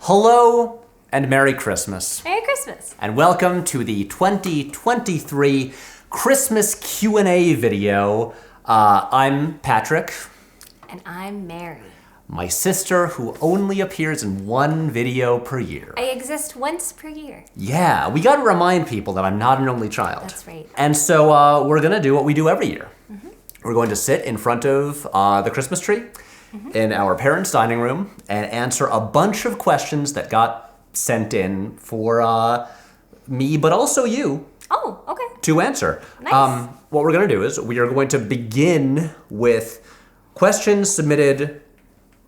Hello and Merry Christmas. Merry Christmas. And welcome to the 2023 Christmas Q&A video. I'm Patrick. And I'm Mary. My sister who only appears in one video per year. I exist once per year. Yeah, we gotta remind people that I'm not an only child. That's right. And so we're gonna do what we do every year. Mm-hmm. We're going to sit in front of the Christmas tree in our parents' dining room and answer a bunch of questions that got sent in for me, but also you. Oh, okay. To answer. Nice. What we're gonna do is we are going to begin with questions submitted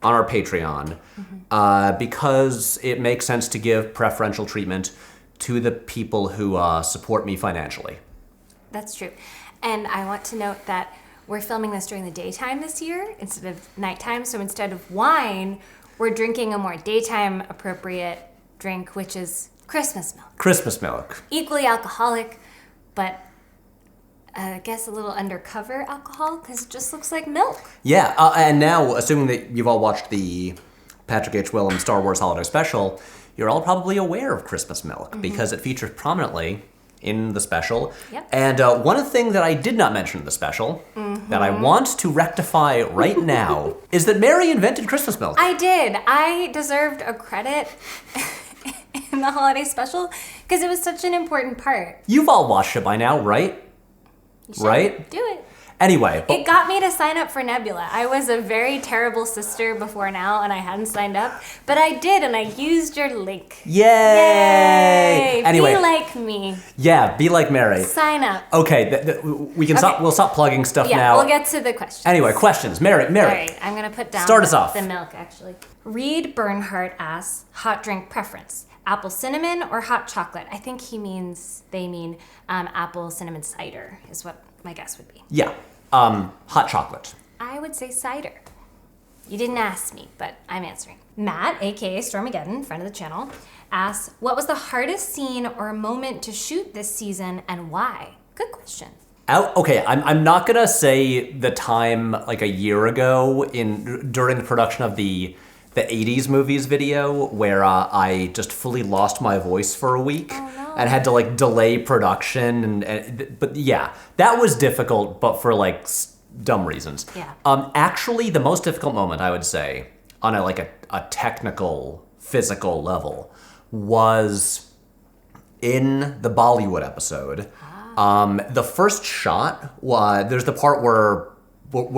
on our Patreon because it makes sense to give preferential treatment to the people who support me financially. That's true. And I want to note that we're filming this during the daytime this year instead of nighttime. So instead of wine, we're drinking a more daytime appropriate drink, which is Christmas milk. Christmas milk. Equally alcoholic, but I guess a little undercover alcohol because it just looks like milk. Yeah, and now, assuming that you've all watched the Patrick H. Willems Star Wars Holiday Special, you're all probably aware of Christmas milk because it features prominently in the special. Yep. And one thing that I did not mention in the special that I want to rectify right now is that Mary invented Christmas milk. I did. I deserved a credit in the holiday special because it was such an important part. You've all watched it by now, right? You should Right? do it. Anyway. It got me to sign up for Nebula. I was a very terrible sister before now, and I hadn't signed up. But I did, and I used your link. Yay! Yay! Anyway. Be like me. Yeah, be like Mary. Sign up. Okay, we can stop. We'll stop plugging stuff Yeah, now. we'll get to the questions. Anyway, questions. Mary. All right, I'm going to put down Start us off. the milk, actually. Reed Bernhardt asks, hot drink preference, apple cinnamon or hot chocolate? I think they mean apple cinnamon cider is what my guess would be. Yeah. Hot chocolate. I would say cider. You didn't ask me, but I'm answering. Matt, aka Stormageddon, friend of the channel, asks, what was the hardest scene or moment to shoot this season and why? Good question. Okay, I'm not gonna say the time like a year ago during the production of the 80s movies video where I just fully lost my voice for a week and had to like delay production but yeah, that was difficult, but for like dumb reasons. Yeah. Actually, the most difficult moment I would say on a technical, physical level was in the Bollywood episode. The first shot there's the part where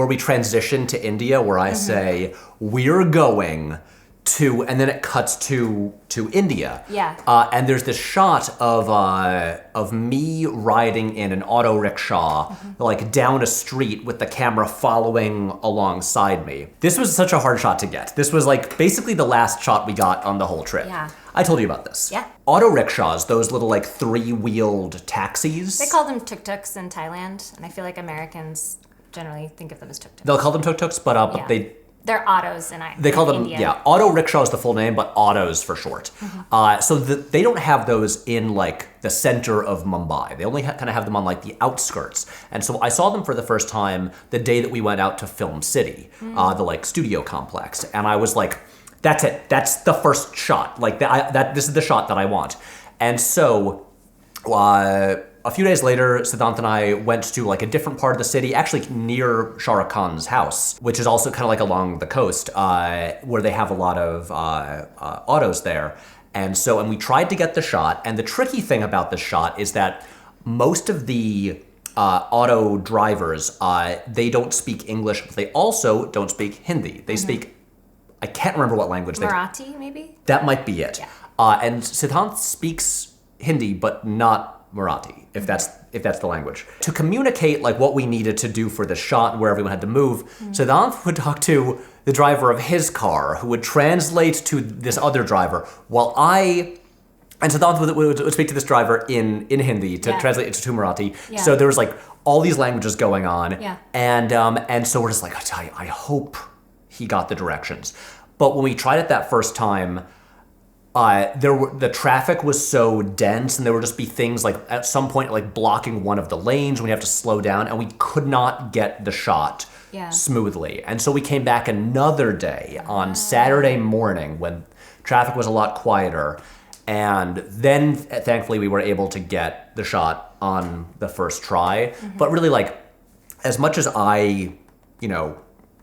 we transition to India where I say, we're going to, and then it cuts to India. Yeah. And there's this shot of me riding in an auto rickshaw, like down a street with the camera following alongside me. This was such a hard shot to get. This was like basically the last shot we got on the whole trip. Yeah. I told you about this. Yeah. Auto rickshaws, those little like 3-wheeled taxis. They call them tuk-tuks in Thailand, and I feel like Americans generally think of them as tuk-tuks. They'll call them tuk-tuks, but Yeah. They're autos they call them, India. yeah, auto rickshaw is the full name, but autos for short. So they don't have those in like the center of Mumbai. They only kind of have them on like the outskirts. And so I saw them for the first time the day that we went out to Film City, the like studio complex. And I was like, that's it. That's the first shot. Like this is the shot that I want. And so a few days later, Siddhant and I went to like a different part of the city, actually near Shah Rukh Khan's house, which is also kind of like along the coast, where they have a lot of autos there. And we tried to get the shot. And the tricky thing about this shot is that most of the auto drivers, they don't speak English, but they also don't speak Hindi. They speak, I can't remember what language. Marathi, maybe? That might be it. Yeah. And Siddhant speaks Hindi, but not Marathi, if that's the language. To communicate like what we needed to do for the shot where everyone had to move, Siddhant would talk to the driver of his car, who would translate to this other driver, and Siddhant would speak to this driver in Hindi to translate it to Marathi. Yeah. So there was like all these languages going on. Yeah. And so we're just like, I hope he got the directions. But when we tried it that first time, the traffic was so dense, and there would just be things like at some point like blocking one of the lanes when we have to slow down, and we could not get the shot smoothly. And so we came back another day on Saturday morning when Traffic was a lot quieter. And then, thankfully, we were able to get the shot on the first try. But really, like, as much as I,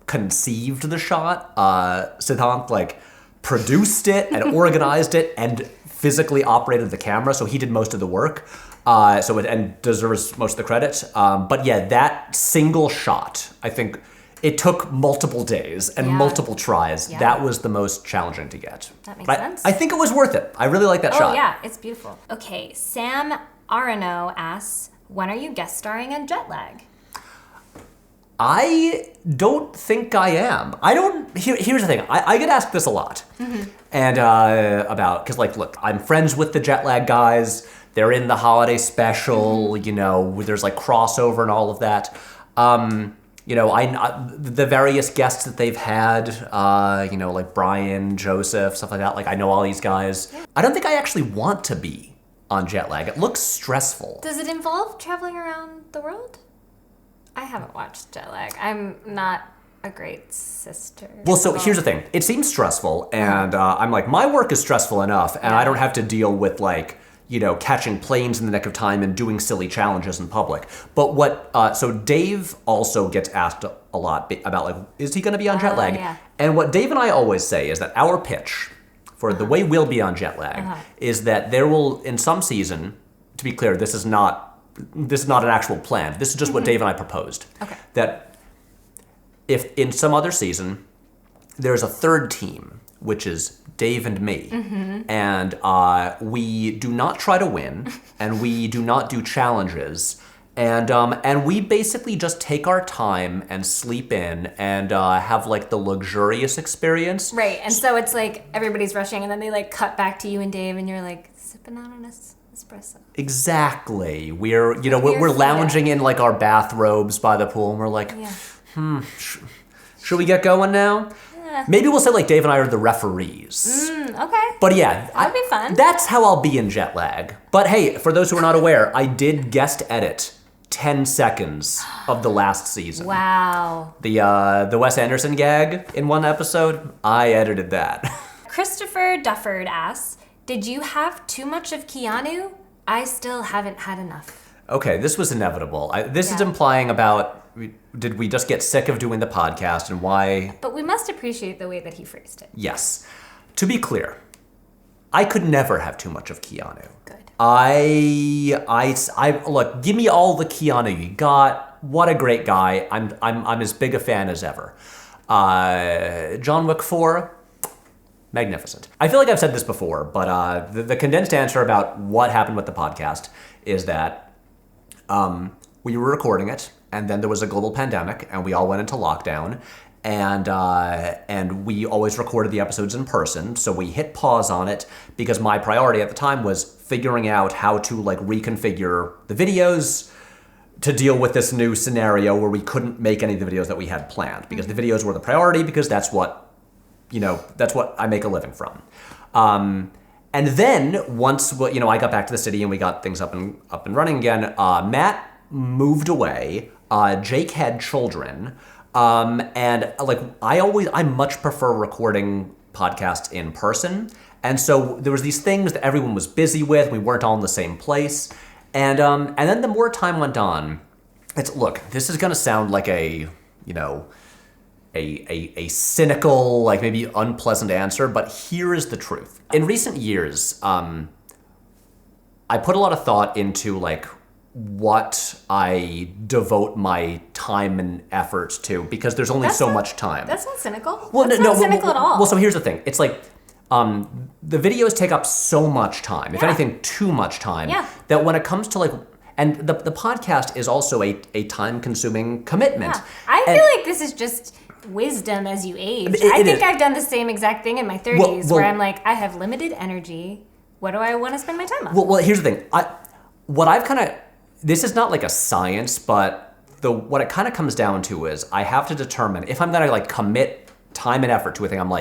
conceived the shot, Siddhant, like, produced it and organized it and physically operated the camera. So he did most of the work. And deserves most of the credit. But yeah, that single shot, I think it took multiple days and multiple tries. Yeah. That was the most challenging to get. That makes sense. I think it was worth it. I really like that shot. Oh yeah, it's beautiful. Okay, Sam Arano asks, when are you guest starring on Jetlag? I don't think I am. Here's the thing. I get asked this a lot. And because look, I'm friends with the Jetlag guys. They're in the holiday special, there's like crossover and all of that. The various guests that they've had, like Brian, Joseph, stuff like that. Like I know all these guys. I don't think I actually want to be on Jetlag. It looks stressful. Does it involve traveling around the world? I haven't watched Jetlag. I'm not a great sister. Well, so here's the thing. It seems stressful, and I'm like, my work is stressful enough, and I don't have to deal with catching planes in the nick of time and doing silly challenges in public. But so Dave also gets asked a lot about is he going to be on Jetlag? Yeah. And what Dave and I always say is that our pitch for the way we'll be on Jetlag is that there will, in some season, to be clear, this is not an actual plan. This is just what Dave and I proposed. Okay. That if in some other season, there's a third team, which is Dave and me, and we do not try to win, and we do not do challenges, and we basically just take our time and sleep in and have the luxurious experience. Right, and so it's like everybody's rushing, and then they cut back to you and Dave, and you're sipping on an espresso. Exactly. We're lounging in our bathrobes by the pool, and we're should we get going now? Maybe we'll say Dave and I are the referees. Okay. But yeah. That would be fun. That's how I'll be in Jetlag. But hey, for those who are not aware, I did guest edit 10 seconds of the last season. Wow. The Wes Anderson gag in one episode, I edited that. Christopher Dufford asks, did you have too much of Keanu? I still haven't had enough. Okay, this was inevitable. This is implying about, did we just get sick of doing the podcast and why? But we must appreciate the way that he phrased it. Yes. To be clear, I could never have too much of Keanu. Good. I look, give me all the Keanu you got. What a great guy. I'm as big a fan as ever. John Wick 4, magnificent. I feel like I've said this before, but the condensed answer about what happened with the podcast is that we were recording it, and then there was a global pandemic, and we all went into lockdown, and we always recorded the episodes in person, so we hit pause on it, because my priority at the time was figuring out how to reconfigure the videos to deal with this new scenario where we couldn't make any of the videos that we had planned, because the videos were the priority, because that's what I make a living from. And then once I got back to the city and we got things up and running again, Matt moved away. Jake had children, and I much prefer recording podcasts in person. And so there was these things that everyone was busy with. We weren't all in the same place, and then the more time went on, this is gonna sound like a cynical, maybe unpleasant answer, but here is the truth. In recent years, I put a lot of thought into what I devote my time and effort to, because there's only so much time. That's not cynical. Well, that's not cynical at all. Well, so here's the thing. It's the videos take up so much time, if anything, too much time, that when it comes to and the podcast is also a time-consuming commitment. Yeah. I feel like this is just wisdom as you age. I think I've done the same exact thing in my 30s where I'm I have limited energy. What do I want to spend my time on? Well, here's the thing. This is not a science, but what it kind of comes down to is I have to determine if I'm going to commit time and effort to a thing. I'm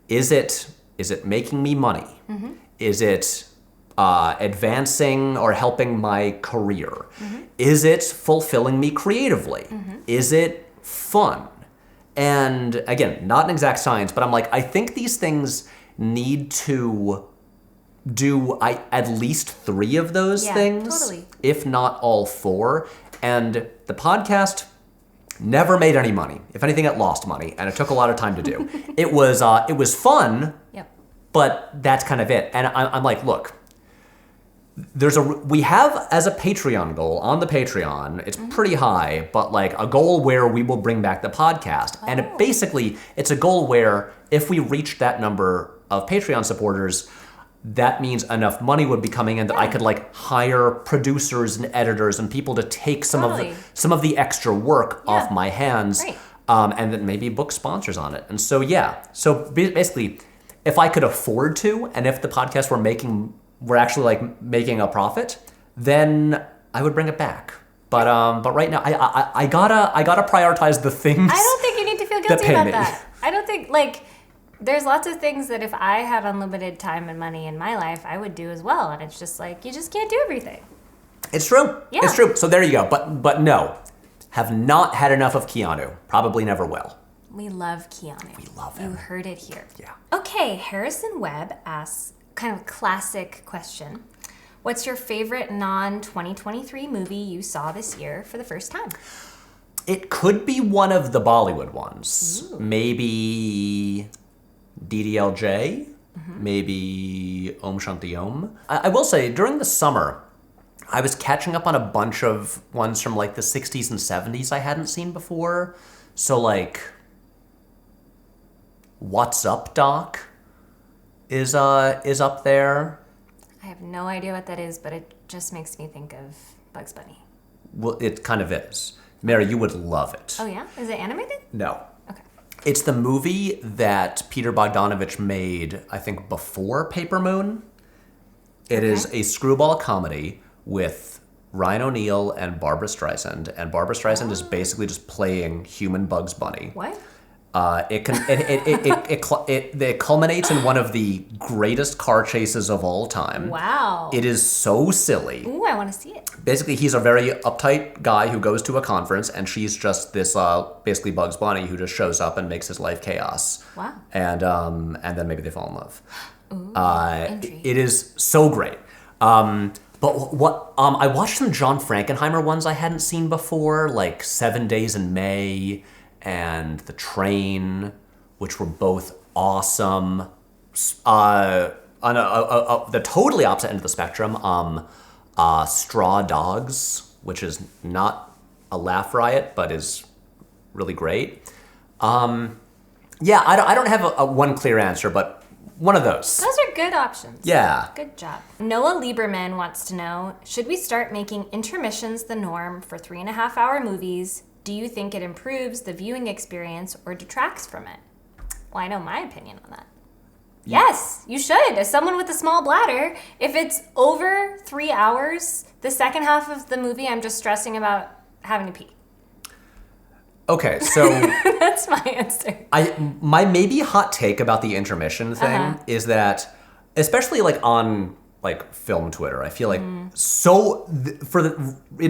is it making me money? Mm-hmm. Is it advancing or helping my career? Mm-hmm. Is it fulfilling me creatively? Mm-hmm. Is it fun? And again, not an exact science, but I'm I think these things need to do at least 3 of those things, totally. if not all 4. And the podcast never made any money. If anything, it lost money, and it took a lot of time to do. It was fun, but that's kind of it. And I'm like, look, we have as a Patreon goal on the Patreon, it's pretty high, but like a goal where we will bring back the podcast. And it's a goal where if we reach that number of Patreon supporters, that means enough money would be coming in that I could like hire producers and editors and people to take some of the extra work off my hands, and then maybe book sponsors on it. And so basically, if I could afford to, and if the podcast were actually like making a profit, then I would bring it back. But right now I gotta prioritize the things. I don't think you need to feel guilty about that. I don't think there's lots of things that if I had unlimited time and money in my life, I would do as well. And it's just like, you just can't do everything. It's true. Yeah. It's true. So there you go. But no, have not had enough of Keanu. Probably never will. We love Keanu. We love him. You heard it here. Yeah. Okay, Harrison Webb asks kind of classic question. What's your favorite non-2023 movie you saw this year for the first time? It could be one of the Bollywood ones. Ooh. Maybe DDLJ, maybe Om Shanti Om. I will say, during the summer, I was catching up on a bunch of ones from like the 60s and 70s I hadn't seen before. So like, What's Up, Doc is up there. I have no idea what that is, but it just makes me think of Bugs Bunny. Well, it kind of is. Mary, you would love it. Oh yeah? Is it animated? No. Okay. It's the movie that Peter Bogdanovich made, I think, before Paper Moon. It is a screwball comedy with Ryan O'Neal and Barbara Streisand, and Barbara Streisand is basically just playing human Bugs Bunny. What? It culminates in one of the greatest car chases of all time. Wow. It is so silly. Ooh, I want to see it. Basically, he's a very uptight guy who goes to a conference, and she's just this basically Bugs Bunny who just shows up and makes his life chaos. Wow. And then maybe they fall in love. Ooh, it is so great. But what I watched some John Frankenheimer ones I hadn't seen before, like 7 Days in May and The Train, which were both awesome. On the totally opposite end of the spectrum, Straw Dogs, which is not a laugh riot, but is really great. I don't have a one clear answer, but one of those. Those are good options. Yeah. Good job. Noah Lieberman wants to know, should we start making intermissions the norm for 3.5-hour movies? Do you think it improves the viewing experience or detracts from it? Well, I know my opinion on that. Yes, you should. As someone with a small bladder, if it's over 3 hours, the second half of the movie, I'm just stressing about having to pee. Okay, so that's my answer. My maybe hot take about the intermission thing is that, especially like on like film Twitter, I feel like in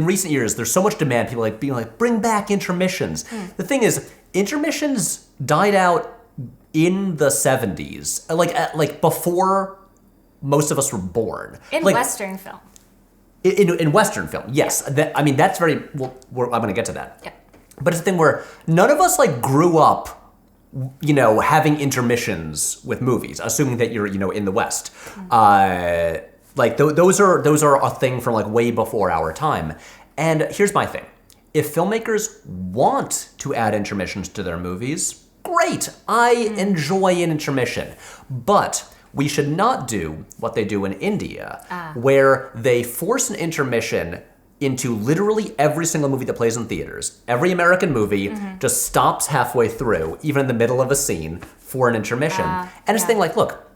recent years there's so much demand. People like being like, bring back intermissions. The thing is, intermissions died out in the 70s, like before most of us were born. In like, Western film. In Western film, yes. Yeah. That's very. Well, I'm going to get to that. Yeah. But it's the thing where none of us like grew up, having intermissions with movies, assuming that you're, in the West. Those are a thing from like way before our time. And here's my thing: if filmmakers want to add intermissions to their movies, great. I enjoy an intermission, but we should not do what they do in India, where they force an intermission into literally every single movie that plays in theaters. Every American movie just stops halfway through, even in the middle of a scene, for an intermission. And it's the thing like, look,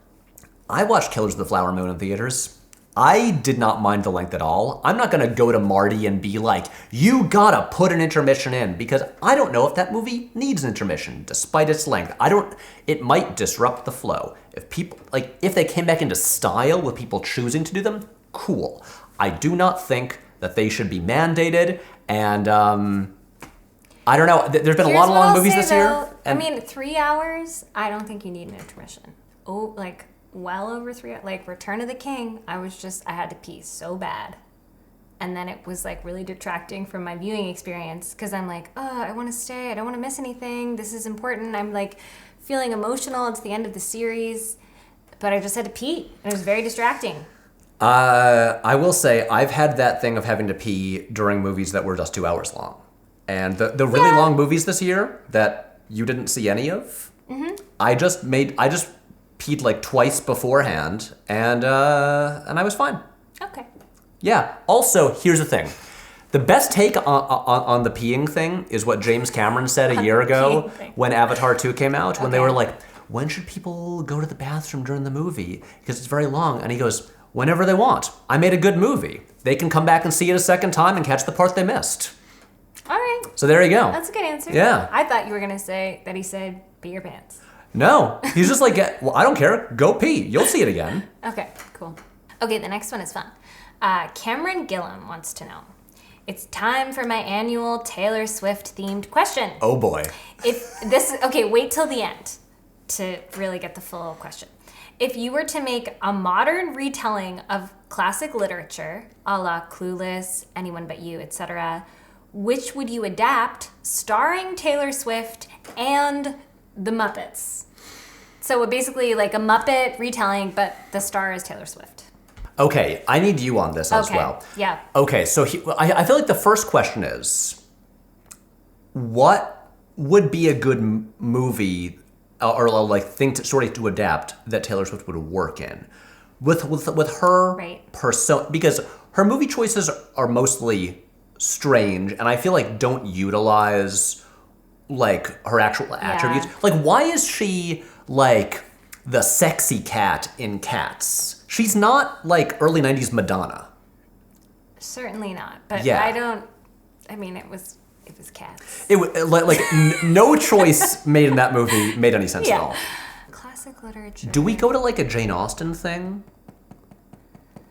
I watched Killers of the Flower Moon in theaters. I did not mind the length at all. I'm not gonna go to Marty and be like, you gotta put an intermission in, because I don't know if that movie needs an intermission, despite its length. It might disrupt the flow. If they came back into style with people choosing to do them, cool. I do not think that they should be mandated, and I don't know. There's been a lot of long movies this year. I mean, 3 hours, I don't think you need an intermission. like well over 3, like Return of the King, I had to pee so bad. And then it was like really detracting from my viewing experience because I'm like, oh, I want to stay. I don't want to miss anything. This is important. I'm like feeling emotional. It's the end of the series. But I just had to pee. And it was very distracting. I will say I've had that thing of having to pee during movies that were just 2 hours long. And the really long movies this year that you didn't see any of, I just peed like twice beforehand and I was fine. Okay. Yeah. Also, here's the thing. The best take on the peeing thing is what James Cameron said a year ago when Avatar 2 came out, when they were like, when should people go to the bathroom during the movie? Because it's very long. And he goes, whenever they want. I made a good movie. They can come back and see it a second time and catch the part they missed. All right. So there you go. That's a good answer. Yeah. I thought you were going to say that he said, pee your pants. No. He's just like, well, I don't care. Go pee. You'll see it again. Okay, cool. Okay, the next one is fun. Cameron Gillum wants to know. It's time for my annual Taylor Swift themed question. Oh boy. Wait till the end to really get the full question. If you were to make a modern retelling of classic literature, a la Clueless, Anyone But You, etc., which would you adapt starring Taylor Swift and the Muppets? So basically like a Muppet retelling, but the star is Taylor Swift. Okay, I need you on this as well. Yeah. Okay, so I feel like the first question is, what would be a good movie or like thing to adapt that Taylor Swift would work in with her persona? Because her movie choices are mostly strange, and I feel like don't utilize like her actual attributes. Like, why is she like the sexy cat in Cats? She's not like early 90s Madonna. Certainly not. But Yeah. it was Cats. No choice made in that movie made any sense at all. Classic literature. Do we go to like a Jane Austen thing?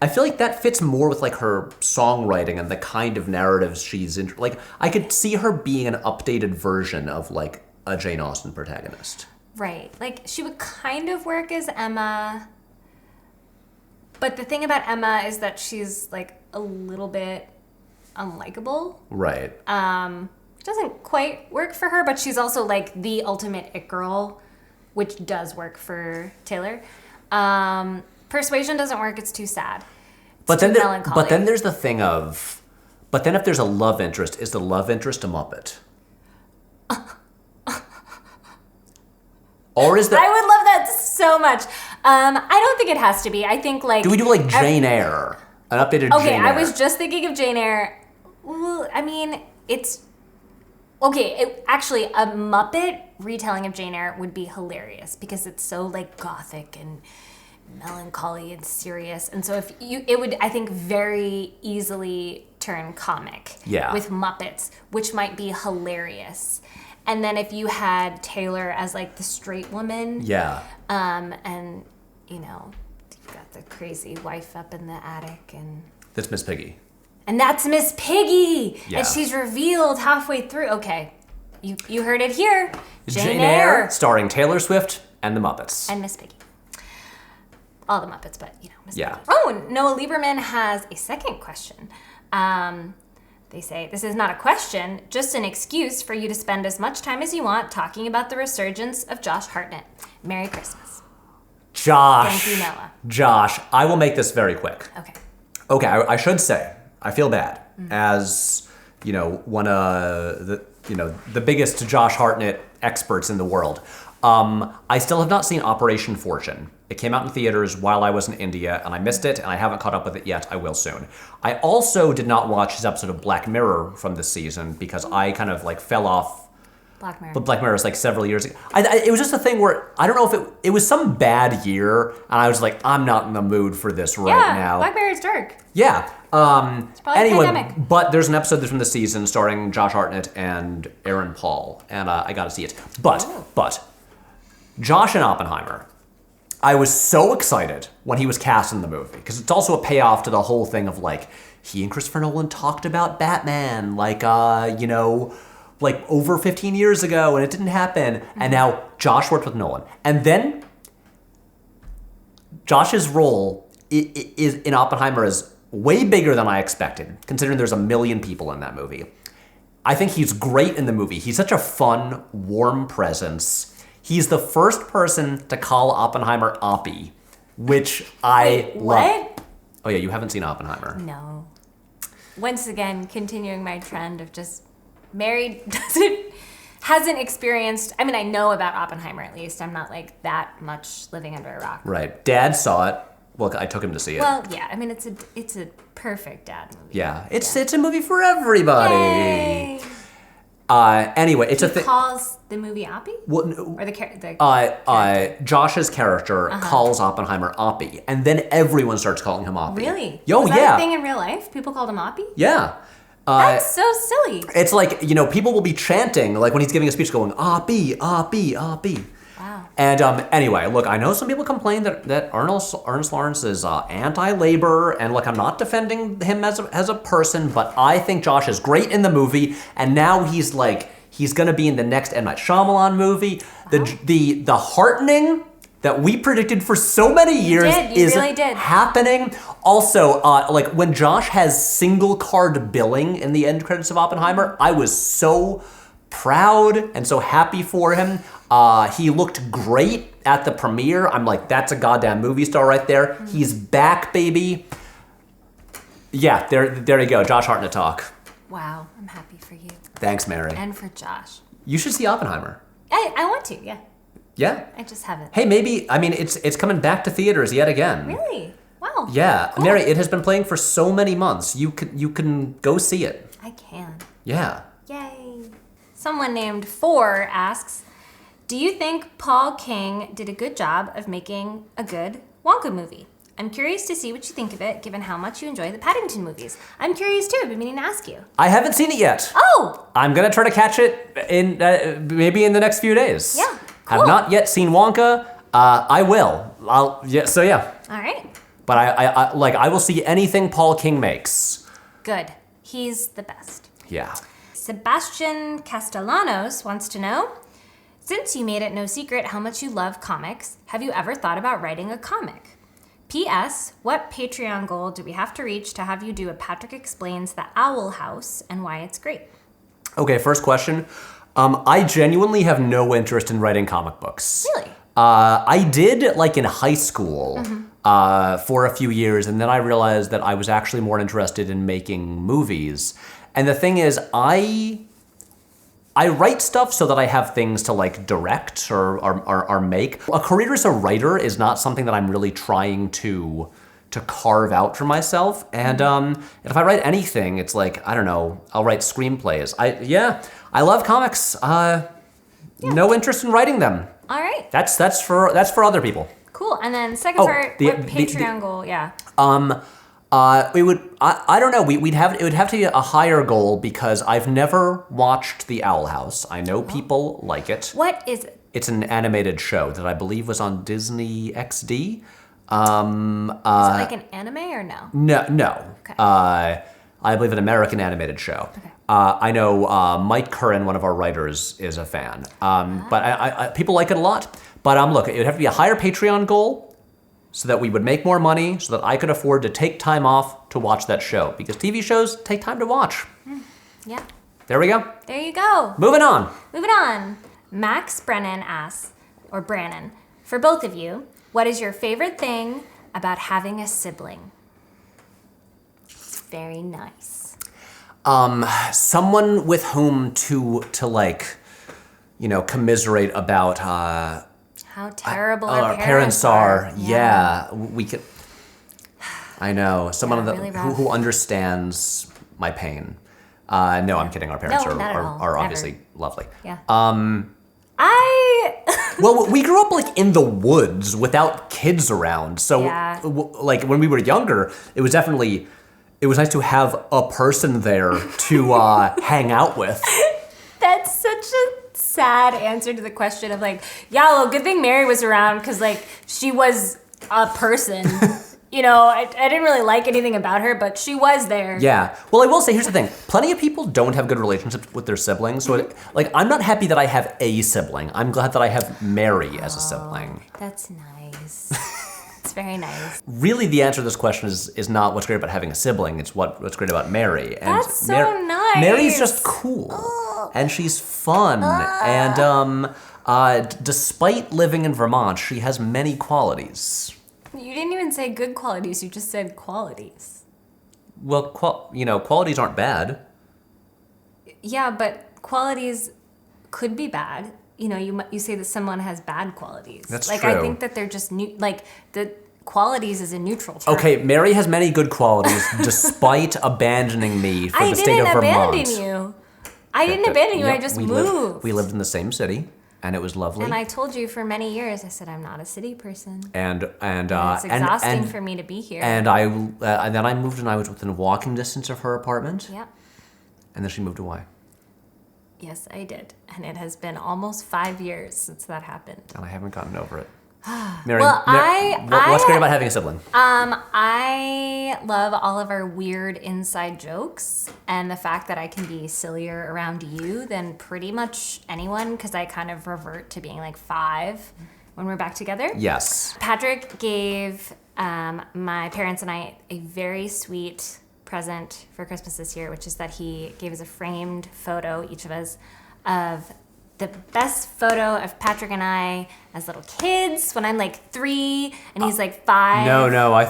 I feel like that fits more with like her songwriting and the kind of narratives she's in. Like, I could see her being an updated version of like a Jane Austen protagonist. Right. Like, she would kind of work as Emma. But the thing about Emma is that she's like a little bit unlikable. Right. Doesn't quite work for her, but she's also like the ultimate it girl, which does work for Taylor. Persuasion doesn't work. It's too sad. But then there's the thing of, but then if there's a love interest, is the love interest a Muppet? Or is that? I would love that so much. I don't think it has to be. I think like. Do we do like Jane Eyre? An updated Jane Eyre? I was just thinking of Jane Eyre. Well, I mean, it's. Okay, actually, a Muppet retelling of Jane Eyre would be hilarious because it's so like gothic and melancholy and serious, and so it would, I think, very easily turn comic. Yeah. With Muppets, which might be hilarious. And then if you had Taylor as like the straight woman, and you've got the crazy wife up in the attic, and that's Miss Piggy. And that's Miss Piggy! Yeah. And she's revealed halfway through. Okay, you heard it here. Jane Eyre, starring Taylor Swift and the Muppets. And Miss Piggy. All the Muppets, but, Miss Piggy. Oh, Noah Lieberman has a second question. They say, this is not a question, just an excuse for you to spend as much time as you want talking about the resurgence of Josh Hartnett. Merry Christmas. Josh. Thank you, Noah. Josh, I will make this very quick. Okay, I should say, I feel bad as, one of the biggest Josh Hartnett experts in the world. I still have not seen Operation Fortune. It came out in theaters while I was in India, and I missed it, and I haven't caught up with it yet. I will soon. I also did not watch his episode of Black Mirror from this season because I kind of like fell off. Black Mirror. But Black Mirror was like several years ago. It was just a thing where I don't know if it was some bad year, and I was like, I'm not in the mood for this right now. Black Mirror is dark. Yeah. Anyway, pandemic. but there's an episode that's from the season starring Josh Hartnett and Aaron Paul, and I got to see it. But Josh and Oppenheimer, I was so excited when he was cast in the movie because it's also a payoff to the whole thing of like he and Christopher Nolan talked about Batman like over 15 years ago and it didn't happen, and now Josh worked with Nolan, and then Josh's role is in Oppenheimer is way bigger than I expected, considering there's a million people in that movie. I think he's great in the movie. He's such a fun, warm presence. He's the first person to call Oppenheimer Oppie, which I love. What? Oh yeah, you haven't seen Oppenheimer. No. Once again, continuing my trend of just Mary hasn't experienced. I mean, I know about Oppenheimer at least. I'm not like that much living under a rock. Right. Dad saw it. Well, I took him to see it. Well, yeah. I mean, it's a perfect dad movie. Yeah. It's a movie for everybody. Yay. Anyway, it's a thing. Calls the movie Oppie? Well, no, Or the Josh's character calls Oppenheimer Oppie, and then everyone starts calling him Oppie. Really? Yo, Was that yeah. a thing in real life? People called him Oppie? Yeah. That's so silly. It's like, people will be chanting, like when he's giving a speech, going, Oppie, Oppie, Oppie. Wow. And anyway, look, I know some people complain that Ernest Lawrence is anti-labor, and look, I'm not defending him as a person, but I think Josh is great in the movie, and now he's going to be in the next M. Night Shyamalan movie. Wow. The heartening that we predicted for so many years is really did. happening. Also, when Josh has single card billing in the end credits of Oppenheimer, I was so proud and so happy for him. He looked great at the premiere. I'm like, that's a goddamn movie star right there. Mm-hmm. He's back, baby. Yeah, there you go. Josh Hartnett talk. Wow, I'm happy for you. Thanks, Mary. And for Josh. You should see Oppenheimer. I want to, yeah. Yeah? I just haven't. Hey, maybe, it's coming back to theaters yet again. Really? Wow. Yeah. Cool. Mary, it has been playing for so many months. You can go see it. I can. Yeah. Yay. Someone named 4 asks, do you think Paul King did a good job of making a good Wonka movie? I'm curious to see what you think of it, given how much you enjoy the Paddington movies. I'm curious too. I've been meaning to ask you. I haven't seen it yet. Oh! I'm gonna try to catch it in maybe in the next few days. Yeah, cool. Have not yet seen Wonka. I will. So yeah. All right. But I will see anything Paul King makes. Good. He's the best. Yeah. Sebastian Castellanos wants to know, since you made it no secret how much you love comics, have you ever thought about writing a comic? P.S. What Patreon goal do we have to reach to have you do a Patrick Explains the Owl House and why it's great? Okay, first question. I genuinely have no interest in writing comic books. Really? I did in high school for a few years, and then I realized that I was actually more interested in making movies. And the thing is, I write stuff so that I have things to direct or make. A career as a writer is not something that I'm really trying to carve out for myself. And if I write anything, it's I don't know, I'll write screenplays. I love comics. No interest in writing them. All right. That's for other people. Cool. And then second part, what Patreon goal? Yeah. I don't know. It would have to be a higher goal because I've never watched The Owl House. I know people like it. What is it? It's an animated show that I believe was on Disney XD. Is it an anime or no? No. Okay. I believe an American animated show. Okay. I know Mike Curran, one of our writers, is a fan. But I people like it a lot. But look, it would have to be a higher Patreon goal so that we would make more money, so that I could afford to take time off to watch that show. Because TV shows take time to watch. Yeah. There we go. There you go. Moving on. Max Brennan asks, or Brannon, for both of you, what is your favorite thing about having a sibling? Very nice. Someone with whom to commiserate about how terrible our parents are. Yeah, we could. I know someone really who understands my pain. No, I'm kidding. Our parents are obviously lovely. Yeah. Well, we grew up in the woods without kids around. So when we were younger, it was nice to have a person there to hang out with. That's such a sad answer to the question of good thing Mary was around because she was a person. I didn't really like anything about her, but she was there. Yeah. Well, I will say, here's the thing. Plenty of people don't have good relationships with their siblings. So, I'm not happy that I have a sibling. I'm glad that I have Mary as a sibling. That's nice. It's That's very nice. Really, the answer to this question is not what's great about having a sibling. It's what's great about Mary. And That's so nice. Mary's just cool, and she's fun, and despite living in Vermont, she has many qualities. You didn't even say good qualities. You just said qualities. Well, qualities aren't bad. Yeah, but qualities could be bad. You say that someone has bad qualities. That's true. I think that they're just the qualities is a neutral term. Okay, Mary has many good qualities despite abandoning me for the state of Vermont. I didn't abandon you. I just moved. We lived in the same city, and it was lovely. And I told you for many years, I said I'm not a city person. And it's exhausting for me to be here. And then I moved, and I was within walking distance of her apartment. Yep. And then she moved away. Yes, I did. And it has been almost 5 years since that happened. And I haven't gotten over it. Mary, well, what's great about having a sibling? I love all of our weird inside jokes and the fact that I can be sillier around you than pretty much anyone because I kind of revert to being like 5 when we're back together. Yes. Patrick gave my parents and I a very sweet present for Christmas this year, which is that he gave us a framed photo, each of us, of the best photo of Patrick and I as little kids when I'm like 3 and he's like 5. No,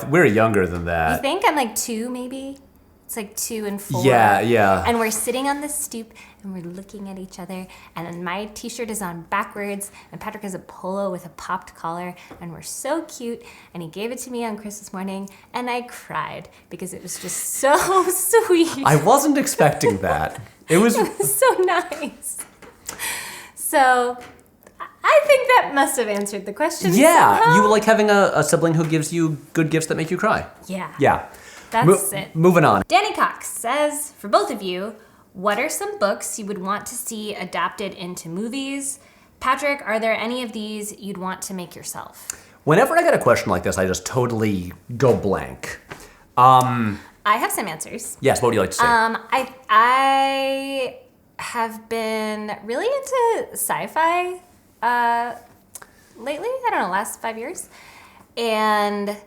we're younger than that. You think I'm like 2 maybe? It's like 2 and 4. Yeah. And we're sitting on the stoop and we're looking at each other and then my t-shirt is on backwards and Patrick has a polo with a popped collar and we're so cute and he gave it to me on Christmas morning and I cried because it was just so sweet. I wasn't expecting that. It was so nice. So, I think that must have answered the question. Yeah, somehow. you like having a sibling who gives you good gifts that make you cry. Yeah. Yeah. That's it. Moving on. Danny Cox says, for both of you, what are some books you would want to see adapted into movies? Patrick, are there any of these you'd want to make yourself? Whenever I get a question like this, I just totally go blank. I have some answers. Yes, what would you like to say? I have been really into sci-fi lately. I don't know, last 5 years. And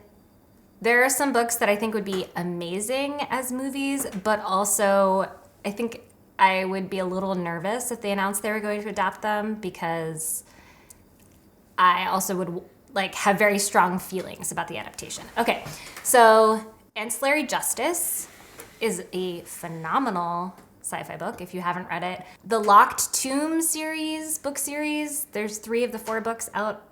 there are some books that I think would be amazing as movies, but also I think I would be a little nervous if they announced they were going to adapt them because I also would have very strong feelings about the adaptation. Okay, so Ancillary Justice is a phenomenal sci-fi book if you haven't read it. The Locked Tomb book series, there's 3 of the 4 books out.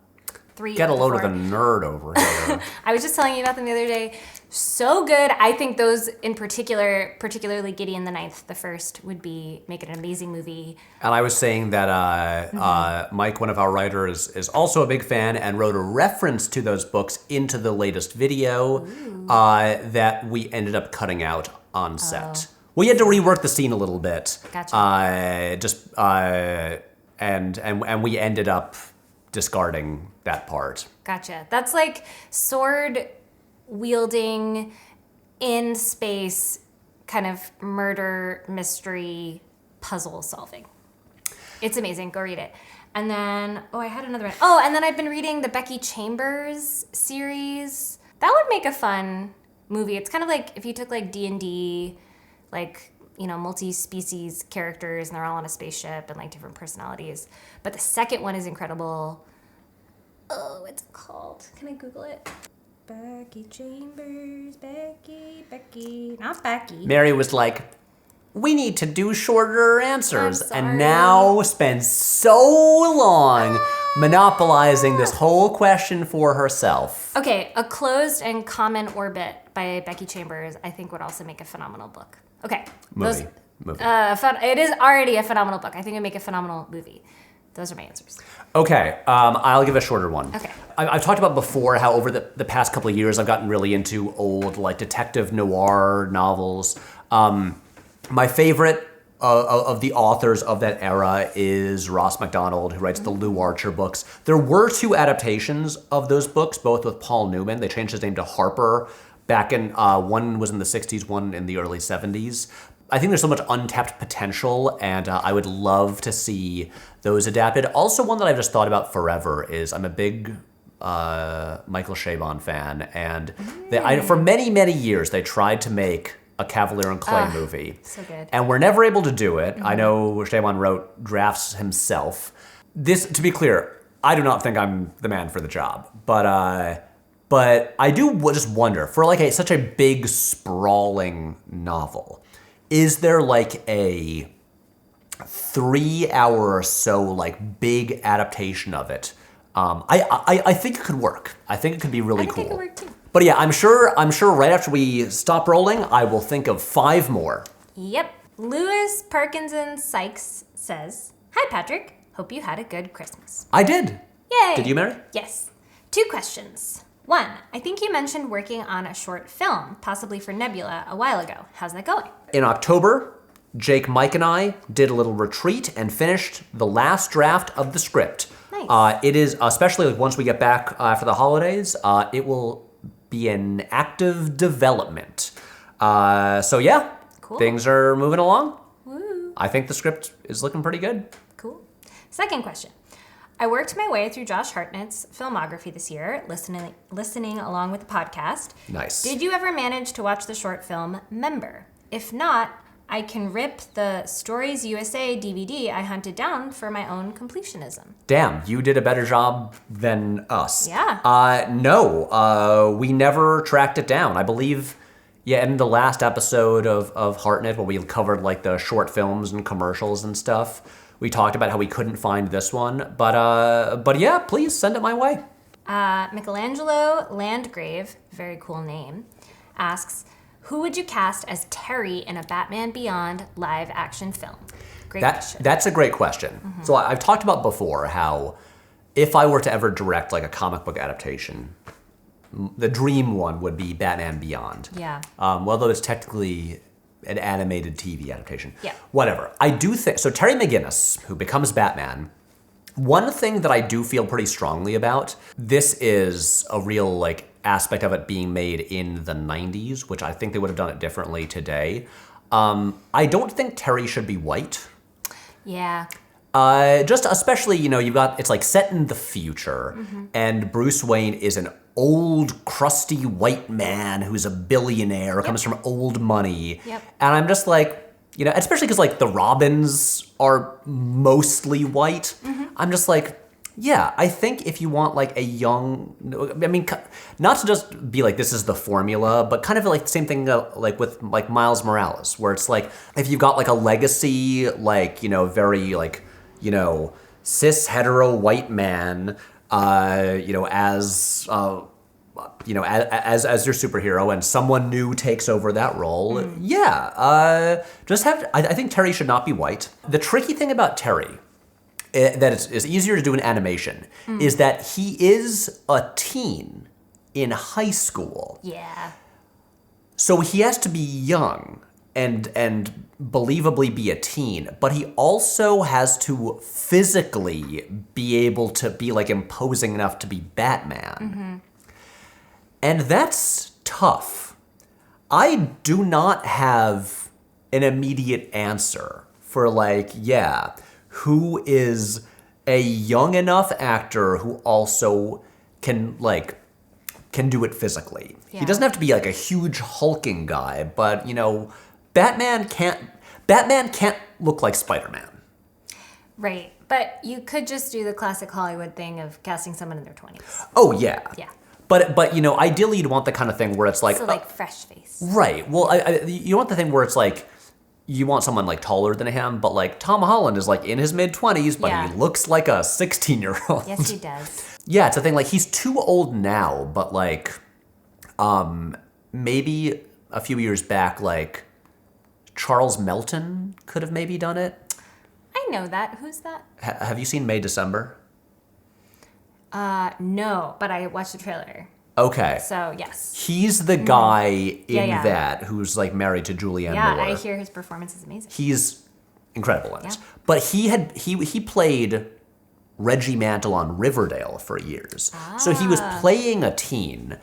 Get a load of the nerd over here. I was just telling you about them the other day. So good. I think those in particular, particularly Gideon the Ninth, the first, would make it an amazing movie. And I was saying that Mike, one of our writers, is also a big fan and wrote a reference to those books into the latest video that we ended up cutting out on set. We had to rework the scene a little bit. Gotcha. And we ended up discarding that part. Gotcha. That's like sword wielding in space kind of murder mystery puzzle solving. It's amazing. Go read it. And then, I had another one. And then I've been reading the Becky Chambers series. That would make a fun movie. It's kind of like if you took like D&D, multi-species characters and they're all on a spaceship and different personalities. But the second one is incredible. What's it called? Can I Google it? Becky Chambers, Becky, not Becky. Mary was like, we need to do shorter answers. And now spends so long monopolizing this whole question for herself. Okay, A Closed and Common Orbit by Becky Chambers, I think would also make a phenomenal book. Okay. Movie. It is already a phenomenal book. I think it would make a phenomenal movie. Those are my answers. Okay, I'll give a shorter one. Okay. I've talked about before how over the past couple of years I've gotten really into old detective noir novels. My favorite of the authors of that era is Ross MacDonald, who writes the Lou Archer books. There were 2 adaptations of those books, both with Paul Newman. They changed his name to Harper back in, one was in the 60s, one in the early 70s. I think there's so much untapped potential, and I would love to see those adapted. Also, one that I've just thought about forever is I'm a big Michael Chabon fan, and for many, many years they tried to make a Cavalier and Clay movie. So good. And were never able to do it. I know Chabon wrote drafts himself. This, to be clear, I do not think I'm the man for the job, but I do just wonder, for like such a big, sprawling novel, is there like a 3-hour or so like big adaptation of it? I think it could work. I think it could be really cool. I think it could work too. But yeah, I'm sure right after we stop rolling, I will think of 5 more. Yep. Louis Parkinson Sykes says, "Hi Patrick, hope you had a good Christmas." I did. Yay! Did you, Mary? Yes. 2 questions. 1, I think you mentioned working on a short film, possibly for Nebula, a while ago. How's that going? In October, Jake, Mike, and I did a little retreat and finished the last draft of the script. Nice. It is, especially once we get back after the holidays, it will be in active development. So yeah, Cool. Things are moving along. Woo. I think the script is looking pretty good. Cool. Second question. I worked my way through Josh Hartnett's filmography this year, listening along with the podcast. Nice. Did you ever manage to watch the short film Member? If not, I can rip the Stories USA DVD I hunted down for my own completionism. Damn, you did a better job than us. Yeah. No, we never tracked it down. I believe, in the last episode of Hartnett, where we covered like the short films and commercials and stuff, we talked about how we couldn't find this one. But yeah, please send it my way. Michelangelo Landgrave, very cool name, asks, who would you cast as Terry in a Batman Beyond live action film? Great question. That's a great question. Mm-hmm. So I've talked about before how if I were to ever direct like a comic book adaptation, the dream one would be Batman Beyond. Yeah. Although it's technically an animated TV adaptation. Yeah. Whatever. I do think, so Terry McGinnis, who becomes Batman, one thing that I do feel pretty strongly about, this is a real like aspect of it being made in the 90s, which I think they would have done it differently today. I don't think Terry should be white. Yeah. Just especially, it's like set in the future, and Bruce Wayne is an old, crusty white man who's a billionaire, comes from old money. Yep. And I'm just like, especially because like the Robins are mostly white. I'm just like, yeah, I think if you want like a young, not to just be like, this is the formula, but kind of like the same thing like with like Miles Morales, where it's like, if you've got like a legacy, like, very like, cis hetero white man, as your superhero, and someone new takes over that role. I think Terry should not be white. The tricky thing about Terry, that is easier to do in animation, is that he is a teen in high school. Yeah. So he has to be young and believably be a teen, but he also has to physically be able to be like imposing enough to be Batman. And that's tough. I do not have an immediate answer for like, who is a young enough actor who also can do it physically. Yeah. He doesn't have to be like a huge hulking guy, but Batman can't look like Spider-Man. Right. But you could just do the classic Hollywood thing of casting someone in their 20s. Oh yeah. Yeah. But ideally you'd want the kind of thing where it's like So like fresh face. Right. Well, you want the thing where it's like you want someone like taller than him, but like Tom Holland is like in his mid-20s, but he looks like a 16-year-old. Yes, he does. Yeah, it's a thing like he's too old now, but like maybe a few years back, like Charles Melton could have maybe done it. I know that. Who's that? Have you seen May December? No, but I watched the trailer. Okay. So, yes. He's the guy in Yeah. that who's like married to Julianne Yeah, Moore. I hear his performance is amazing. He's incredible in it. Yeah. But he played Reggie Mantle on Riverdale for years. So he was playing a teen.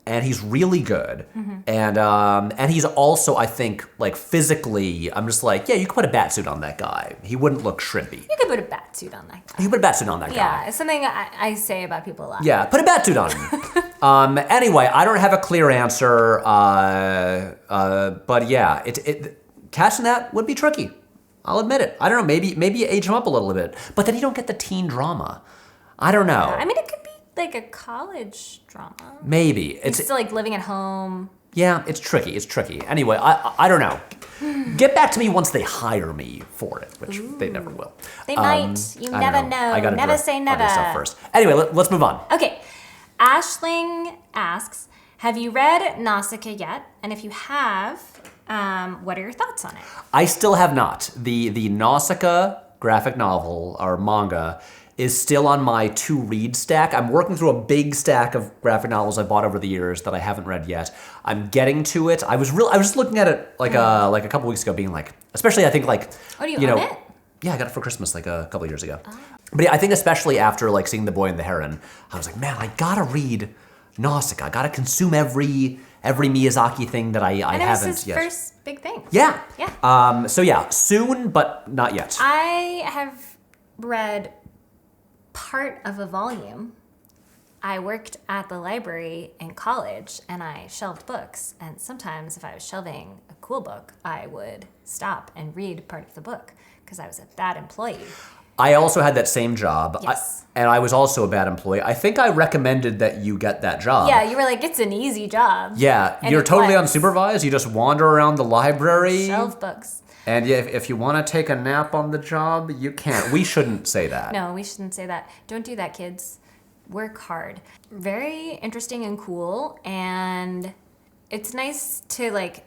and he's really good. And he's also, I think, like physically, I'm just like, yeah, you could put a batsuit on that guy. He wouldn't look shrimpy. You could put a batsuit on that guy. You could put a batsuit on that guy. Yeah, it's something I say about people a lot. Yeah, put a batsuit on him. Anyway, I don't have a clear answer, but yeah, casting that would be tricky. I'll admit it. I don't know, maybe you age him up a little bit, but then you don't get the teen drama. I don't know. I mean, it could be like a college drama. Maybe. It's still like living at home. Yeah, it's tricky. Anyway, I don't know. Get back to me once they hire me for it, which they never will. They might. You never know. I gotta Never direct say other never. stuff first. Anyway, let's move on. Okay. Ashling asks, have you read Nausicaa yet? And if you have, what are your thoughts on it? I still have not. The Nausicaa graphic novel, or manga, is still on my to-read stack. I'm working through a big stack of graphic novels I bought over the years that I haven't read yet. I'm getting to it. I was just looking at it like a couple weeks ago, being like, especially I think like, Oh, do you own it? Yeah, I got it for Christmas like a couple of years ago. Oh. But yeah, I think especially after like seeing The Boy and the Heron, I was like, man, I gotta read Nausicaa. I gotta consume every Miyazaki thing that I haven't yet. And it was his first big thing. Yeah. Yeah. So yeah, soon, but not yet. I have read part of a volume. I worked at the library in college and I shelved books. And sometimes if I was shelving a cool book, I would stop and read part of the book because I was a bad employee. I also had that same job. Yes. And I was also a bad employee. I think I recommended that you get that job. Yeah, you were like, it's an easy job. Yeah, And you're it totally was. unsupervised. You just wander around the library. Shelve books. And if you want to take a nap on the job, you can't. We shouldn't say that. No, we shouldn't say that. Don't do that, kids. Work hard. Very interesting and cool. And it's nice to like,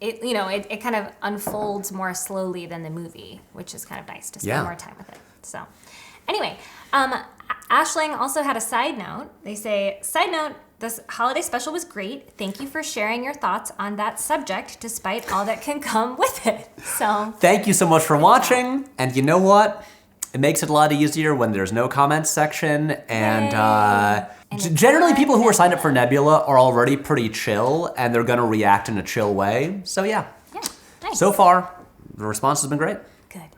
it kind of unfolds more slowly than the movie, which is kind of nice to spend more time with it. So anyway, Ashling also had a side note. They say, side note, this holiday special was great. Thank you for sharing your thoughts on that subject, despite all that can come with it. So thank you so much for watching. And you know what? It makes it a lot easier when there's no comments section. And generally people who are signed up for Nebula are already pretty chill and they're gonna react in a chill way. So yeah. Yeah, nice. So far, the response has been great. Good.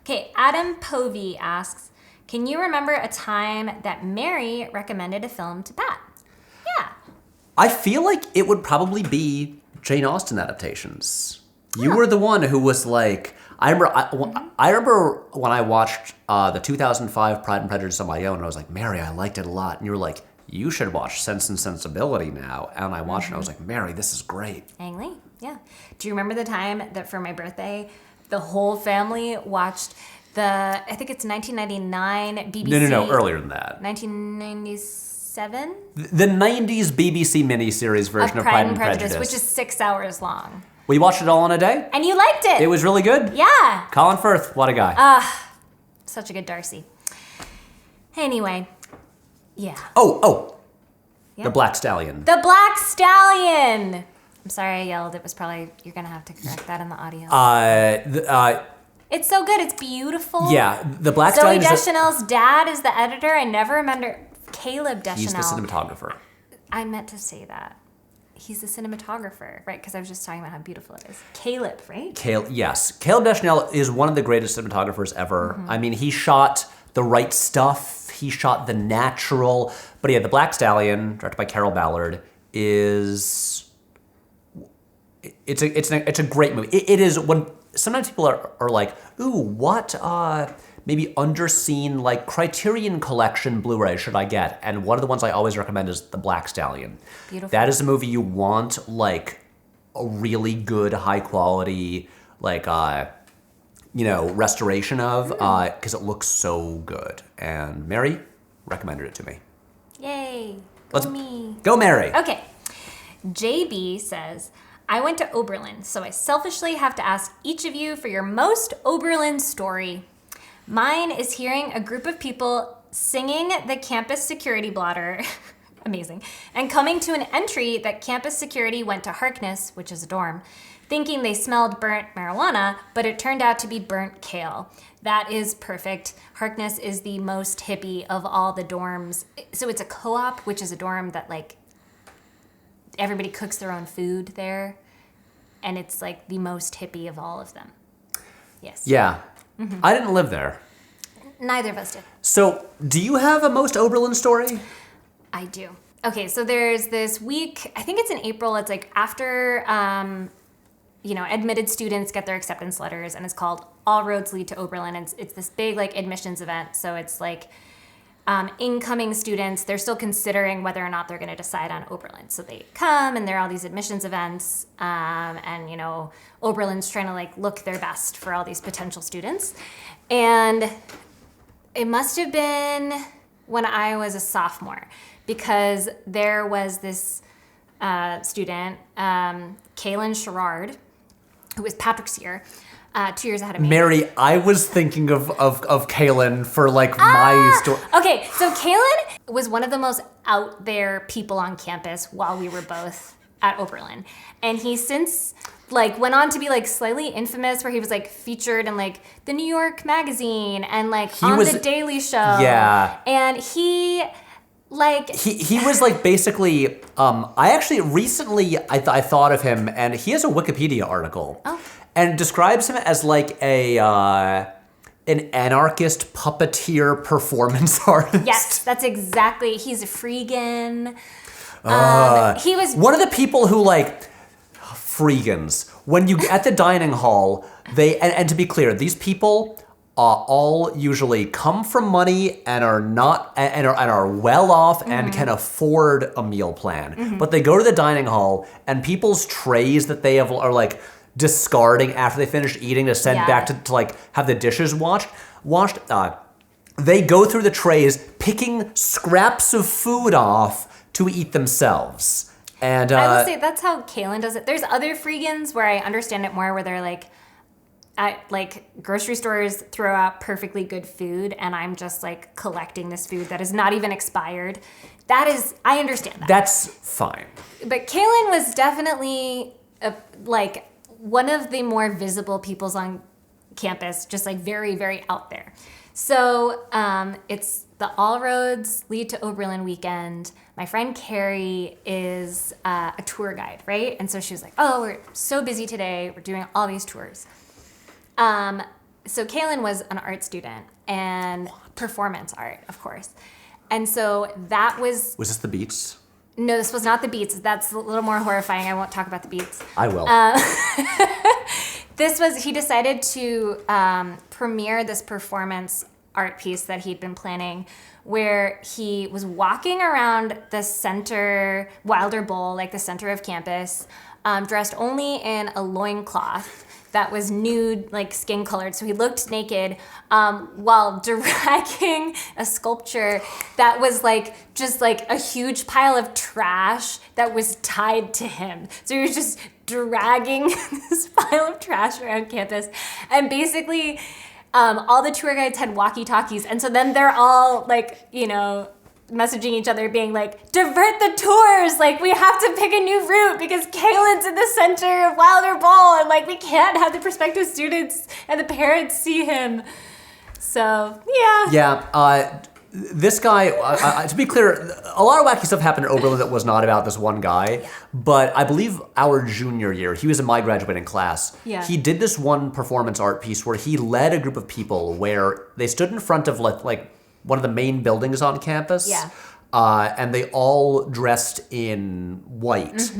Okay, Adam Povey asks, can you remember a time that Mary recommended a film to Pat? Yeah. I feel like it would probably be Jane Austen adaptations. You were the one who was like, I remember when I watched the 2005 Pride and Prejudice on my own, and I was like, Mary, I liked it a lot. And you were like, you should watch Sense and Sensibility now. And I watched it and I was like, Mary, this is great. Ang Lee, yeah. Do you remember the time that for my birthday, the whole family watched I think it's 1999 BBC. No, earlier than that. 1997? The 90s BBC miniseries version of Pride and Prejudice. Which is 6 hours long. We watched it all in a day. And you liked it. It was really good. Yeah. Colin Firth, what a guy. Such a good Darcy. Anyway, yeah. Oh. Yeah. The Black Stallion. The Black Stallion! I'm sorry I yelled. It was probably, you're going to have to correct that in the audio. It's so good. It's beautiful. Yeah, The Black Zoe Stallion Deschanel's dad is the editor. I never remember. Caleb Deschanel. He's the cinematographer. I meant to say that. He's the cinematographer, right? Because I was just talking about how beautiful it is. Caleb, right? Yes. Caleb Deschanel is one of the greatest cinematographers ever. Mm-hmm. I mean, he shot The Right Stuff. He shot The Natural. But yeah, The Black Stallion, directed by Carol Ballard, is... It's a great movie. It is when... Sometimes people are like, ooh, what maybe underseen like Criterion Collection Blu-ray should I get? And one of the ones I always recommend is The Black Stallion. Beautiful. That is a movie you want like a really good, high quality, like restoration of, because it looks so good. And Mary recommended it to me. Yay. Me. Go Mary. Okay. JB says, I went to Oberlin, so I selfishly have to ask each of you for your most Oberlin story. Mine is hearing a group of people singing the campus security blotter, amazing, and coming to an entry that campus security went to Harkness, which is a dorm, thinking they smelled burnt marijuana, but it turned out to be burnt kale. That is perfect. Harkness is the most hippie of all the dorms. So it's a co-op, which is a dorm that like everybody cooks their own food there, and it's like the most hippie of all of them. Yes. Yeah. I didn't live there. Neither of us did. So, do you have a most Oberlin story? I do. Okay, so there's this week, I think it's in April, it's like after, admitted students get their acceptance letters, and it's called All Roads Lead to Oberlin. It's this big, like, admissions event, so it's like incoming students, they're still considering whether or not they're going to decide on Oberlin. So they come, and there are all these admissions events, Oberlin's trying to, like, look their best for all these potential students. And it must have been when I was a sophomore, because there was this student, Kaylin Sherrard, who was Patrick's year, 2 years ahead of me. Mary, I was thinking of Kaylin for like my story. Okay, so Kaylin was one of the most out there people on campus while we were both at Oberlin. And he since went on to be like slightly infamous, where he was like featured in like the New York Magazine and like The Daily Show. Yeah. And he was like basically, I actually recently, I thought of him, and he has a Wikipedia article. Oh. And describes him as like an anarchist puppeteer performance artist. Yes, that's exactly, he's a freegan. He was one of the people who like, freegans. When you at the dining hall, and to be clear, these people all usually come from money and are not and are well off and can afford a meal plan. But they go to the dining hall, and people's trays that they have are like discarding after they finish eating to send back to like have the dishes washed. They go through the trays picking scraps of food off to eat themselves. And I will say that's how Kaylin does it. There's other freegans where I understand it more, where they're like, at like grocery stores throw out perfectly good food, and I'm just like collecting this food that is not even expired. I understand that. That's fine. But Kaylin was definitely one of the more visible peoples on campus, just like very, very out there. So it's the All Roads Lead to Oberlin weekend. My friend Carrie is a tour guide, right? And so she was like, oh, we're so busy today. We're doing all these tours. So Kaylin was an art student and performance art, of course. And so that was... Was this the Beats? No, this was not the Beats. That's a little more horrifying. I won't talk about the Beats. I will. He decided to premiere this performance art piece that he'd been planning, where he was walking around the center, Wilder Bowl, like the center of campus, dressed only in a loincloth that was nude, like skin colored. So he looked naked while dragging a sculpture that was like just like a huge pile of trash that was tied to him. So he was just dragging this pile of trash around campus. And basically all the tour guides had walkie-talkies. And so then they're all like, messaging each other being like, divert the tours, like we have to pick a new route because Kaylin's in the center of Wilder Bowl, and like we can't have the prospective students and the parents see him. So this guy, to be clear, a lot of wacky stuff happened at Oberlin that was not about this one guy. But I believe our junior year, he was in my graduating class. He did this one performance art piece where he led a group of people where they stood in front of like one of the main buildings on campus. And they all dressed in white.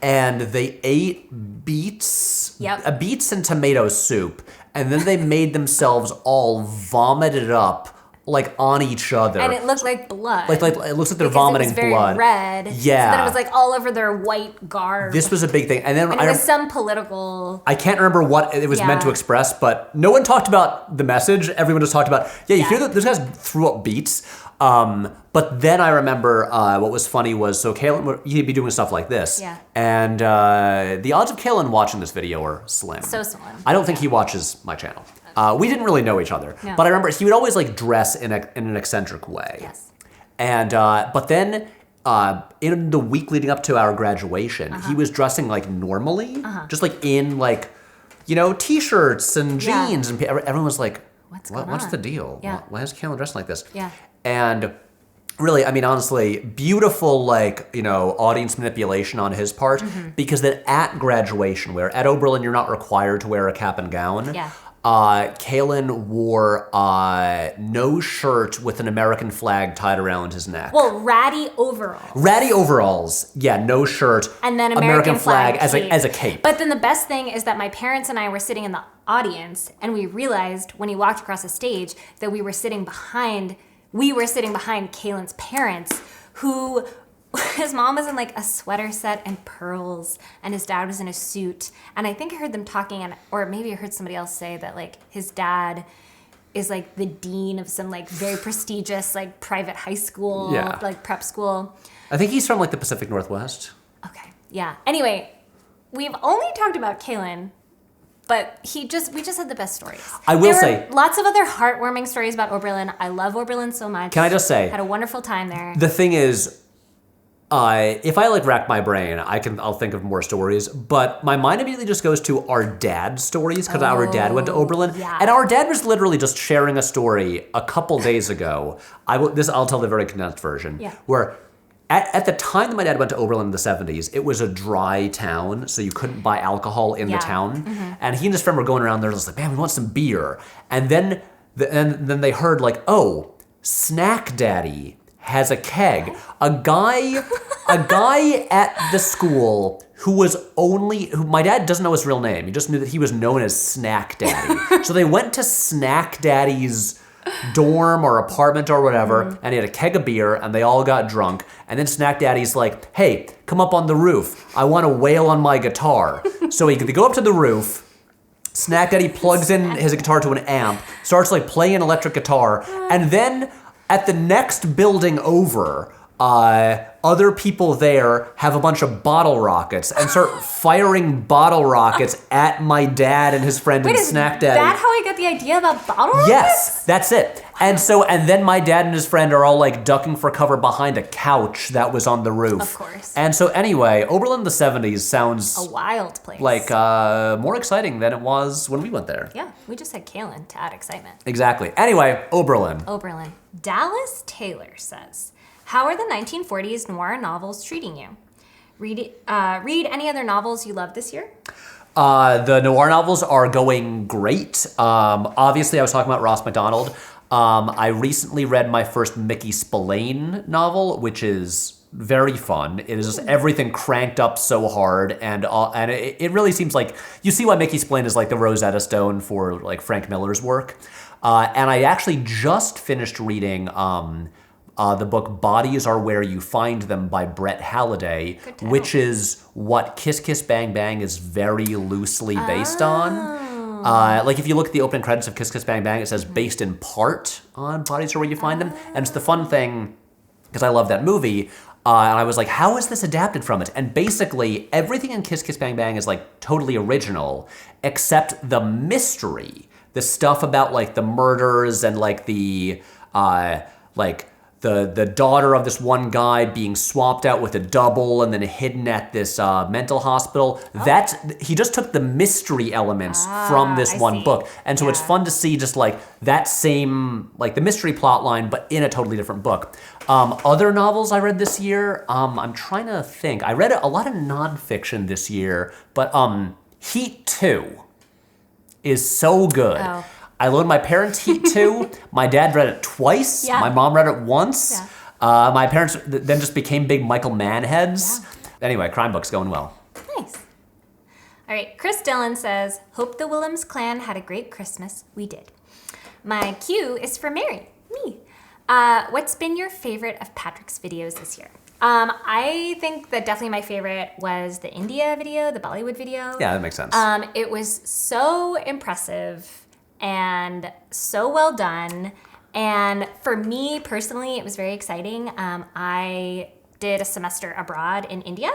And they ate beets, beets and tomato soup. And then they made themselves all vomit it up like on each other. And it looked like blood. Like it looks like they're vomiting blood. It was very red. Yeah. So then it was like all over their white garb. This was a big thing. And then it was some political... I can't remember what it was meant to express, but no one talked about the message. Everyone just talked about, you hear that those guys threw up beats. But then I remember what was funny was, so Kaylin, he'd be doing stuff like this. And the odds of Kaylin watching this video are slim. So slim. I don't think he watches my channel. We didn't really know each other. But I remember he would always like dress in an eccentric way. And, but then in the week leading up to our graduation, he was dressing like normally, just like in like, t-shirts and jeans. And everyone was like, what's the deal? Why is Kaylin dressing like this? And really, I mean, honestly, beautiful, like, you know, audience manipulation on his part, because that at graduation, where at Oberlin you're not required to wear a cap and gown, Yeah. Kalen wore no shirt with an American flag tied around his neck. Well, ratty overalls. Ratty overalls, yeah, no shirt, And then American flag as cape. a cape. But then the best thing is that my parents and I were sitting in the audience, and we realized when he walked across the stage that we were sitting behind Kalen's parents, who his mom was in like a sweater set and pearls, and his dad was in a suit. And I think I heard them talking, or maybe I heard somebody else say that like his dad is like the dean of some like very prestigious like private high school, like prep school. I think he's from like the Pacific Northwest. Okay, yeah. Anyway, we've only talked about Kalen, but we just had the best stories. I will say, there were lots of other heartwarming stories about Oberlin. I love Oberlin so much. Can I just say, had a wonderful time there. The thing is, if I like rack my brain, I'll think of more stories. But my mind immediately just goes to our dad's stories, because our dad went to Oberlin, yeah. and our dad was literally just sharing a story a couple days ago. I'll tell the very condensed version. Yeah. Where at the time that my dad went to Oberlin in the 70s, it was a dry town, so you couldn't buy alcohol in the town. And he and his friend were going around there just like, man, we want some beer. And then they heard like, oh, Snack Daddy has a keg. A guy at the school who my dad doesn't know his real name. He just knew that he was known as Snack Daddy. So they went to Snack Daddy's dorm or apartment or whatever, and he had a keg of beer, and they all got drunk. And then Snack Daddy's like, hey, come up on the roof. I want to wail on my guitar. So they go up to the roof. Snack Daddy plugs in his guitar to an amp, starts like playing an electric guitar, and then at the next building over, other people there have a bunch of bottle rockets and start firing bottle rockets at my dad and his friend and Snack Daddy. Is that how I got the idea about bottle rockets? Yes, that's it. And then my dad and his friend are all like ducking for cover behind a couch that was on the roof. Of course. And so anyway, Oberlin in the 70s sounds a wild place. Like more exciting than it was when we went there. Yeah, we just had Kalen to add excitement. Exactly. Anyway, Oberlin. Dallas Taylor says, how are the 1940s noir novels treating you? Read any other novels you loved this year? The noir novels are going great. Obviously, I was talking about Ross MacDonald. I recently read my first Mickey Spillane novel, which is very fun. It is just everything cranked up so hard, and it really seems like you see why Mickey Spillane is like the Rosetta Stone for like Frank Miller's work. And I actually just finished reading the book Bodies Are Where You Find Them by Brett Halliday, which is what Kiss Kiss Bang Bang is very loosely based on. Like if you look at the opening credits of Kiss Kiss Bang Bang, it says based in part on Bodies Are Where You Find Them. And it's the fun thing, because I love that movie, and I was like, how is this adapted from it? And basically, everything in Kiss Kiss Bang Bang is like totally original, except the mystery. The stuff about like the murders and like the the daughter of this one guy being swapped out with a double and then hidden at this mental hospital. He just took the mystery elements from this one book. And so it's fun to see just like that same, like the mystery plot line, but in a totally different book. Other novels I read this year, I'm trying to think. I read a lot of nonfiction this year, but Heat 2 is so good. Oh. I loaned my parents Heat 2. My dad read it twice. Yeah. My mom read it once. Yeah. My parents then just became big Michael Mann heads. Yeah. Anyway, crime book's going well. Nice. All right, Chris Dillon says, hope the Willems clan had a great Christmas. We did. My cue is for Mary, me. What's been your favorite of Patrick's videos this year? I think that definitely my favorite was the India video, the Bollywood video. Yeah, that makes sense. It was so impressive and so well done. And for me personally, it was very exciting. I did a semester abroad in India,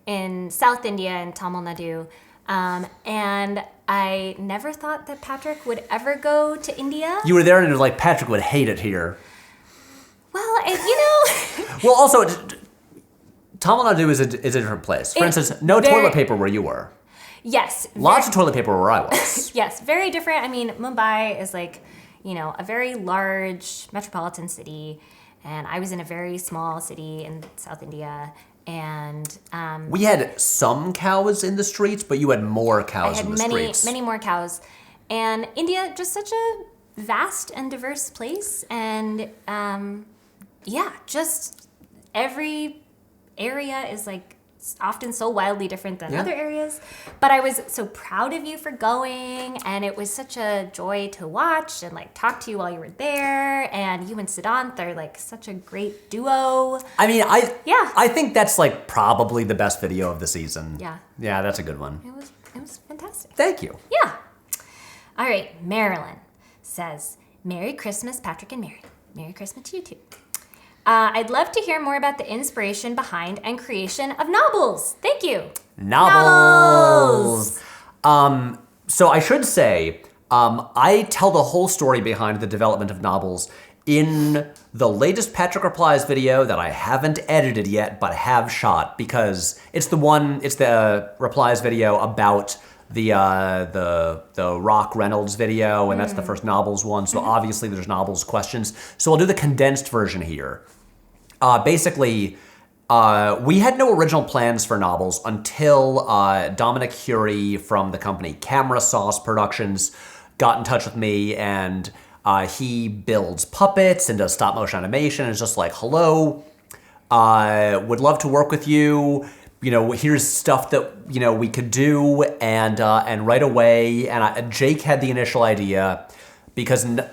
in South India in Tamil Nadu. And I never thought that Patrick would ever go to India. You were there and it was like, Patrick would hate it here. Well, Well, also, Tamil Nadu is a different place. For instance, no toilet paper where you were. Yes. Lots of toilet paper where I was. Yes, very different. I mean, Mumbai is like, a very large metropolitan city. and I was in a very small city in South India, and We had some cows in the streets, but you had more cows in the streets. many more cows. And India, just such a vast and diverse place, and just every area is like often so wildly different than other areas. But I was so proud of you for going, and it was such a joy to watch and like talk to you while you were there. And you and Siddhant are like such a great duo. I mean, I think that's like probably the best video of the season. Yeah, that's a good one. It was fantastic. Thank you. Yeah. All right, Marilyn says, Merry Christmas, Patrick and Mary. Merry Christmas to you too. I'd love to hear more about the inspiration behind and creation of novels. Thank you. Novels. So I should say, I tell the whole story behind the development of novels in the latest Patrick Replies video that I haven't edited yet, but have shot, because it's the Replies video about the Rock Reynolds video, and that's the first novels one, so obviously there's novels questions. So I'll do the condensed version here. Basically, we had no original plans for novels until Dominic Curie from the company Camera Sauce Productions got in touch with me, and he builds puppets and does stop motion animation, and is just like, hello, would love to work with you. You know, here's stuff that, you know, we could do, and right away, and Jake had the initial idea, because there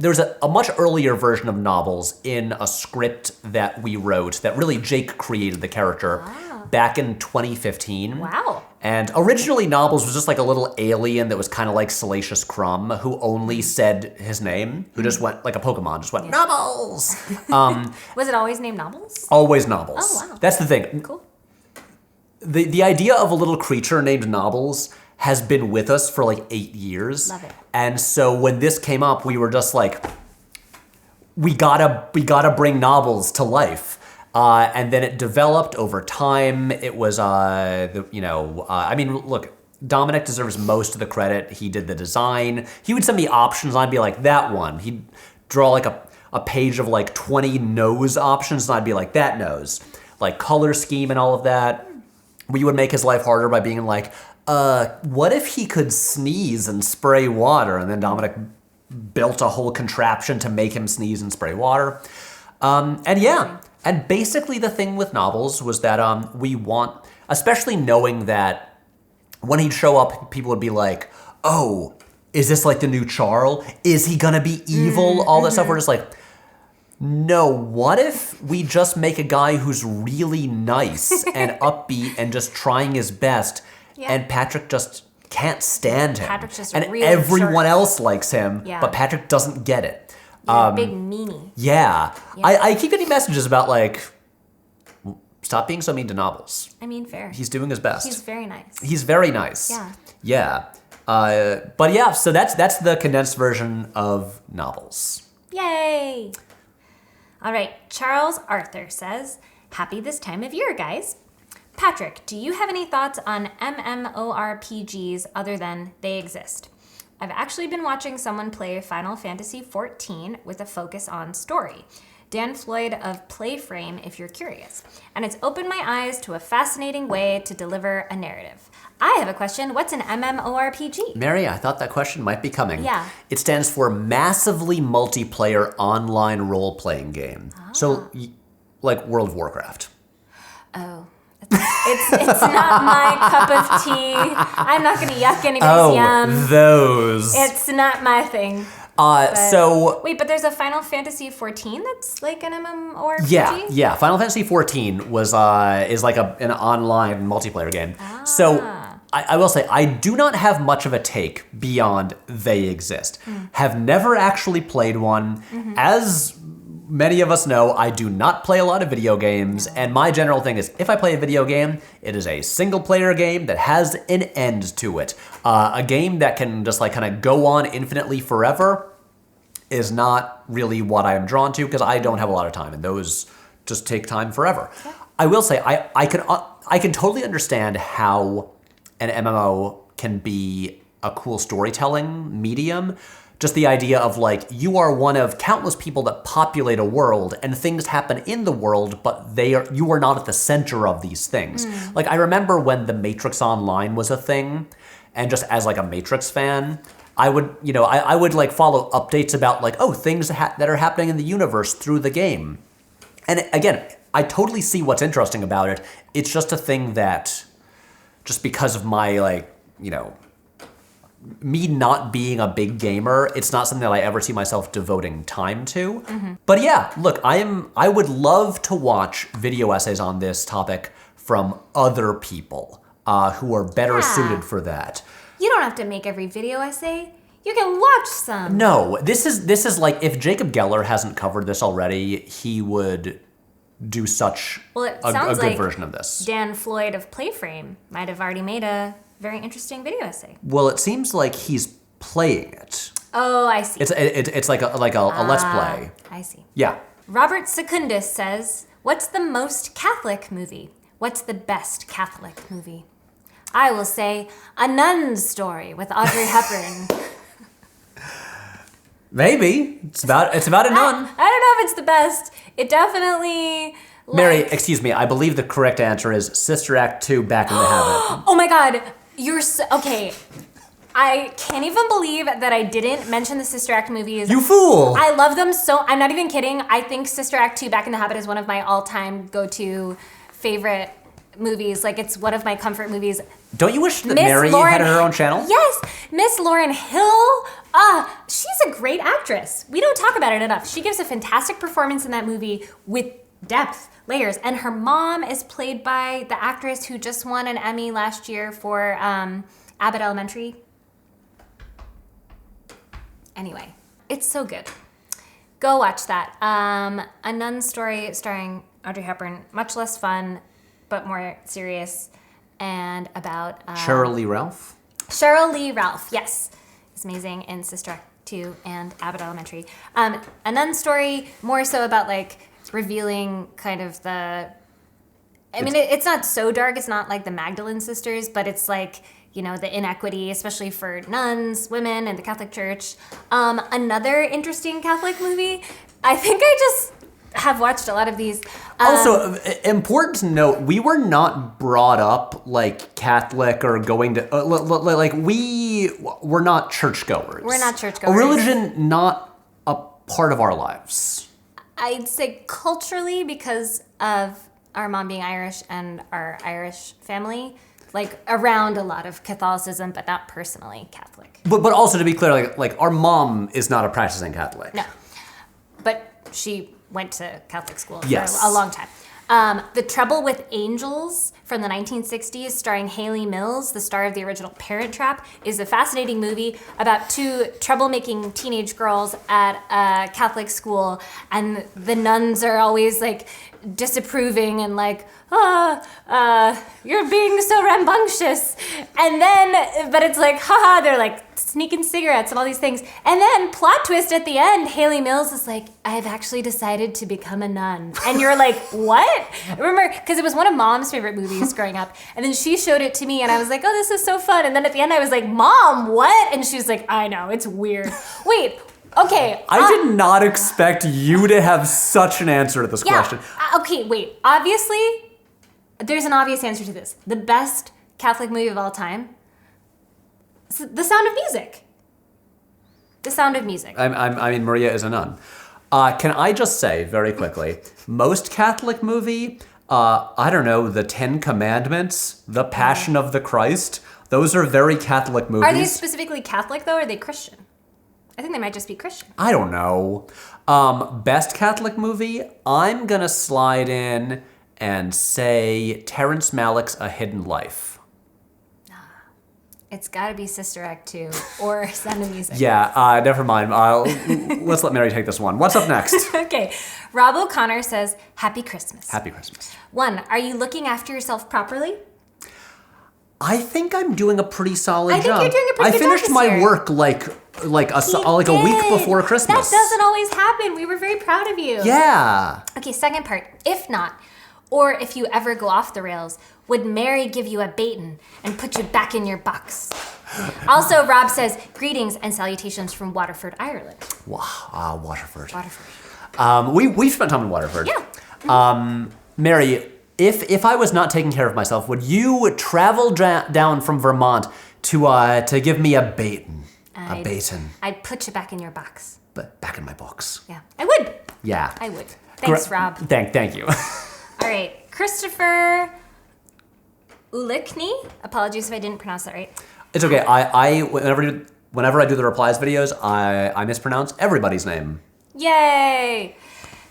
was a much earlier version of novels in a script that we wrote that really Jake created the character back in 2015. Wow. And originally Novels was just like a little alien that was kind of like Salacious Crumb, who only said his name, who just went like a Pokemon, just went, Novels! Was it always named Novels? Always Novels. Oh, wow. That's the thing. Cool. The idea of a little creature named Novels has been with us for like 8 years. Love it. And so when this came up, we were just like, we gotta bring Novels to life. And then it developed over time. It was, I mean, look, Dominic deserves most of the credit. He did the design. He would send me options, and I'd be like, that one. He'd draw like a page of like 20 nose options, and I'd be like, that nose. Like color scheme and all of that. We would make his life harder by being like, what if he could sneeze and spray water? And then Dominic built a whole contraption to make him sneeze and spray water. And basically the thing with Novels was that we want, especially knowing that when he'd show up, people would be like, oh, is this like the new Charles? Is he gonna be evil? All that stuff. We're just like, no, what if we just make a guy who's really nice and upbeat and just trying his best, and Patrick just can't stand him. Patrick's just and really everyone jerk. else likes him, but Patrick doesn't get it. You're a big meanie. Yeah. I keep getting messages about like, stop being so mean to Novels. I mean, fair. He's doing his best. He's very nice. He's very nice. Yeah. Yeah. But yeah, so that's the condensed version of Novels. Yay! All right, Charles Arthur says, happy this time of year, guys. Patrick, do you have any thoughts on MMORPGs other than they exist? I've actually been watching someone play Final Fantasy XIV with a focus on story. Dan Floyd of Playframe, if you're curious. And it's opened my eyes to a fascinating way to deliver a narrative. I have a question. What's an MMORPG? Mary, I thought that question might be coming. Yeah. It stands for Massively Multiplayer Online Role-Playing Game. So, like World of Warcraft. Oh. It's not my cup of tea. I'm not going to yuck anybody's yum. Those. It's not my thing. Wait, but there's a Final Fantasy XIV that's like an MMORPG? Yeah. Final Fantasy XIV was is like an online multiplayer game. So I will say, I do not have much of a take beyond they exist. Have never actually played one. As many of us know, I do not play a lot of video games, and my general thing is, if I play a video game, it is a single-player game that has an end to it. A game that can just like kind of go on infinitely forever is not really what I am drawn to, because I don't have a lot of time, and those just take time forever. Yeah. I will say, I can totally understand how an MMO can be a cool storytelling medium, Just the idea of like, you are one of countless people that populate a world and things happen in the world, but you are not at the center of these things. Like I remember when the Matrix Online was a thing, and just as like a Matrix fan, I would, I would like follow updates about like, oh, things that are happening in the universe through the game. And again, I totally see what's interesting about it. It's just a thing that, just because of my like, me not being a big gamer, it's not something that I ever see myself devoting time to. But yeah, look, I would love to watch video essays on this topic from other people who are better suited for that. You don't have to make every video essay. You can watch some. No, this is like, if Jacob Geller hasn't covered this already, he would do such a good like version of this. Dan Floyd of Playframe might have already made a very interesting video essay. Well, it seems like he's playing it. Oh, I see. It's like a let's play. I see. Yeah. Robert Secundus says, "What's the most Catholic movie? What's the best Catholic movie?" I will say A Nun's Story with Audrey Hepburn. Maybe it's about a nun. I don't know if it's the best. It definitely. Mary, excuse me. I believe the correct answer is Sister Act 2, Back in the Habit. Oh my God, you're so, okay. I can't even believe that I didn't mention the Sister Act movies. You fool! I love them so. I'm not even kidding. I think Sister Act 2, Back in the Habit is one of my all-time go-to favorite movies. Like, it's one of my comfort movies. Don't you wish that Mary had her own channel? Yes, Miss Lauryn Hill. She's a great actress. We don't talk about it enough. She gives a fantastic performance in that movie with depth, layers, and her mom is played by the actress who just won an Emmy last year for Abbott Elementary. Anyway, it's so good. Go watch that. A Nun's Story starring Audrey Hepburn. Much less fun, but more serious, and about Cheryl Lee Ralph. Cheryl Lee Ralph, yes, is amazing in Sister Act 2 and Abbott Elementary. A Nun's Story, more so about like revealing kind of the. It's not so dark. It's not like the Magdalene sisters, but it's like, the inequity, especially for nuns, women, and the Catholic Church. Another interesting Catholic movie. I think I just have watched a lot of these. Also, important to note, we were not brought up like Catholic or going to like we're not churchgoers. We're not churchgoers. A religion not a part of our lives. I'd say culturally, because of our mom being Irish and our Irish family, like around a lot of Catholicism, but not personally Catholic. But also to be clear, like our mom is not a practicing Catholic. No, but she went to Catholic school for Yes. a long time. The Trouble with Angels from the 1960s, starring Hayley Mills, the star of the original Parent Trap, is a fascinating movie about two troublemaking teenage girls at a Catholic school, and the nuns are always like disapproving and like, you're being so rambunctious. And then, but it's like, haha, they're like sneaking cigarettes and all these things. And then, plot twist at the end, Hayley Mills is like, I've actually decided to become a nun. And you're like, what? I remember, because it was one of Mom's favorite movies growing up. And then she showed it to me and I was like, oh, this is so fun. And then at the end I was like, Mom, what? And she was like, I know, it's weird. Wait, okay. I did not expect you to have such an answer to this question. Okay, wait. Obviously, there's an obvious answer to this. The best Catholic movie of all time, The Sound of Music. The Sound of Music. I mean, Maria is a nun. Can I just say very quickly, most Catholic movie, I don't know, The Ten Commandments, The Passion of the Christ, those are very Catholic movies. Are they specifically Catholic, though, or are they Christian? I think they might just be Christian. I don't know. Best Catholic movie, I'm gonna slide in and say Terrence Malick's A Hidden Life. It's gotta be Sister Act 2 or Sound of Music. Yeah, never mind. Let's let Mary take this one. What's up next? Okay. Rob O'Connor says, Happy Christmas. Happy Christmas. 1, are you looking after yourself properly? I think I'm doing a pretty solid job. I think you're doing a pretty good job I finished this my year. work like a week before Christmas. That doesn't always happen. We were very proud of you. Yeah. Okay, second part. If not, Or if you ever go off the rails, would Mary give you a baton and put you back in your box? Also, Rob says, greetings and salutations from Waterford, Ireland. Wow, Waterford. Waterford. We've spent time in Waterford. Yeah. Mary, if I was not taking care of myself, would you travel down from Vermont to give me a baton? A baton. I'd put you back in your box. But back in my box. Yeah, I would. Yeah. I would. Thanks, Rob. Thank you. All right, Christopher Ulikny. Apologies if I didn't pronounce that right. It's okay. I whenever I do the replies videos, I mispronounce everybody's name. Yay!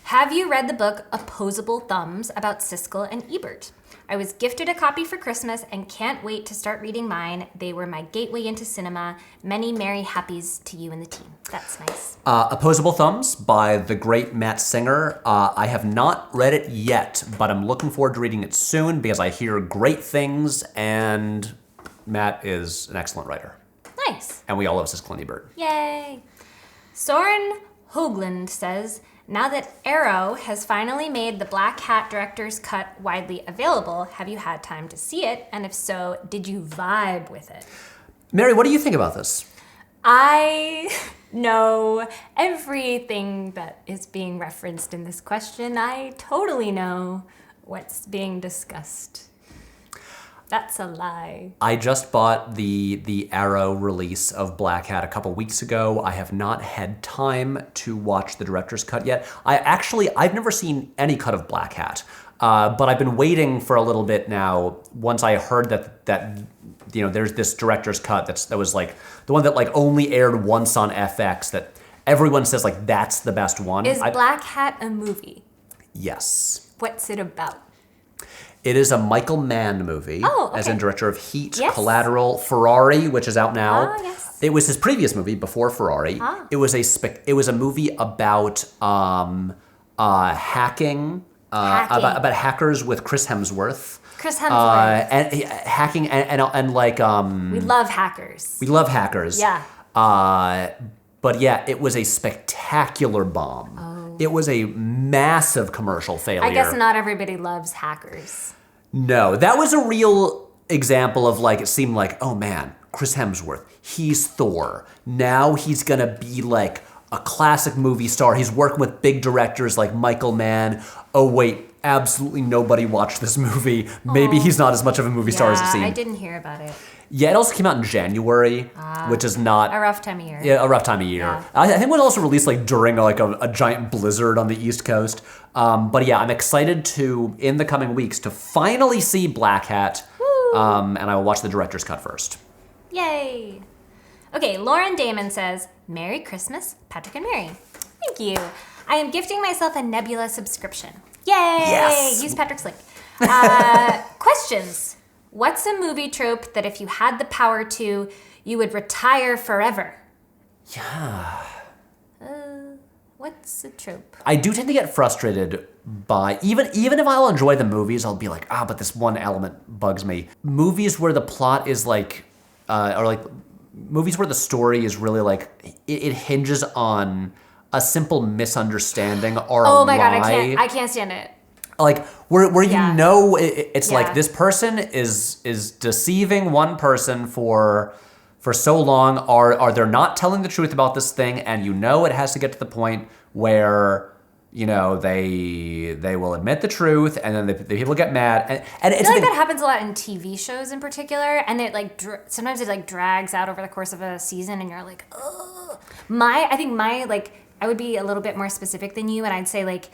Have you read the book Opposable Thumbs about Siskel and Ebert? I was gifted a copy for Christmas and can't wait to start reading mine. They were my gateway into cinema. Many merry happies to you and the team. That's nice. Opposable Thumbs by the great Matt Singer. I have not read it yet, but I'm looking forward to reading it soon because I hear great things, and Matt is an excellent writer. Nice. And we all love Siskel and Ebert. Yay. Soren Hoagland says, now that Arrow has finally made the Black Hat director's cut widely available, have you had time to see it? And if so, did you vibe with it? Mary, what do you think about this? I know everything that is being referenced in this question. I totally know what's being discussed. That's a lie. I just bought the Arrow release of Black Hat a couple weeks ago. I have not had time to watch the director's cut yet. I've never seen any cut of Black Hat, but I've been waiting for a little bit now. Once I heard that there's this director's cut that was like the one that like only aired once on FX, that everyone says like that's the best one. Is Black Hat a movie? Yes. What's it about? It is a Michael Mann movie, okay. as in director of Heat, Yes. Collateral, Ferrari, which is out now. Ah, yes. It was his previous movie before Ferrari. Ah. It was a movie about hacking, about hackers with Chris Hemsworth. Chris Hemsworth. And hacking and like We love hackers. we love hackers. Yeah. But yeah, it was a spectacular bomb. Oh. It was a massive commercial failure. I guess not everybody loves hackers. No, that was a real example of like, it seemed like, oh man, Chris Hemsworth, he's Thor. Now he's gonna be like a classic movie star. He's working with big directors like Michael Mann. Oh wait, absolutely nobody watched this movie. Maybe he's not as much of a movie star as it seemed. I didn't hear about it. Yeah, it also came out in January, which is not A rough time of year. Yeah, a rough time of year. Yeah. I think it was also released like during like a giant blizzard on the East Coast. But yeah, I'm excited to, in the coming weeks, to finally see Black Hat. And I will watch the director's cut first. Yay. Okay, Lauren Damon says, Merry Christmas, Patrick and Mary. Thank you. I am gifting myself a Nebula subscription. Yay! Yes! Use Patrick's link. Questions. What's a movie trope that if you had the power to, you would retire forever? Yeah. What's a trope? I do tend to get frustrated by, even if I'll enjoy the movies, I'll be like, but this one element bugs me. Movies where the plot is like, or like movies where the story is really like, it hinges on a simple misunderstanding or a lie. Oh my god, I can't stand it. Like where Yeah. you know it's Yeah. like this person is deceiving one person for so long, or they're not telling the truth about this thing, and you know it has to get to the point where they will admit the truth, and then the people get mad, and it's I feel like that happens a lot in TV shows in particular, and it like sometimes it like drags out over the course of a season, and you're like, ugh. I would be a little bit more specific than you, and I'd say like,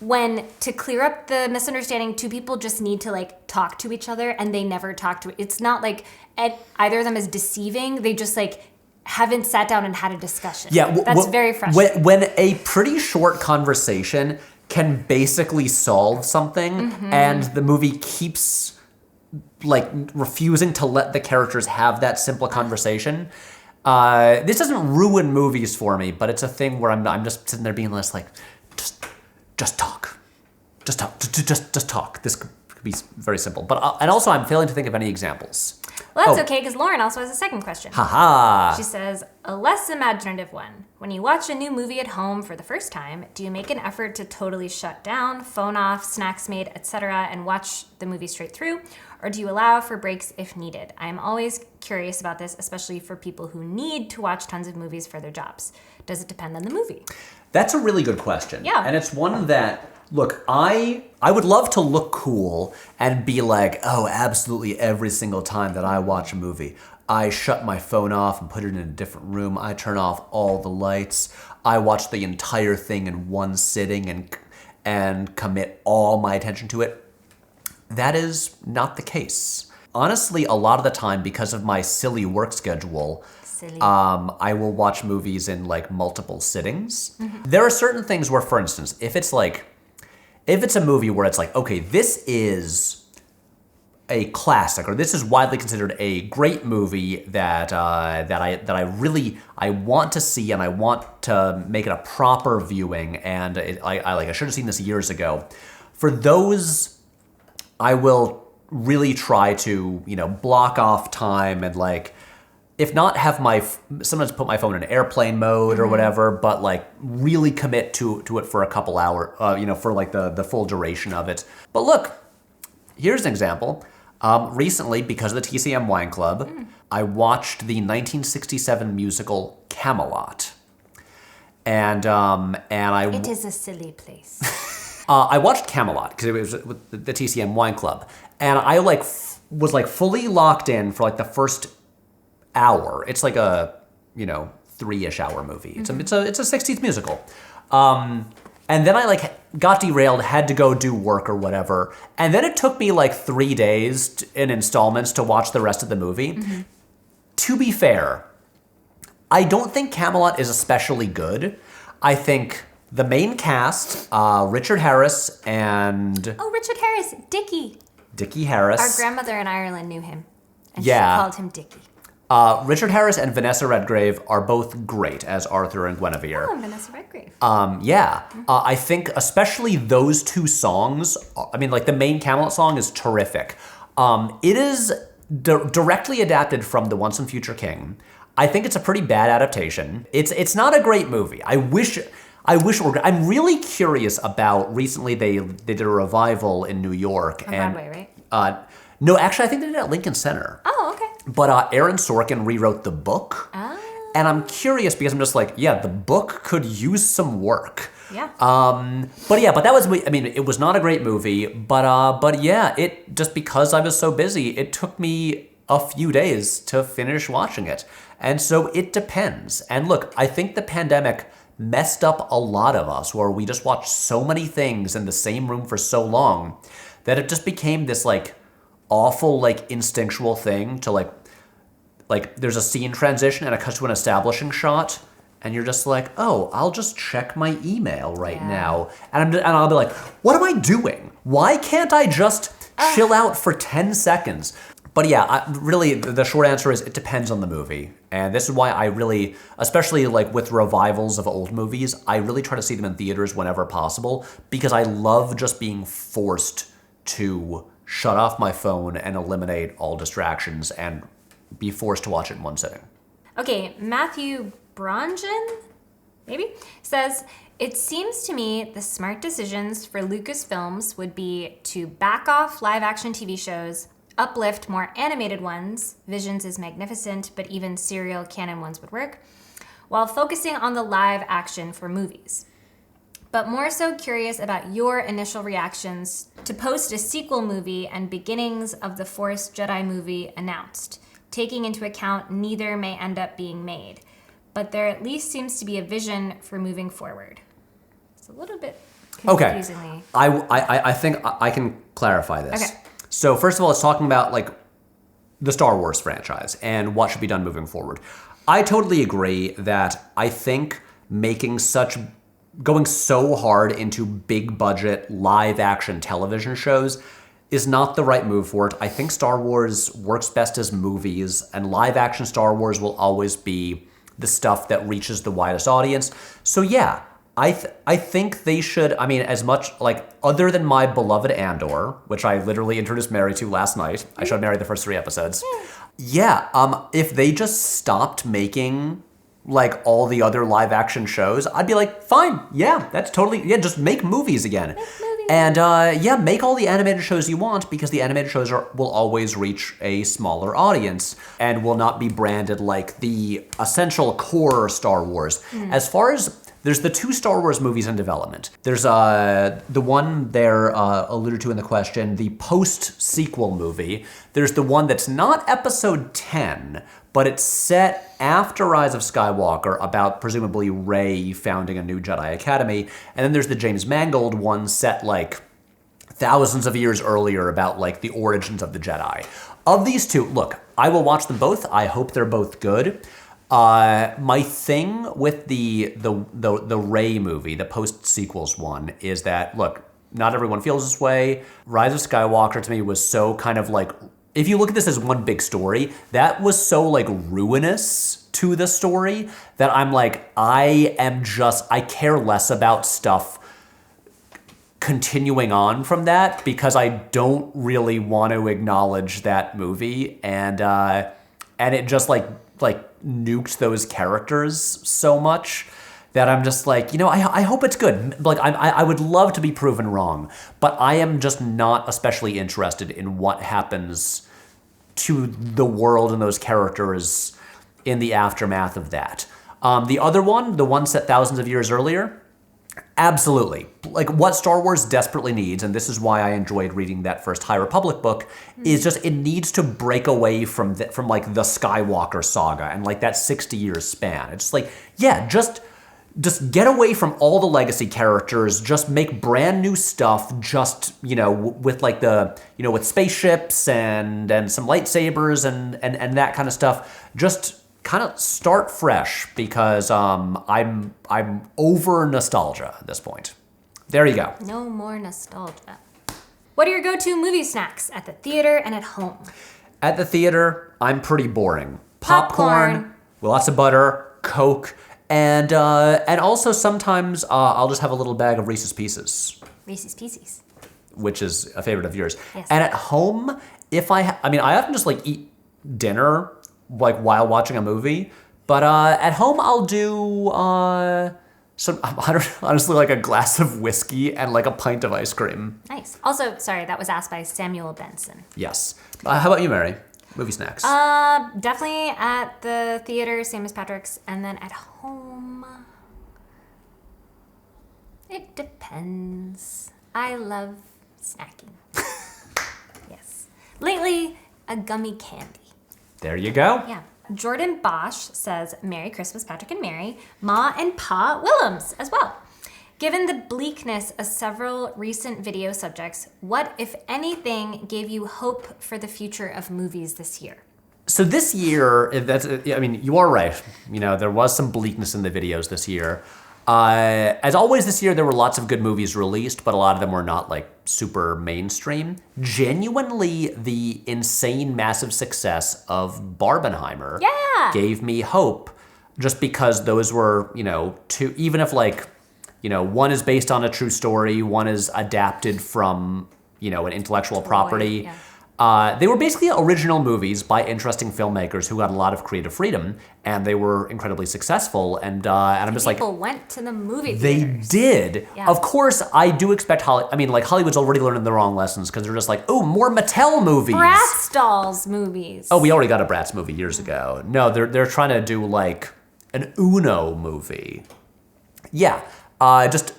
when to clear up the misunderstanding, two people just need to like talk to each other, and they never talk to. It's not like either of them is deceiving. They just like haven't sat down and had a discussion. Yeah, that's very frustrating. When a pretty short conversation can basically solve something, and the movie keeps like refusing to let the characters have that simple conversation. This doesn't ruin movies for me, but it's a thing where I'm just sitting there being less like, just talk. Just talk. Just talk. This could be very simple. But and also, I'm failing to think of any examples. Well, that's okay, because Lauren also has a second question. Haha. She says, a less imaginative one. When you watch a new movie at home for the first time, do you make an effort to totally shut down, phone off, snacks made, etc., and watch the movie straight through? Or do you allow for breaks if needed? I am always curious about this, especially for people who need to watch tons of movies for their jobs. Does it depend on the movie? That's a really good question. Yeah. And it's one that, look, I would love to look cool and be like, oh, absolutely every single time that I watch a movie, I shut my phone off and put it in a different room. I turn off all the lights. I watch the entire thing in one sitting and commit all my attention to it. That is not the case. Honestly, a lot of the time, because of my silly work schedule, I will watch movies in like multiple sittings. Mm-hmm. There are certain things where, for instance, if it's a movie where it's like, okay, this is a classic, or this is widely considered a great movie that I really want to see, and I want to make it a proper viewing, and I should have seen this years ago. For those, I will really try to block off time and if not have sometimes put my phone in airplane mode or whatever, but really commit to it for a couple hours, for the full duration of it. But look, here's an example. Recently, because of the TCM Wine Club, I watched the 1967 musical Camelot, and It is a silly place. I watched Camelot because it was with the TCM Wine Club, and I was fully locked in for the first hour. It's like a 3-ish hour movie. It's a 60s musical. And then I got derailed, had to go do work or whatever. And then it took me 3 days in installments to watch the rest of the movie. Mm-hmm. To be fair, I don't think Camelot is especially good. I think the main cast, Richard Harris and... Oh, Richard Harris, Dickie Harris. Our grandmother in Ireland knew him. And yeah. She called him Dickie. Richard Harris and Vanessa Redgrave are both great as Arthur and Guinevere. Oh, and Vanessa Redgrave. Yeah. I think especially those two songs, the main Camelot song is terrific. It is directly adapted from The Once and Future King. I think it's a pretty bad adaptation. It's not a great movie. I wish it were. I'm really curious about, recently they did a revival in New York. On Broadway, right? No, actually I think they did it at Lincoln Center. Oh, okay. But Aaron Sorkin rewrote the book. Ah. And I'm curious because I'm just the book could use some work. Yeah. But that was, it was not a great movie, but yeah, it just because I was so busy, it took me a few days to finish watching it. And so it depends. And look, I think the pandemic messed up a lot of us where we just watched so many things in the same room for so long that it just became this awful instinctual thing to there's a scene transition and it cuts to an establishing shot and you're just oh, I'll just check my email right now, and I'll be what am I doing? Why can't I just chill out for 10 seconds? But yeah, really the short answer is it depends on the movie, and this is why I really, especially with revivals of old movies, I really try to see them in theaters whenever possible because I love just being forced to shut off my phone and eliminate all distractions and be forced to watch it in one sitting. Okay, Matthew Brongen, maybe, says, it seems to me the smart decisions for Lucasfilms would be to back off live-action TV shows, uplift more animated ones, Visions is magnificent, but even serial canon ones would work, while focusing on the live action for movies. But more so curious about your initial reactions to post a sequel movie and beginnings of the Force Jedi movie announced, taking into account neither may end up being made, but there at least seems to be a vision for moving forward. It's a little bit confusingly. Okay, I think I can clarify this. Okay. So first of all, it's talking about the Star Wars franchise and what should be done moving forward. I totally agree that I think going so hard into big budget live action television shows is not the right move for it. I think Star Wars works best as movies, and live action Star Wars will always be the stuff that reaches the widest audience. So yeah, I think they should, as much, other than my beloved Andor, which I literally introduced Mary to last night. I showed Mary the first 3 episodes. Yeah, if they just stopped making like all the other live action shows, I'd be like, fine, yeah, that's totally, yeah, just make movies again. Make movies. And yeah, make all the animated shows you want, because the animated shows will always reach a smaller audience and will not be branded like the essential core Star Wars. As far as, there's the 2 Star Wars movies in development. There's the one there alluded to in the question, the post-sequel movie. There's the one that's not episode 10, but it's set after Rise of Skywalker, about presumably Rey founding a new Jedi Academy. And then there's the James Mangold one set like thousands of years earlier, about like the origins of the Jedi. Of these 2, look, I will watch them both. I hope they're both good. My thing with the Rey movie, the post-sequels one, is that, look, not everyone feels this way. Rise of Skywalker to me was so kind of like, if you look at this as one big story, that was so like ruinous to the story that I'm like, I care less about stuff continuing on from that, because I don't really want to acknowledge that movie, and it just like nuked those characters so much that I'm just like, I hope it's good. Like, I would love to be proven wrong, but I am just not especially interested in what happens to the world and those characters in the aftermath of that. The other one, the one set thousands of years earlier, absolutely. Like, what Star Wars desperately needs, and this is why I enjoyed reading that first High Republic book, is just, it needs to break away from like the Skywalker saga and like that 60-year span. It's like, yeah, just get away from all the legacy characters, just make brand new stuff, just, with like the, with spaceships and some lightsabers and that kind of stuff. Just kind of start fresh, because I'm over nostalgia at this point. There you go. No more nostalgia. What are your go-to movie snacks at the theater and at home? At the theater, I'm pretty boring. Popcorn with lots of butter, Coke, and also sometimes I'll just have a little bag of Reese's Pieces. Reese's Pieces. Which is a favorite of yours. Yes. And at home, I often just like eat dinner like while watching a movie, but at home I'll do honestly like a glass of whiskey and like a pint of ice cream. Nice. Also, sorry, that was asked by Samuel Benson. Yes. How about you, Mary? Movie snacks. Definitely at the theater, same as Patrick's, and then at home, it depends. I love snacking. Yes. Lately, a gummy candy. There you go. Yeah. Jordan Bosch says, Merry Christmas, Patrick and Mary. Ma and Pa Willems as well. Given the bleakness of several recent video subjects, what, if anything, gave you hope for the future of movies this year? So this year, you are right. There was some bleakness in the videos this year. As always this year, there were lots of good movies released, but a lot of them were not like super mainstream. Genuinely, the insane, massive success of Barbenheimer gave me hope, just because those were, two, even if like, one is based on a true story, one is adapted from, an intellectual property. Yeah. They were basically original movies by interesting filmmakers who got a lot of creative freedom, and they were incredibly successful. And I'm just like, people went to the movie they theaters. did. Yeah. Of course, I do expect Hollywood's already learning the wrong lessons, because they're just like, oh, more Mattel movies. Bratz dolls movies. Oh, we already got a Bratz movie years ago. No, they're trying to do like an Uno movie. Yeah. Just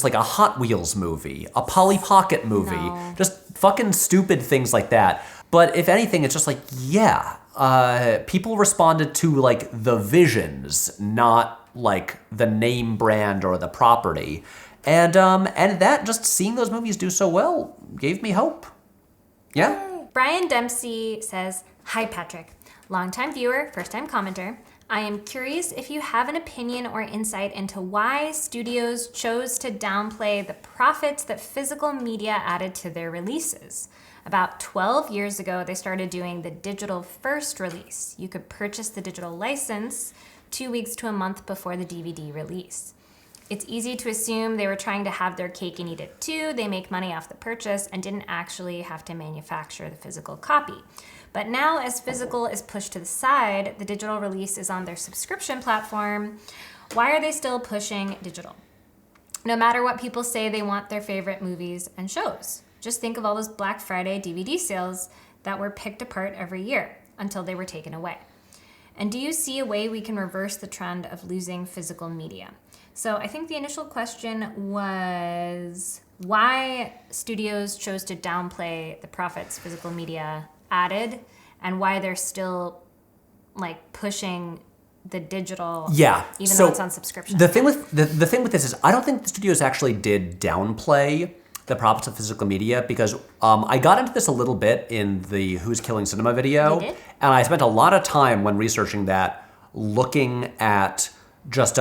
like a Hot Wheels movie, a Polly Pocket movie, just fucking stupid things like that. But if anything, it's just like, people responded to like the visions, not like the name brand or the property. And that, just seeing those movies do so well gave me hope. Yeah. Yay. Brian Dempsey says, Hi, Patrick. Longtime viewer, first-time commenter. I am curious if you have an opinion or insight into why studios chose to downplay the profits that physical media added to their releases. About 12 years ago, they started doing the digital first release. You could purchase the digital license 2 weeks to a month before the DVD release. It's easy to assume they were trying to have their cake and eat it too. They make money off the purchase and didn't actually have to manufacture the physical copy. But now, as physical is pushed to the side, the digital release is on their subscription platform. Why are they still pushing digital? No matter what people say, they want their favorite movies and shows. Just think of all those Black Friday DVD sales that were picked apart every year until they were taken away. And do you see a way we can reverse the trend of losing physical media? So I think the initial question was why studios chose to downplay the profits physical media added and why they're still like pushing the digital, even though it's on subscription. The thing with the thing with this is I don't think the studios actually did downplay the profits of physical media because I got into this a little bit in the Who's Killing Cinema video, You did? and I spent a lot of time when researching that looking at just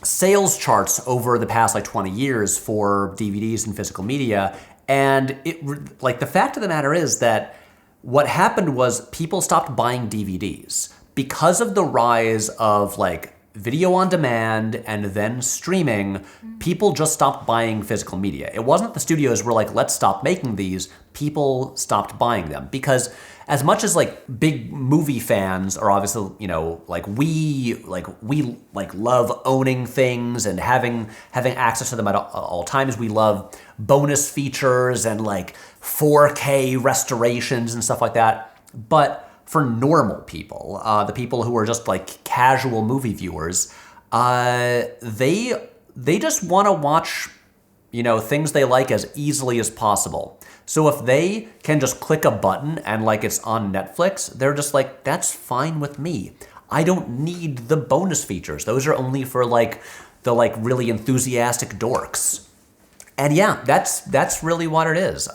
sales charts over the past like 20 years for DVDs and physical media, and it like the fact of the matter is that what happened was people stopped buying DVDs. Because of the rise of like video on demand and then streaming, people just stopped buying physical media. It wasn't the studios were like, let's stop making these. People stopped buying them because as much as like big movie fans are obviously, you know, we love owning things and having access to them at all times. We love bonus features and like 4K restorations and stuff like that. But for normal people, the people who are just like casual movie viewers, they just want to watch, you know, things they like as easily as possible. So if they can just click a button and like it's on Netflix, they're just like, that's fine with me. I don't need the bonus features. Those are only for like the like really enthusiastic dorks. And yeah, that's really what it is.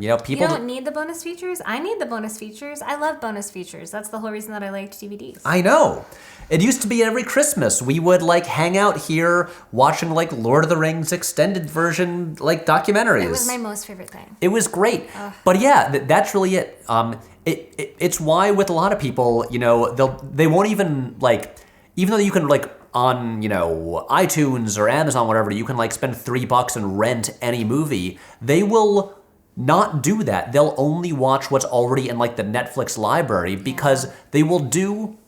You know, people You don't need the bonus features? I need the bonus features. I love bonus features. That's the whole reason that I liked DVDs. I know. It used to be every Christmas we would like hang out here watching like Lord of the Rings extended version like documentaries. It was my most favorite thing. It was great. But yeah, that's really it. It's why with a lot of people, you know, they won't even like, even though you can like on, you know, iTunes or Amazon, whatever, you can like spend $3 and rent any movie. They will not do that. They'll only watch what's already in like the Netflix library because they will do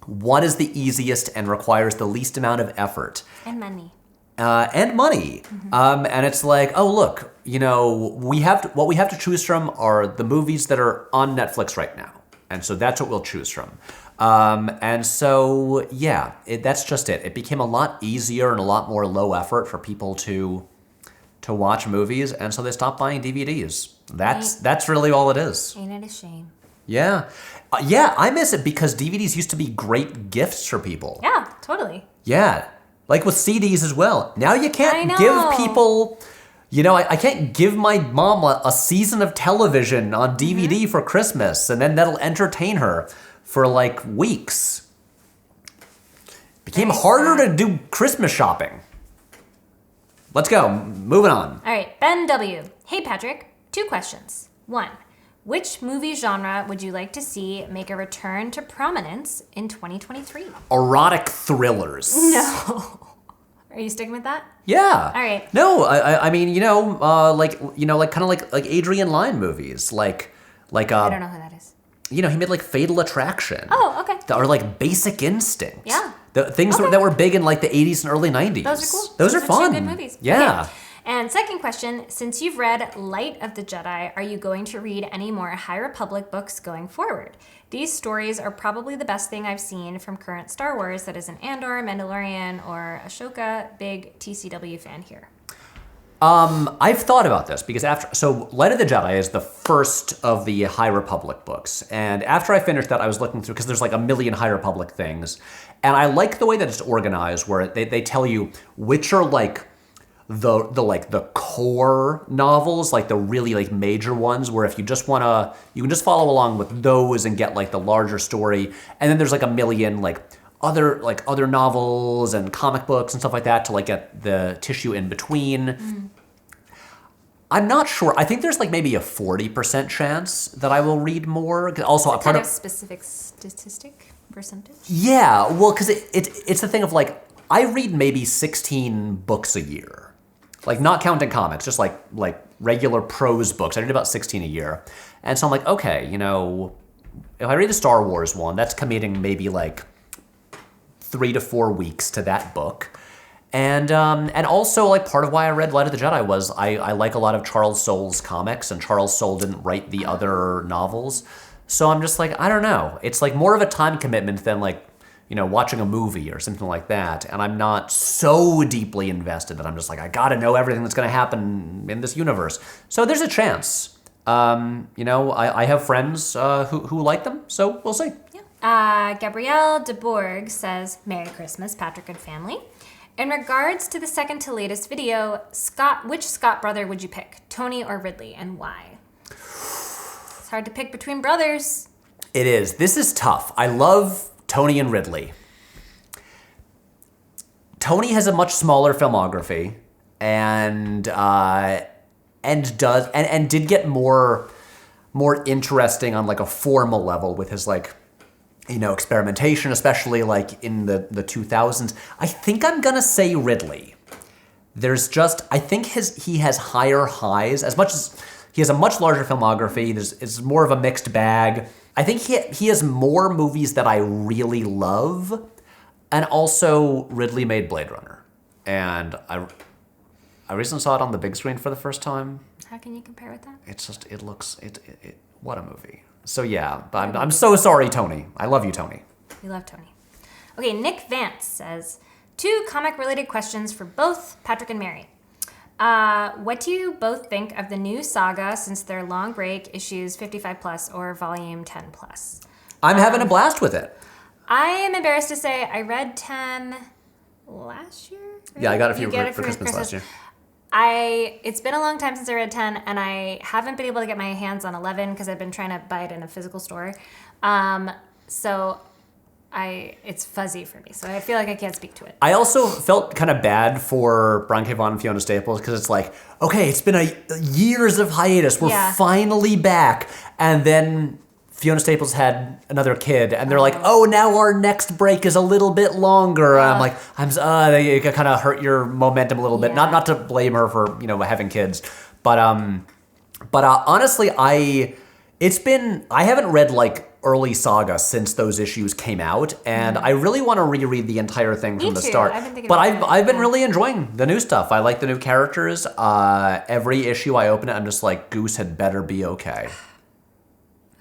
what is the easiest and requires the least amount of effort. And money. And it's like, oh, look, you know, what we have to choose from are the movies that are on Netflix right now. And so that's what we'll choose from. And so, yeah, that's just it. It became a lot easier and a lot more low effort for people to watch movies, and so they stopped buying DVDs. That's really all it is. Ain't it a shame? Yeah. Yeah, I miss it because DVDs used to be great gifts for people. Yeah, totally. Yeah. Like with CDs as well. Now you can't I give know. people, you know, I can't give my mom a season of television on DVD for Christmas, and then that'll entertain her for like weeks. It became harder to do Christmas shopping. Let's go. Moving on. All right, Ben W. Hey, Patrick. 2 questions. 1. Which movie genre would you like to see make a return to prominence in 2023? Erotic thrillers. No. Are you sticking with that? Yeah. All right. No, I mean, you know, like kind of like Adrian Lyne movies, like I don't know who that is. You know, he made like Fatal Attraction. Oh, okay. Or like Basic Instinct. Yeah. The things that were big in like the 80s and early 90s. Those are cool. Those are fun. 2 good movies. Yeah. Okay. And second question, since you've read Light of the Jedi, are you going to read any more High Republic books going forward? These stories are probably the best thing I've seen from current Star Wars that isn't Andor, Mandalorian, or Ashoka. Big TCW fan here. I've thought about this because so Light of the Jedi is the first of the High Republic books. And after I finished that, I was looking through, because there's like a million High Republic things. And I like the way that it's organized, where they tell you which are like the core novels, like the really like major ones, where if you just wanna, you can just follow along with those and get like the larger story. And then there's like a million like other novels and comic books and stuff like that to like get the tissue in between. I'm not sure. I think there's like maybe a 40% chance that I will read more. Also, Kind of specific statistic percentage? Yeah, well, because it's the thing of like, I read maybe 16 books a year. Like, not counting comics, just like regular prose books. I read about 16 a year. And so I'm like, okay, you know, if I read the Star Wars one, that's committing maybe like 3 to 4 weeks to that book. And also, like, part of why I read Light of the Jedi was I like a lot of Charles Soule's comics, and Charles Soule didn't write the other novels. So I'm just like, I don't know. It's like more of a time commitment than like, you know, watching a movie or something like that. And I'm not so deeply invested that I'm just like, I gotta know everything that's gonna happen in this universe. So there's a chance. You know, I have friends who like them, so we'll see. Yeah. Gabrielle DeBorg says, Merry Christmas, Patrick and family. In regards to the second to latest video, which Scott brother would you pick, Tony or Ridley, and why? It's hard to pick between brothers. It is. This is tough. I love Tony and Ridley. Tony has a much smaller filmography and did get more interesting on like a formal level with his like, you know, experimentation, especially like in the 2000s. I think I'm gonna say Ridley. I think he has higher highs, as much as he has a much larger filmography. It's more of a mixed bag. I think he has more movies that I really love, and also Ridley made Blade Runner, and I recently saw it on the big screen for the first time. How can you compare with that? It's just what a movie. So yeah, but I'm so sorry, Tony. I love you, Tony. We love Tony. Okay, Nick Vance says, 2 comic-related questions for both Patrick and Mary. What do you both think of the new saga since their long break, issues 55 plus or volume 10 plus? I'm having a blast with it. I am embarrassed to say I read 10 last year. Right? Yeah, I got a few for Christmas last year. It's been a long time since I read 10, and I haven't been able to get my hands on 11 because I've been trying to buy it in a physical store. So it's fuzzy for me, so I feel like I can't speak to it. I also felt kind of bad for Brian K. Vaughan and Fiona Staples because it's like, okay, it's been years of hiatus. We're finally back. And then Fiona Staples had another kid, and they're like, oh, now our next break is a little bit longer. I'm like, it kind of hurt your momentum a little bit. Not to blame her for, you know, having kids. But honestly, I haven't read like early saga since those issues came out, and I really want to reread the entire thing from the start. I've been really enjoying the new stuff. I like the new characters. Every issue I open it, I'm just like, Goose had better be okay.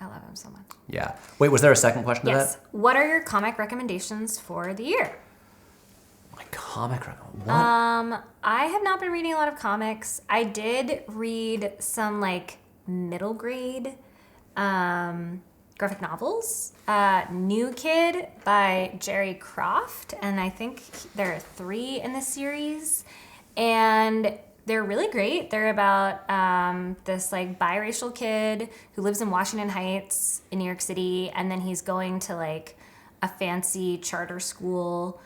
I love him so much. Yeah. Wait, was there a second question to that? Yes. What are your comic recommendations for the year? My comic recommendation? What? I have not been reading a lot of comics. I did read some like middle grade graphic novels. New Kid by Jerry Croft, and I think there are 3 in this series, and they're really great. They're about this like biracial kid who lives in Washington Heights in New York City, and then he's going to like a fancy charter school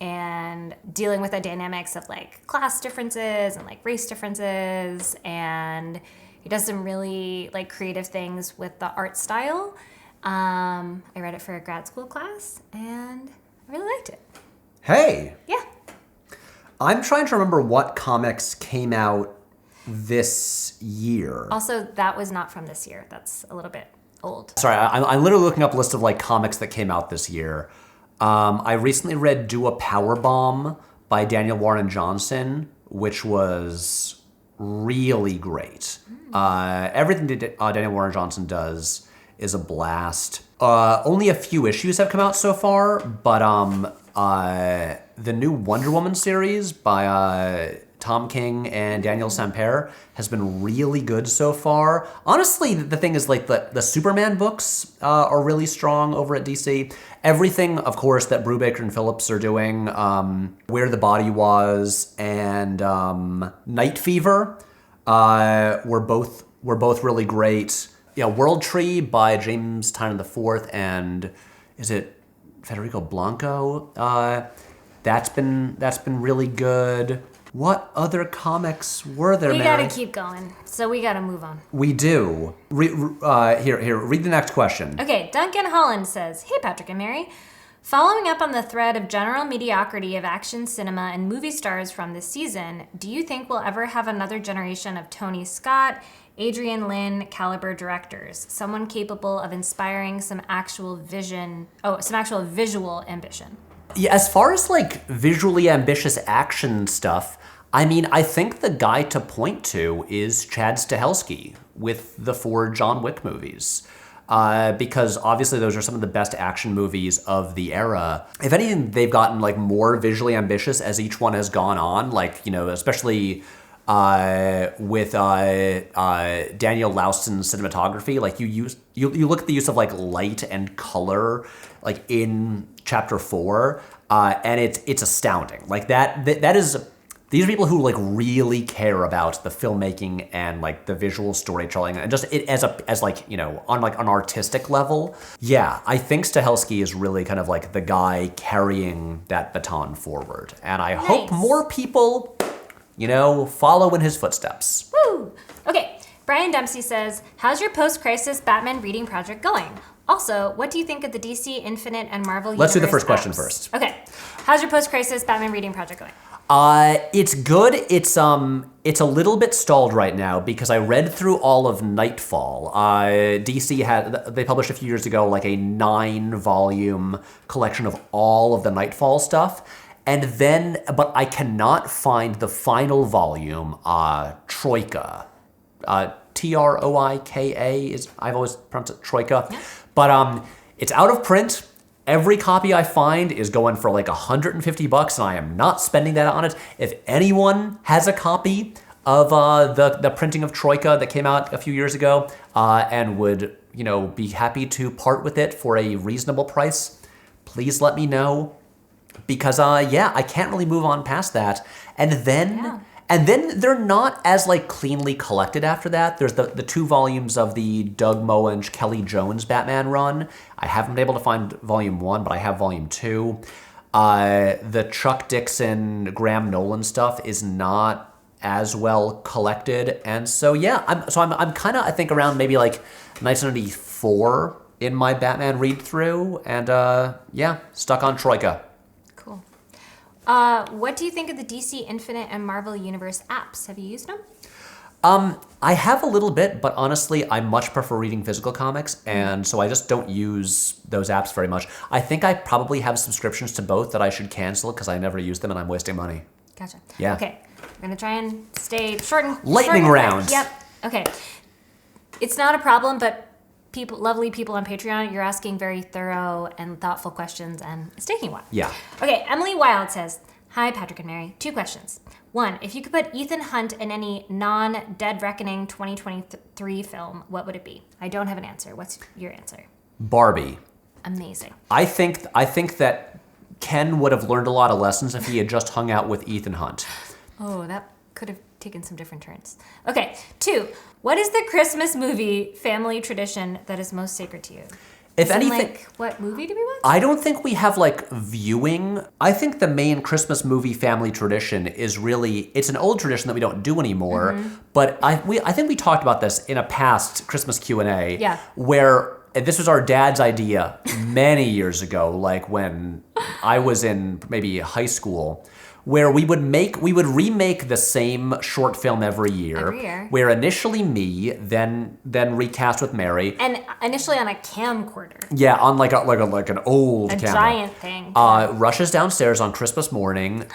and dealing with the dynamics of like class differences and like race differences, and he does some really like creative things with the art style. I read it for a grad school class, and I really liked it. Hey! Yeah. I'm trying to remember what comics came out this year. Also, that was not from this year. That's a little bit old. Sorry, I'm literally looking up a list of like comics that came out this year. I recently read Do a Powerbomb by Daniel Warren Johnson, which was really great. Everything that Daniel Warren Johnson does is a blast. Only a few issues have come out so far, but the new Wonder Woman series by Tom King and Daniel Sampere has been really good so far. Honestly, the thing is like the Superman books are really strong over at DC. Everything, of course, that Brubaker and Phillips are doing, Where the Body Was and Night Fever were both really great. Yeah, World Tree by James Tynion IV and is it Federico Blanco? That's been really good. What other comics were there, We Mary? gotta keep going, so we gotta move on. We do. Here, read the next question. Okay, Duncan Holland says, hey, Patrick and Mary. Following up on the thread of general mediocrity of action cinema and movie stars from this season, do you think we'll ever have another generation of Tony Scott, Adrian Lyne caliber directors, someone capable of inspiring some actual visual ambition? Yeah, as far as like visually ambitious action stuff, I mean, I think the guy to point to is Chad Stahelski with the 4 John Wick movies. Because obviously those are some of the best action movies of the era. If anything, they've gotten like more visually ambitious as each one has gone on. Like, you know, especially with Daniel Lauston's cinematography. Like you look at the use of like light and color, like in Chapter 4, and it's astounding. Like that is. These are people who like really care about the filmmaking and like the visual storytelling and just it as like, you know, on like an artistic level. Yeah, I think Stahelski is really kind of like the guy carrying that baton forward. And I hope more people, you know, follow in his footsteps. Woo! Okay, Brian Dempsey says, how's your post-crisis Batman reading project going? Also, what do you think of the DC Infinite and Marvel Let's do the Universe first question apps? first. Okay, how's your post-crisis Batman reading project going? It's good. It's a little bit stalled right now because I read through all of Nightfall. DC they published a few years ago like a 9-volume collection of all of the Nightfall stuff. And then, but I cannot find the final volume, Troika. Troika I've always pronounced it Troika. Yeah. But it's out of print. Every copy I find is going for like $150, and I am not spending that on it. If anyone has a copy of the printing of Troika that came out a few years ago, and would, you know, be happy to part with it for a reasonable price, please let me know. Because yeah, I can't really move on past that. And then they're not as like cleanly collected after that. There's the 2 volumes of the Doug Moench, Kelly Jones Batman run. I haven't been able to find volume 1, but I have volume 2. The Chuck Dixon, Graham Nolan stuff is not as well collected. And so yeah, I'm kind of, I think, around maybe like 1994 in my Batman read through, and yeah, stuck on Troika. Cool. What do you think of the DC Infinite and Marvel Universe apps? Have you used them? I have a little bit, but honestly, I much prefer reading physical comics, and so I just don't use those apps very much. I think I probably have subscriptions to both that I should cancel because I never use them and I'm wasting money. Gotcha. Yeah. Okay, we're gonna try and stay short and lightning round. Yep. Okay. It's not a problem, but lovely people on Patreon, you're asking very thorough and thoughtful questions, and it's taking a while. Yeah. Okay, Emily Wild says, hi, Patrick and Mary. 2 questions. 1, if you could put Ethan Hunt in any non-Dead Reckoning 2023 film, what would it be? I don't have an answer. What's your answer? Barbie. Amazing. I think that Ken would have learned a lot of lessons if he had just hung out with Ethan Hunt. Oh, that could have taken some different turns. Okay, 2, what is the Christmas movie family tradition that is most sacred to you? If anything, like, what movie do we watch? I don't think we have like viewing. I think the main Christmas movie family tradition is really, it's an old tradition that we don't do anymore. But I think we talked about this in a past Christmas Q&A. Yeah. Where this was our dad's idea many years ago, like when I was in maybe high school, where we would remake the same short film every year. Where initially me, then recast with Mary. And initially on a camcorder. Yeah, on like an old camera. A giant thing. Rushes downstairs on Christmas morning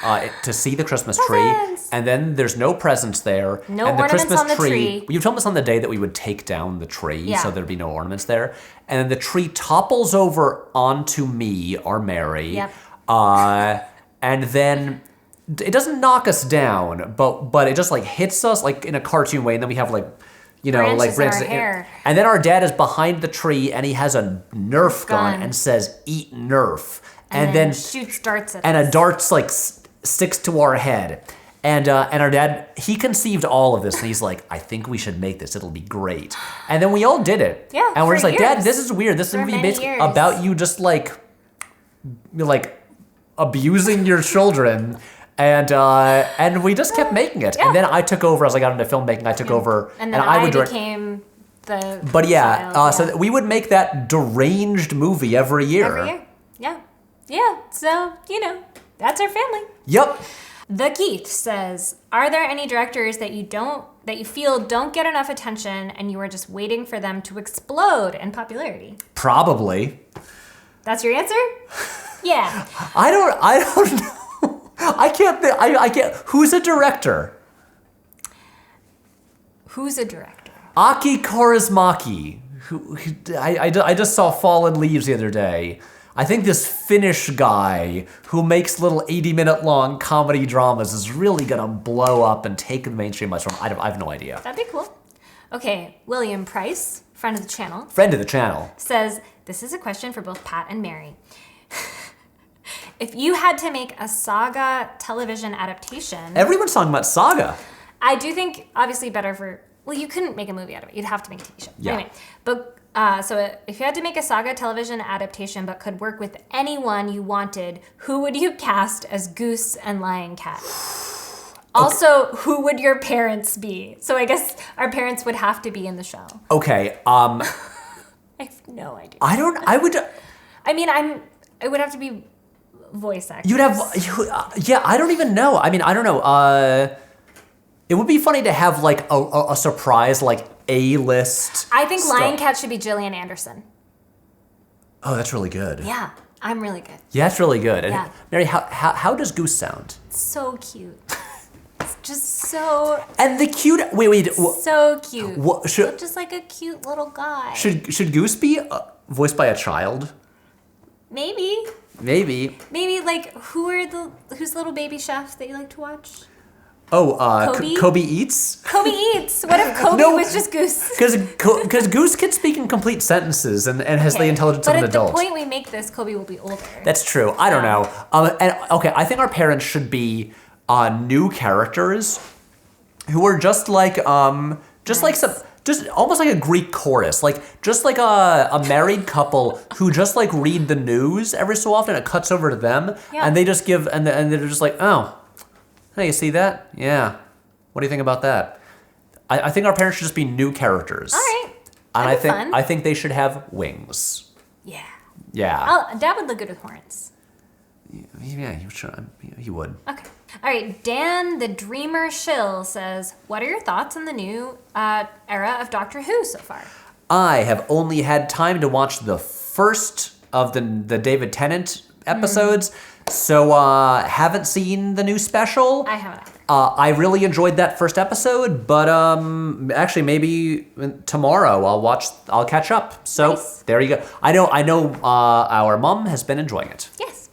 to see the Christmas tree, and then there's no presents there. No and the ornaments Christmas on the tree. You told us on the day that we would take down the tree, so there'd be no ornaments there. And then the tree topples over onto me, or Mary. Yep. And then it doesn't knock us down, but it just like hits us like in a cartoon way, and then we have like, you know, branches like branches. In our hair. And then our dad is behind the tree, and he has a Nerf gun and says, "Eat Nerf," and then shoots darts at and us. a darts like sticks to our head. And our dad, he conceived all of this, and he's like, I think we should make this. It'll be great. And then we all did it. Yeah, and we're just like, years. Dad, this is weird. This is For basically years. about you just like abusing your children. And we just kept making it. Yeah. And then I took over as I got into filmmaking. I took over, and then I would direct. Became the. But yeah, child, so we would make that deranged movie every year. Every year, yeah. Yeah, so, that's our family. Yep. The Keith says, are there any directors that you feel don't get enough attention and you are just waiting for them to explode in popularity? Probably. That's your answer? Yeah. I don't know. I can't. Who's a director? Who's a director? Aki Kaurismäki, who I just saw Fallen Leaves the other day. I think this Finnish guy who makes little 80-minute long comedy dramas is really gonna blow up and take the mainstream by storm. I have no idea. That'd be cool. Okay, William Price, friend of the channel. Friend of the channel. Says, this is a question for both Pat and Mary. If you had to make a Saga television adaptation... Everyone's talking about Saga. I do think, obviously, better for... Well, you couldn't make a movie out of it. You'd have to make a TV show. Yeah. Anyway, but so if you had to make a Saga television adaptation but could work with anyone you wanted, who would you cast as Goose and Lion Cat? Also, who would your parents be? So I guess our parents would have to be in the show. Okay, I have no idea. It would have to be voice actors. I don't even know. I don't know. It would be funny to have like a surprise like A-list. I think Lion Cat should be Gillian Anderson. Oh, that's really good. Yeah, I'm really good. Yeah, that's really good. Yeah. And Mary, how does Goose sound? So cute. It's just so... And the cute... Wait. So cute. Should, just like a cute little guy. Should Goose be voiced by a child? Maybe. Maybe like who's the little baby chef that you like to watch? Oh, Kobe? Kobe Eats? Kobe Eats. What if Kobe was just Goose? Because Goose can speak in complete sentences and has the intelligence of an adult. But at the point we make this, Kobe will be older. That's true. I don't know. I think our parents should be new characters who are just like just almost like a Greek chorus, just like a married couple who just like read the news every so often. It cuts over to them, and they just give, and they're just like, oh, hey, you see that? Yeah. What do you think about that? I think our parents should just be new characters. All right. And That'd I think they should have wings. Yeah. Yeah. Dad would look good with horns. Yeah, he would. Okay. All right. Dan the Dreamer Shill says, what are your thoughts on the new era of Doctor Who so far? I have only had time to watch the first of the David Tennant episodes, so haven't seen the new special. I haven't. I really enjoyed that first episode, but actually maybe tomorrow I'll catch up. So nice. There you go. I know our mom has been enjoying it. Yes.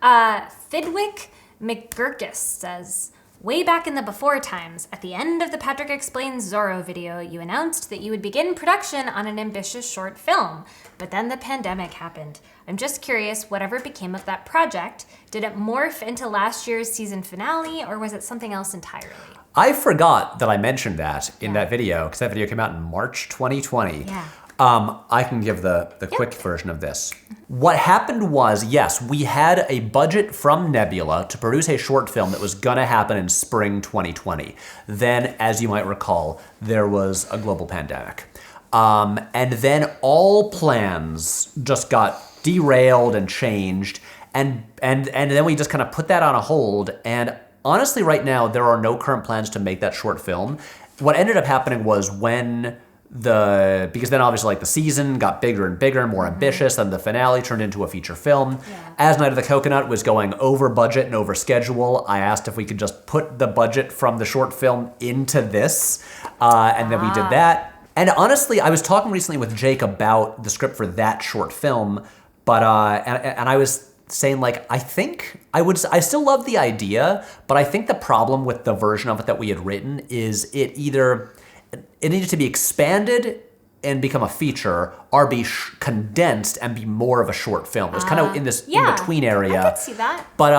Fidwick McGurkis says, way back in the before times, at the end of the Patrick Explains Zorro video, you announced that you would begin production on an ambitious short film. But then the pandemic happened. I'm just curious, whatever became of that project, did it morph into last year's season finale, or was it something else entirely? I forgot that I mentioned that in that video, because that video came out in March 2020. Yeah. I can give the quick version of this. What happened was, yes, we had a budget from Nebula to produce a short film that was gonna happen in spring 2020. Then, as you might recall, there was a global pandemic. And then all plans just got derailed and changed, and then we just kind of put that on a hold, and honestly right now there are no current plans to make that short film. What ended up happening was because then obviously like the season got bigger and bigger and more ambitious, and the finale turned into a feature film. Yeah. As Night of the Coconut was going over budget and over schedule, I asked if we could just put the budget from the short film into this, and then we did that. And honestly, I was talking recently with Jake about the script for that short film, but and I was saying like, I think I still love the idea, but I think the problem with the version of it that we had written is it needed to be expanded and become a feature, or be condensed and be more of a short film. It was kind of in this in-between area. I could see that. But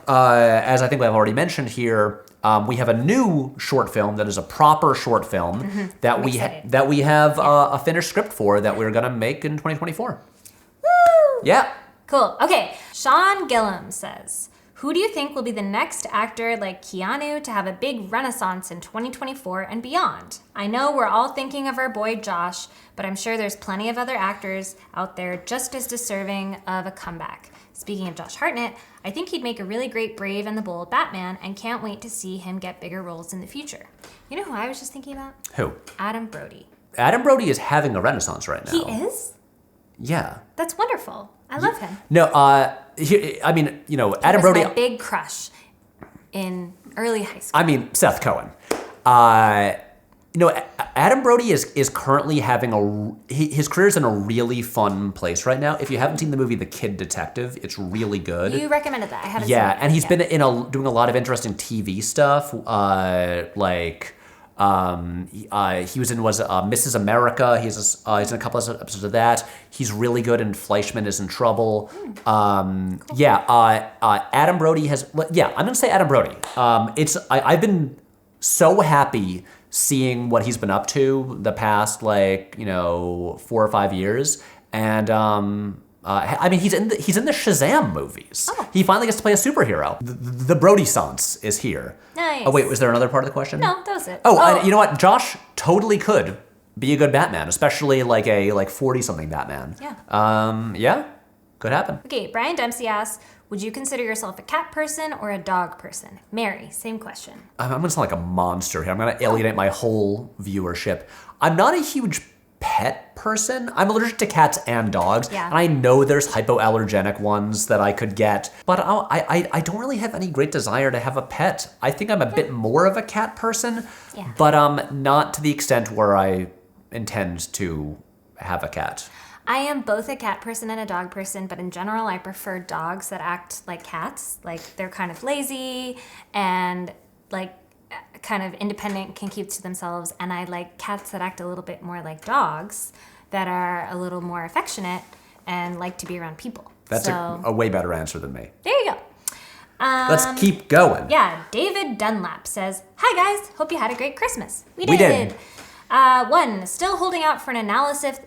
as I think I've already mentioned here, we have a new short film that is a proper short film that we have a finished script for that we're gonna make in 2024. Woo! Yeah. Cool. Okay. Sean Gillum says, Who do you think will be the next actor like Keanu to have a big renaissance in 2024 and beyond? I know we're all thinking of our boy Josh, but I'm sure there's plenty of other actors out there just as deserving of a comeback. Speaking of Josh Hartnett, I think he'd make a really great Brave and the Bold Batman and can't wait to see him get bigger roles in the future. You know who I was just thinking about? Who? Adam Brody. Adam Brody is having a renaissance right now. He is? Yeah. That's wonderful. I love him. No, Adam Brody. He was my big crush in early high school. I mean, Seth Cohen. Adam Brody is currently having his career's in a really fun place right now. If you haven't seen the movie The Kid Detective, it's really good. You recommended that. I haven't seen it. Yeah, and he's been doing a lot of interesting TV stuff. He was in Mrs. America. He's in a couple of episodes of that. He's really good in Fleischman is in Trouble. Cool. Adam Brody has. Yeah, I'm gonna say Adam Brody. I've been so happy seeing what he's been up to the past 4 or 5 years, and he's in the Shazam movies. Oh. He finally gets to play a superhero. The Brody-sance is here. Nice. Oh wait, was there another part of the question? No, that was it. Oh. You know what? Josh totally could be a good Batman, especially like a 40-something Batman. Yeah. Yeah, could happen. Okay, Brian Dempsey asks, would you consider yourself a cat person or a dog person? Mary, same question. I'm gonna sound like a monster here. I'm gonna alienate my whole viewership. I'm not a huge pet person. I'm allergic to cats and dogs. Yeah. And I know there's hypoallergenic ones that I could get, but I don't really have any great desire to have a pet. I think I'm a bit more of a cat person, but not to the extent where I intend to have a cat. I am both a cat person and a dog person, but in general, I prefer dogs that act like cats. Like, they're kind of lazy and kind of independent, can keep to themselves, and I like cats that act a little bit more like dogs, that are a little more affectionate and like to be around people. That's a way better answer than me. There you go. Let's keep going. Yeah, David Dunlap says, hi guys, hope you had a great Christmas. We did. did. One, still holding out for an analysis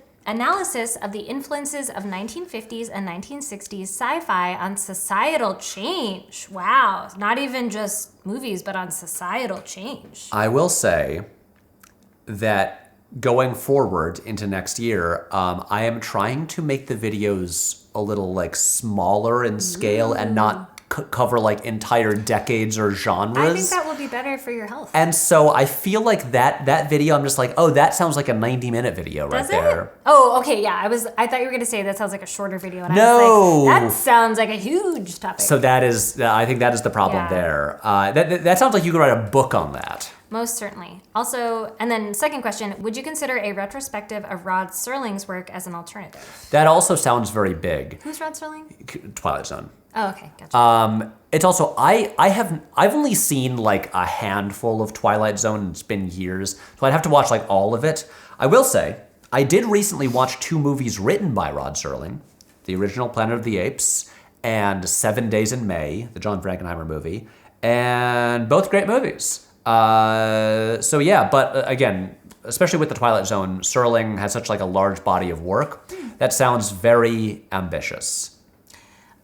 of the influences of 1950s and 1960s sci-fi on societal change. Wow, not even just movies, but on societal change. I will say that going forward into next year, I am trying to make the videos a little smaller in scale and not cover entire decades or genres. I think that will be better for your health. And so I feel like that video, I'm just like, oh, that sounds like a 90-minute video right there. Oh, okay, yeah. I thought you were going to say that sounds like a shorter video. And No. I was like, that sounds like a huge topic. So I think that is the problem there. That sounds like you could write a book on that. Most certainly. Also, and then second question, would you consider a retrospective of Rod Serling's work as an alternative? That also sounds very big. Who's Rod Serling? Twilight Zone. Oh, okay, gotcha. It's also I've only seen a handful of Twilight Zone. It's been years, so I'd have to watch all of it. I will say I did recently watch 2 movies written by Rod Serling: the original Planet of the Apes and 7 Days in May, the John Frankenheimer movie, and both great movies. So yeah, but again, especially with the Twilight Zone, Serling has such a large body of work that sounds very ambitious.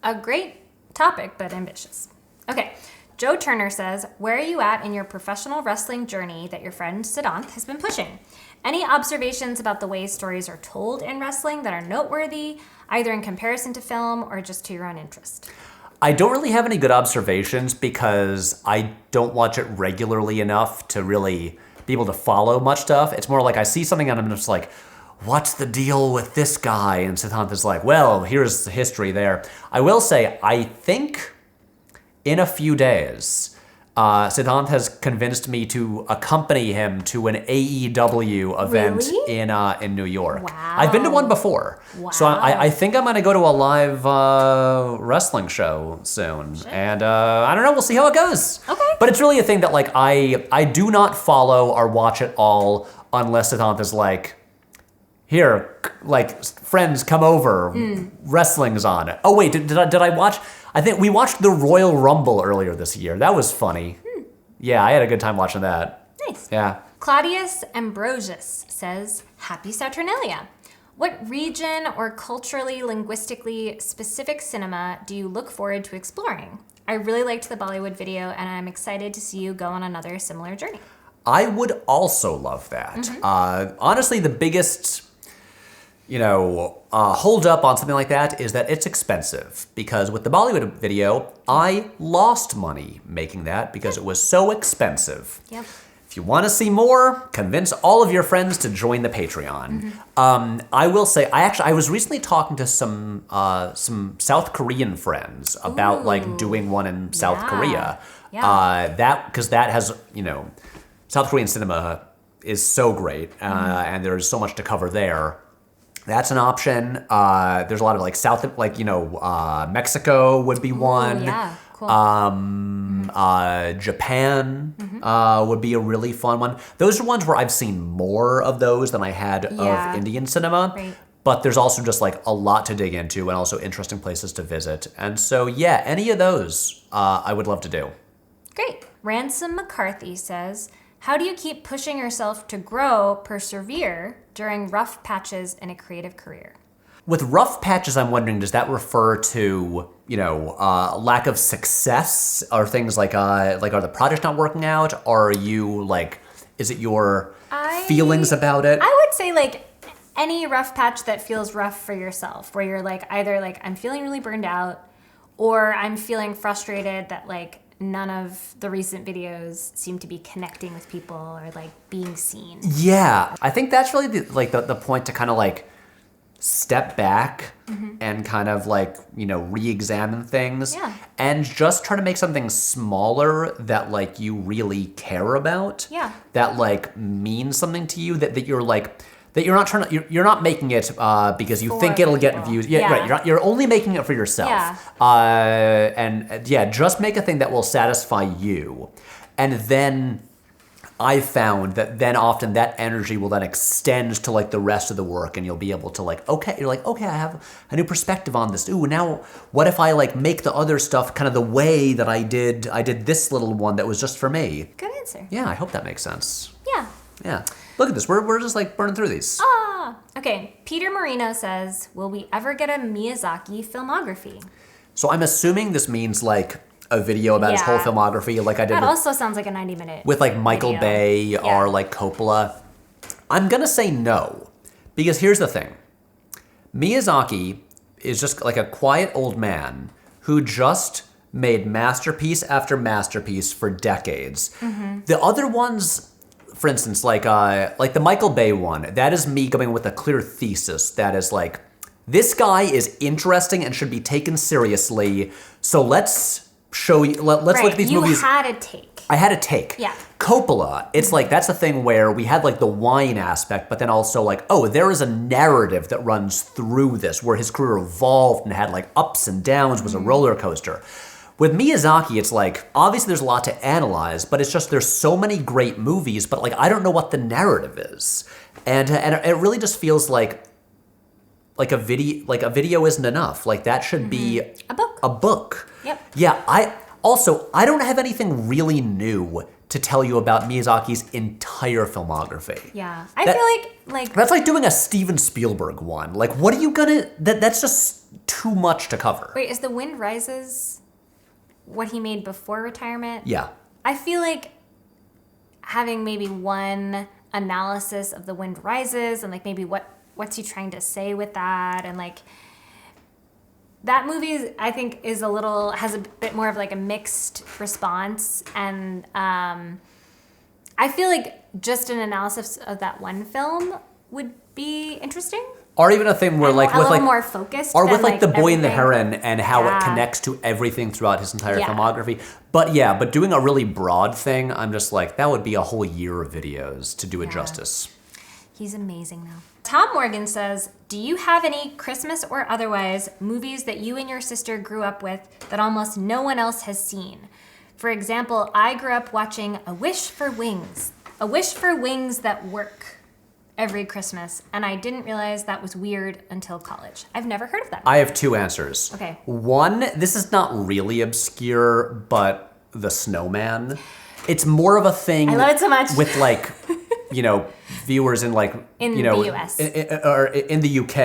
A great topic, but ambitious. Okay, Joe Turner says, where are you at in your professional wrestling journey that your friend Siddhant has been pushing? Any observations about the way stories are told in wrestling that are noteworthy, either in comparison to film or just to your own interest? I don't really have any good observations because I don't watch it regularly enough to really be able to follow much stuff. It's more I see something and I'm just like, what's the deal with this guy? And Siddhant is like, well, here's the history there. I will say, I think in a few days, Siddhant has convinced me to accompany him to an AEW event in New York. Wow. I've been to one before. Wow. So I think I'm going to go to a live wrestling show soon. Sure. And I don't know, we'll see how it goes. Okay. But it's really a thing that I do not follow or watch it all unless Siddhant is here, friends, come over, wrestling's on. Oh wait, did I watch? I think we watched the Royal Rumble earlier this year. That was funny. Yeah, I had a good time watching that. Nice. Yeah. Claudius Ambrosius says, happy Saturnalia. What region or culturally, linguistically specific cinema do you look forward to exploring? I really liked the Bollywood video, and I'm excited to see you go on another similar journey. I would also love that. Honestly, the biggest, hold up on something like that is that it's expensive. Because with the Bollywood video, I lost money making that because it was so expensive. Yep. If you want to see more, convince all of your friends to join the Patreon. I will say, I was recently talking to some South Korean friends about like doing one in South Korea. Yeah. Because that has, South Korean cinema is so great, and there's so much to cover there. That's an option. There's a lot of like Mexico would be one. Ooh, yeah, cool. Japan would be a really fun one. Those are ones where I've seen more of those than I had of Indian cinema. Right. But there's also just like a lot to dig into and also interesting places to visit. And so, yeah, any of those I would love to do. Great. Ransom McCarthy says, how do you keep pushing yourself to grow, persevere during rough patches in a creative career? With rough patches, I'm wondering, does that refer to, lack of success? Or things like are the projects not working out? Or are you is it your feelings about it? I would say any rough patch that feels rough for yourself, where you're either I'm feeling really burned out, or I'm feeling frustrated that none of the recent videos seem to be connecting with people or being seen. Yeah, I think that's really the point to kind of step back and kind of re-examine things and just try to make something smaller that you really care about. Yeah. That means something to you that you're that you're not trying to, you're not making it because you think it'll get views. Yeah, right. You're only making it for yourself. Yeah. Just make a thing that will satisfy you. And then I've found that then often that energy will then extend to the rest of the work, and you'll be able to okay, I have a new perspective on this. Ooh, now what if I make the other stuff kind of the way that I did this little one that was just for me? Good answer. Yeah, I hope that makes sense. Yeah. Yeah. Look at this. We're just burning through these. Okay. Peter Marino says, will we ever get a Miyazaki filmography? So I'm assuming this means a video about his whole filmography, I did. That also sounds like a 90-minute with Michael video. Bay or Coppola. I'm gonna say no, because here's the thing: Miyazaki is just a quiet old man who just made masterpiece after masterpiece for decades. The other ones, for instance, the Michael Bay one, that is me going with a clear thesis that is this guy is interesting and should be taken seriously. So let's show you. Let's look at these movies. You had a take. I had a take. Yeah. Coppola, it's that's the thing where we had the wine aspect, but then also there is a narrative that runs through this where his career evolved and had ups and downs, was a roller coaster. With Miyazaki, it's obviously there's a lot to analyze, but it's just there's so many great movies, but I don't know what the narrative is, and it really just feels like a video isn't enough. That should be a book. A book. Yep. Yeah. I don't have anything really new to tell you about Miyazaki's entire filmography. Yeah, I feel like that's like doing a Steven Spielberg one. What are you gonna? That's just too much to cover. Wait, is The Wind Rises what he made before retirement? Yeah. I feel like having maybe one analysis of The Wind Rises and maybe what's he trying to say with that, and that movie I think has a bit more of a mixed response, and I feel like just an analysis of that one film would be interesting. Or even a thing where a little more focused. Or with The Boy and the everything. Heron and how it connects to everything throughout his entire filmography. But doing a really broad thing, I'm just that would be a whole year of videos to do it justice. He's amazing though. Tom Morgan says, do you have any Christmas or otherwise movies that you and your sister grew up with that almost no one else has seen? For example, I grew up watching A Wish for Wings that work every Christmas, and I didn't realize that was weird until college. I've never heard of that. I have two answers. Okay. One, this is not really obscure, but The Snowman. It's more of a thing. I love it so much. With viewers in like In you know the US. or in the UK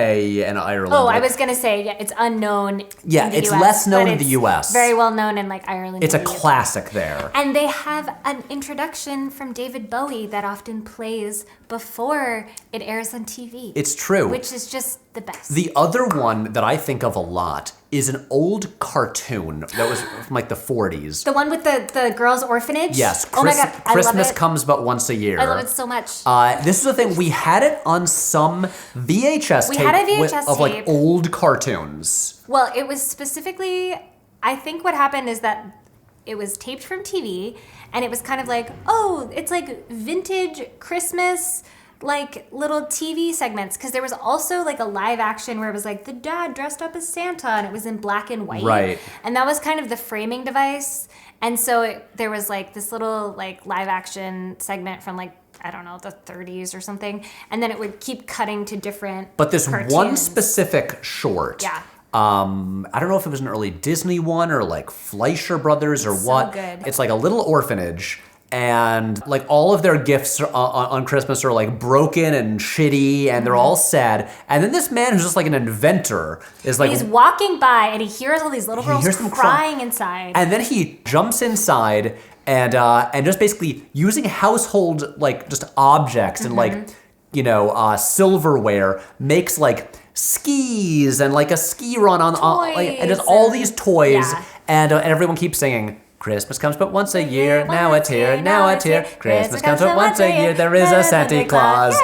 and Ireland. Oh, like, I was gonna say it's unknown. Yeah, in the it's US, less known but in the it's US. Very well known in like Ireland. It's a and the UK. classic there. And they have an introduction from David Bowie that often plays before it airs on TV. It's true. Which is just the best. The other one that I think of a lot is an old cartoon that was from like the 40s. The one with the girls' orphanage? Yes, Oh my God, I Christmas love it. comes but once a year. I love it so much. This is the thing, we had it on some VHS We tape had a VHS of like tape. old cartoons. Well, it was specifically, I think what happened is that it was taped from TV, and it was kind of like, oh, it's like vintage Christmas, like little TV segments. Because there was also like a live action where it was like the dad dressed up as Santa, and it was in black and white. Right. And that was kind of the framing device. And so there was like this little like live action segment from like, I don't know, the 30s or something. And then it would keep cutting to different But this cartoons. one specific short. Yeah. I don't know if it was an early Disney one or like Fleischer Brothers or It's so what. good. It's like a little orphanage, and like all of their gifts on Christmas are like broken and shitty, and they're all sad. And then this man who's just like an inventor is like, He's walking by and he hears all these little girls hears them crying inside. and then he jumps inside and just basically using household like just objects and like silverware makes like skis and like a ski run on like, and just all these toys, yeah. and everyone keeps singing Christmas comes but once a year, now it's here, now it's here. Christmas comes but once a year, there is a Santa Claus.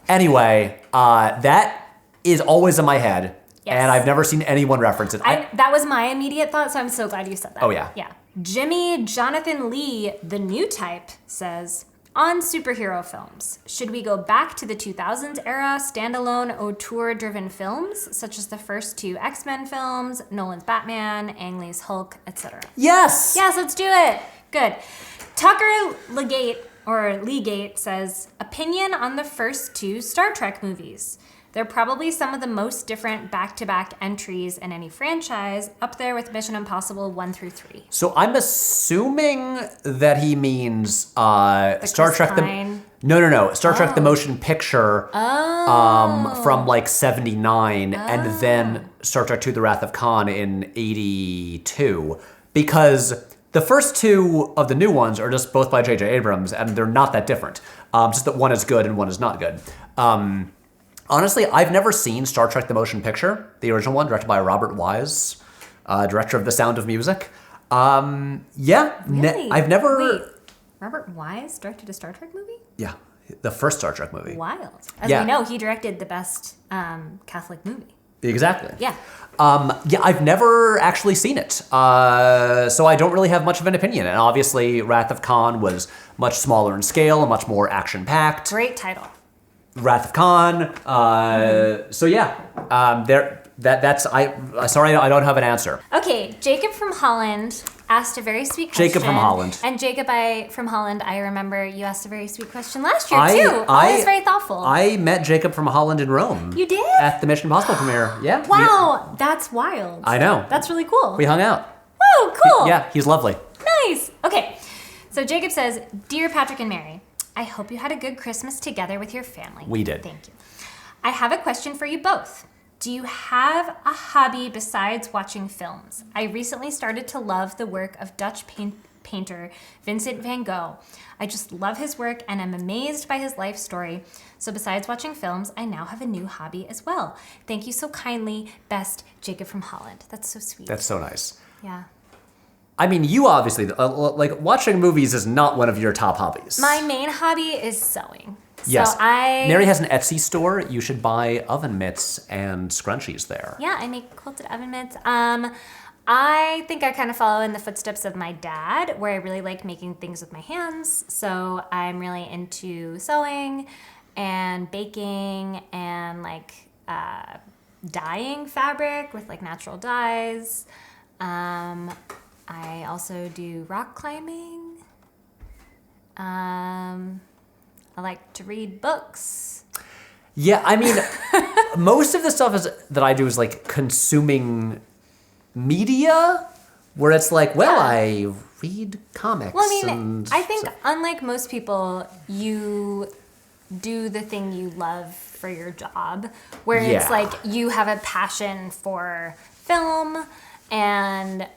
Anyway, that is always in my head, Yes. and I've never seen anyone reference it. That was my immediate thought, so I'm so glad you said that. Oh, yeah. Yeah. Jimmy Jonathan Lee, the new type, says, on superhero films, should we go back to the 2000s era standalone auteur-driven films, such as the first two X-Men films, Nolan's Batman, Ang Lee's Hulk, etc.? Yes! Yes, let's do it. Good. Tucker Legate says, opinion on the first two Star Trek movies. They're probably some of the most different back-to-back entries in any franchise, up there with Mission Impossible 1 through 3. So I'm assuming that he means Star Chris Trek Pine. No. Star Trek the motion picture from like 79 and then Star Trek II The Wrath of Khan in 82, because the first two of the new ones are just both by J.J. Abrams, and they're not that different. Just that one is good and one is not good. Honestly, I've never seen Star Trek the Motion Picture, the original one, directed by Robert Wise, director of The Sound of Music. Really? I've never... Wait, Robert Wise directed a Star Trek movie? Yeah, the first Star Trek movie. Wild. As Yeah. we know, he directed the best Catholic movie. Exactly. Yeah. I've never actually seen it, so I don't really have much of an opinion. And obviously, Wrath of Khan was much smaller in scale and much more action-packed. Great title. Wrath of Khan. So yeah, sorry, I don't have an answer. Okay, Jacob from Holland asked a very sweet question. Jacob from Holland. And Jacob from Holland, I remember you asked a very sweet question last year too. Always very thoughtful. I met Jacob from Holland in Rome. You did? At the Mission Impossible premiere. Yeah. Wow, that's wild. I know. That's really cool. We hung out. Whoa, cool. Yeah, he's lovely. Nice. Okay, so Jacob says, Dear Patrick and Mary, I hope you had a good Christmas together with your family. We did. Thank you. I have a question for you both. Do you have a hobby besides watching films? I recently started to love the work of Dutch painter Vincent van Gogh. I just love his work and am amazed by his life story. So besides watching films, I now have a new hobby as well. Thank you so kindly. Best, Jacob from Holland. That's so sweet. That's so nice. Yeah. I mean, you obviously, like, watching movies is not one of your top hobbies. My main hobby is sewing. Yes. So Mary has an Etsy store. You should buy oven mitts and scrunchies there. Yeah, I make quilted oven mitts. I think I kind of follow in the footsteps of my dad, where I really like making things with my hands. So I'm really into sewing and baking and like dyeing fabric with like natural dyes. I also do rock climbing. I like to read books. Yeah, I mean, most of the stuff that I do is like consuming media, where it's like, well, I read comics. Well, I mean, I think unlike most people, you do the thing you love for your job, where it's Yeah. like you have a passion for film and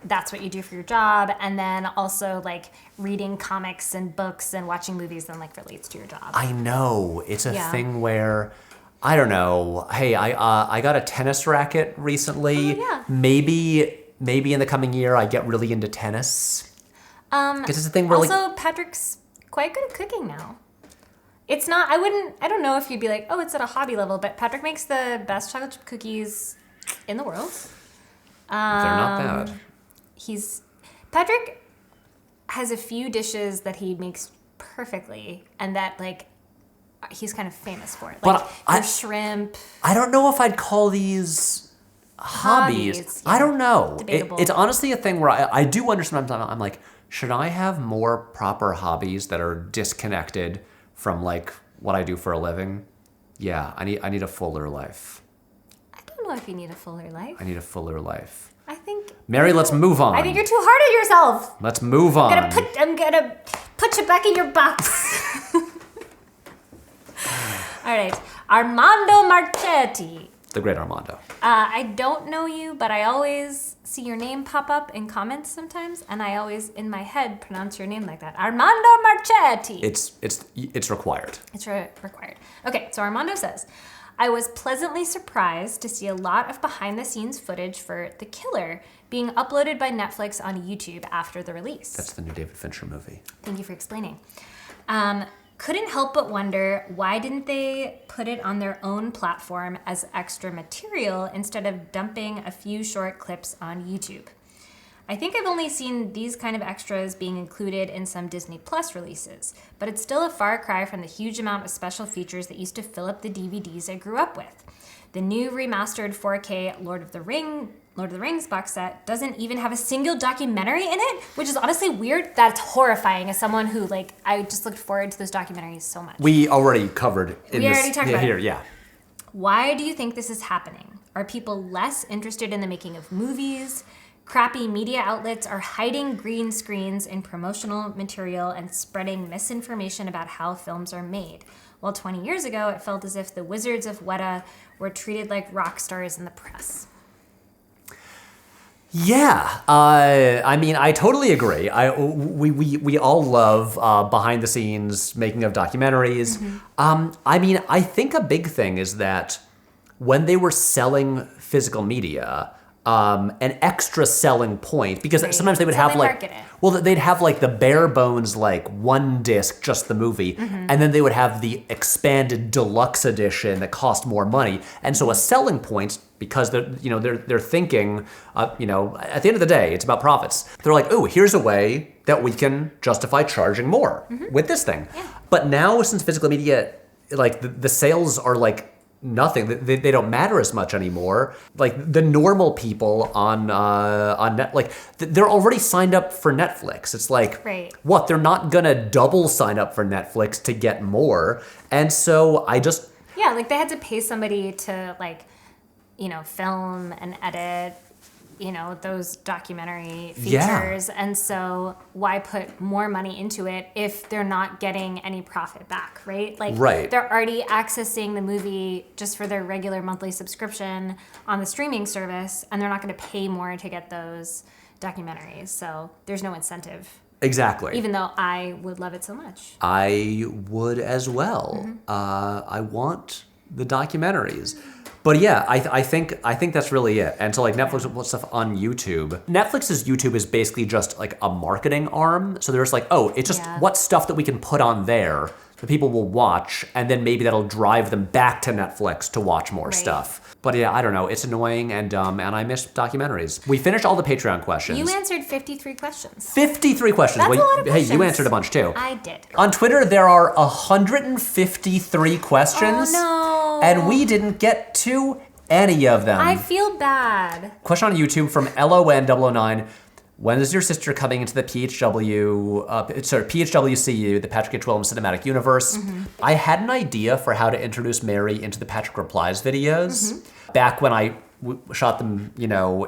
that's what you do for your job, and then also like reading comics and books and watching movies then like relates to your job. I know. It's a Yeah. thing where, I don't know. Hey, I got a tennis racket recently. Oh, yeah. Maybe in the coming year I get really into tennis. Because it's a thing where Also, Patrick's quite good at cooking now. It's not, I don't know if you'd be like, oh, it's at a hobby level, but Patrick makes the best chocolate chip cookies in the world. they're not bad. Patrick has a few dishes that he makes perfectly and that like he's kind of famous for it. Like But shrimp. I don't know if I'd call these hobbies. Hobbies, I yeah. don't know. Debatable. It's honestly a thing where I do understand. I'm like, should I have more proper hobbies that are disconnected from like what I do for a living? Yeah, I need a fuller life. I don't know if you need a fuller life. I need a fuller life. I think Mary, let's move on. I think you're too hard on yourself. Let's move on. I'm gonna put you back in your box. All right, Armando Marchetti. The great Armando. I don't know you, but I always see your name pop up in comments sometimes, and I always, in my head, pronounce your name like that. Armando Marchetti. It's required. It's required. Okay, so Armando says, I was pleasantly surprised to see a lot of behind-the-scenes footage for The Killer being uploaded by Netflix on YouTube after the release. That's the new David Fincher movie. Thank you for explaining. Couldn't help but wonder, why didn't they put it on their own platform as extra material instead of dumping a few short clips on YouTube? I think I've only seen these kind of extras being included in some Disney Plus releases, but it's still a far cry from the huge amount of special features that used to fill up the DVDs I grew up with. The new remastered 4K Lord of the Rings box set doesn't even have a single documentary in it, which is honestly weird. That's horrifying as someone who, like, I just looked forward to those documentaries so much. We already covered in We this already talked about here, it. yeah. Why do you think this is happening? Are people less interested in the making of movies? Crappy media outlets are hiding green screens in promotional material and spreading misinformation about how films are made. While 20 years ago, it felt as if the wizards of Weta were treated like rock stars in the press. Yeah, I mean, I totally agree. We all love behind the scenes making of documentaries. Mm-hmm. I mean, I think a big thing is that when they were selling physical media, an extra selling point, because Right. sometimes they would So have they like, market it. well, they'd have like the bare bones, like one disc, just the movie, Mm-hmm. and then they would have the expanded deluxe edition that cost more money. And so a selling point, because they're thinking, at the end of the day, it's about profits. They're like, oh, here's a way that we can justify charging more with this thing. Yeah. But now, since physical media, like the sales are like nothing. They don't matter as much anymore. Like the normal people on net, like they're already signed up for Netflix. It's like, Right. what? They're not gonna double sign up for Netflix to get more. And so Yeah, like they had to pay somebody to film and edit, those documentary features. Yeah. And so why put more money into it if they're not getting any profit back, right? Like Right. they're already accessing the movie just for their regular monthly subscription on the streaming service, and they're not going to pay more to get those documentaries. So there's no incentive, exactly. even though I would love it so much. I would as well. Mm-hmm. I want the documentaries. But yeah, I think that's really it. And so like Netflix will put stuff on YouTube. Netflix's YouTube is basically just like a marketing arm. So there's like, oh, it's just Yeah. what stuff that we can put on there that people will watch, and then maybe that'll drive them back to Netflix to watch more Right. stuff. But yeah, I don't know. It's annoying and dumb, and I miss documentaries. We finished all the Patreon questions. You answered 53 questions. 53 questions. That's a lot of Hey, questions. you answered a bunch too. I did. On Twitter, there are 153 questions. Oh, no. And we didn't get to any of them. I feel bad. Question on YouTube from LON009. When is your sister coming into the PHWCU, the Patrick H. Willems Cinematic Universe? I had an idea for how to introduce Mary into the Patrick Replies videos back when I shot them,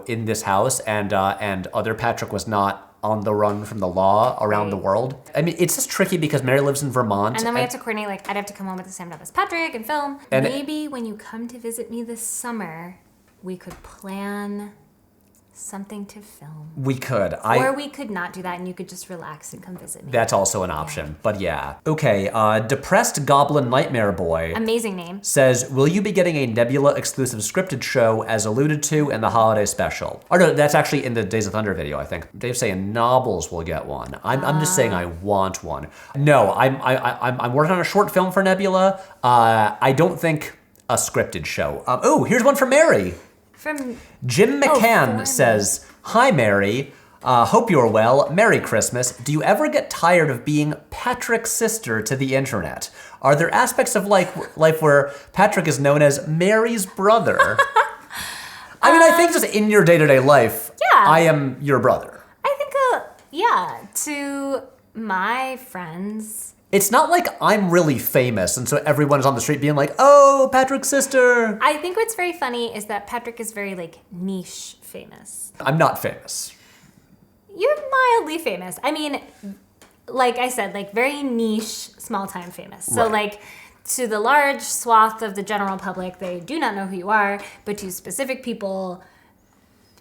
in this house, and other Patrick was not on the run from the law around Right. the world. I mean, it's just tricky because Mary lives in Vermont. And then we have to coordinate, like, I'd have to come home at the same time as Patrick and film. And- Maybe when you come to visit me this summer, we could plan something to film. We could. Or we could not do that and you could just relax and come visit me. That's also an option, but yeah. Okay, Depressed Goblin Nightmare Boy Amazing name. says, will you be getting a Nebula exclusive scripted show as alluded to in the holiday special? Or no, that's actually in the Days of Thunder video, I think. Dave's saying Nobles will get one. I'm just saying I want one. No, I'm working on a short film for Nebula. I don't think a scripted show. Here's one from Mary. From Jim McCann for says, hi, Mary. Hope you're well. Merry Christmas. Do you ever get tired of being Patrick's sister to the internet? Are there aspects of life where Patrick is known as Mary's brother? I mean, I think just in your day-to-day life, Yeah. I am your brother. I think, to my friends. It's not like I'm really famous, and so everyone's on the street being like, oh, Patrick's sister. I think what's very funny is that Patrick is very, like, niche famous. I'm not famous. You're mildly famous. I mean, like I said, like, very niche, small-time famous. So, Right. like, to the large swath of the general public, they do not know who you are, but to specific people,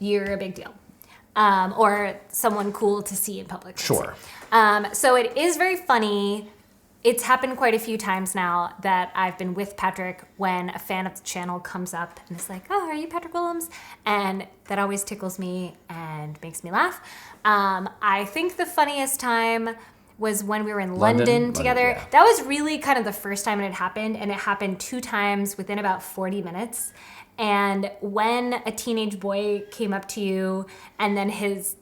you're a big deal. Or someone cool to see in public. let's Sure. say. So it is very funny. It's happened quite a few times now that I've been with Patrick when a fan of the channel comes up and is like, oh, are you Patrick Willems? And that always tickles me and makes me laugh. I think the funniest time was when we were in London together. yeah. That was really kind of the first time it had happened, and it happened 2 times within about 40 minutes. And when a teenage boy came up to you and then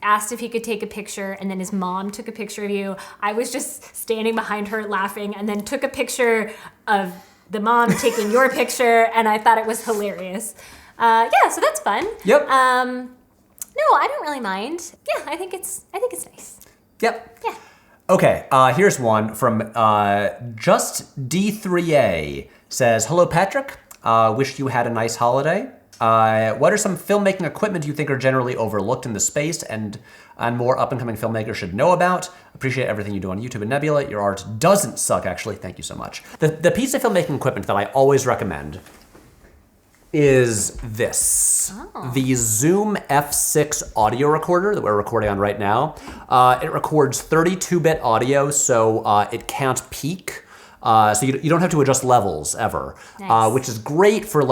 asked if he could take a picture, and then his mom took a picture of you, I was just standing behind her laughing and then took a picture of the mom taking your picture, and I thought it was hilarious. So that's fun. Yep. No, I don't really mind. Yeah, I think it's nice. Yep. Yeah. Okay, here's one from Just D3A. Says, hello, Patrick. Wish you had a nice holiday. What are some filmmaking equipment you think are generally overlooked in the space and more up-and-coming filmmakers should know about? Appreciate everything you do on YouTube and Nebula. Your art doesn't suck, actually. Thank you so much. The piece of filmmaking equipment that I always recommend is this. The Zoom F6 audio recorder that we're recording on right now. It records 32-bit audio, so it can't peak. So you don't have to adjust levels ever, Nice. Which is great for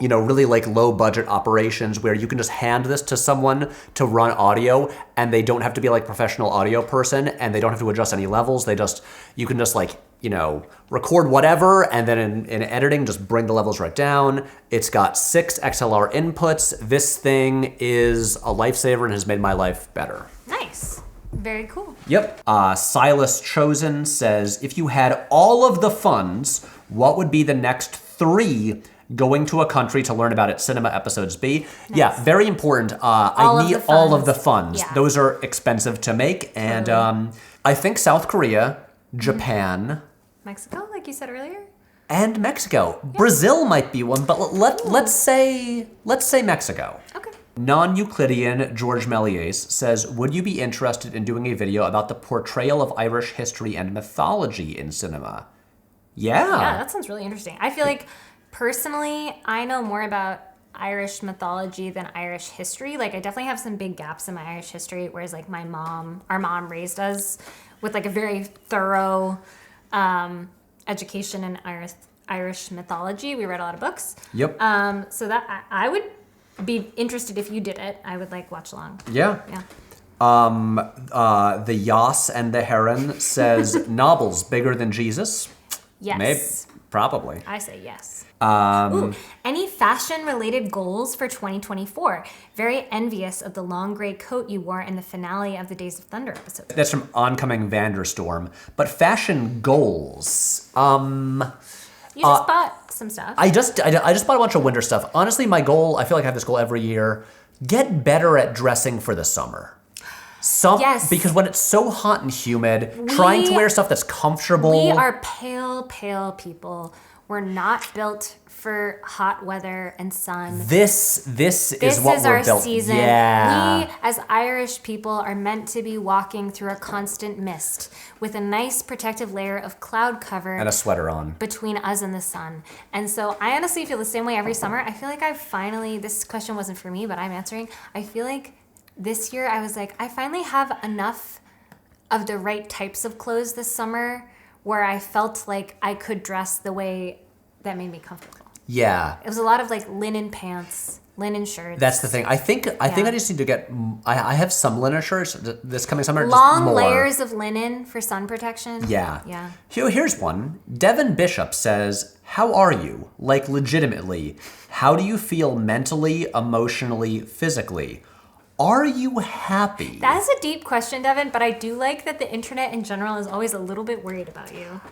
really low budget operations where you can just hand this to someone to run audio and they don't have to be like a professional audio person and they don't have to adjust any levels. You can just record whatever and then in editing just bring the levels right down. It's got 6 XLR inputs. This thing is a lifesaver and has made my life better. Nice. Very cool. Yep. Silas Chosen says, if you had all of the funds, what would be the next 3 going to a country to learn about its cinema episodes be? Nice. Yeah, very important. I All of need the all of funds. the funds. Yeah. Those are expensive to make. And I think South Korea, Japan, Mexico, like you said earlier? and Mexico. Brazil might be one, but let's say Mexico. Okay. Non-Euclidean George Méliès says, would you be interested in doing a video about the portrayal of Irish history and mythology in cinema? Yeah, Yeah. that sounds really interesting. I feel like, personally, I know more about Irish mythology than Irish history. Like, I definitely have some big gaps in my Irish history, whereas, like, our mom raised us with, like, a very thorough education in Irish mythology. We read a lot of books. Yep. So that I would be interested if you did it. I would watch along. Yeah. Yeah. The Yas and the Heron says, novels bigger than Jesus? Yes. Maybe. Probably. I say yes. Ooh, any fashion-related goals for 2024? Very envious of the long gray coat you wore in the finale of the Days of Thunder episode. That's from Oncoming Vanderstorm. But fashion goals. You just bought some stuff. I just bought a bunch of winter stuff. Honestly, my goal, I feel like I have this goal every year, get better at dressing for the summer. Yes. Because when it's so hot and humid, trying to wear stuff that's comfortable. We are pale people. We're not built for hot weather and sun. This is what we're our built. Season. Yeah. We, as Irish people, are meant to be walking through a constant mist with a nice protective layer of cloud cover And a sweater on. between us and the sun. And so I honestly feel the same way every summer. I feel like I finally, this question wasn't for me, but I'm answering. I feel like this year I was like, I finally have enough of the right types of clothes this summer where I felt like I could dress the way that made me comfortable. Yeah. It was a lot of like linen pants, linen shirts. That's the thing. I think I just need to get. I have some linen shirts this coming summer. Long just more. layers of linen for sun protection. Yeah. Yeah. Here's one. Devin Bishop says, "How are you? Like legitimately, how do you feel mentally, emotionally, physically? Are you happy?" That is a deep question, Devin, but I do like that the internet in general is always a little bit worried about you.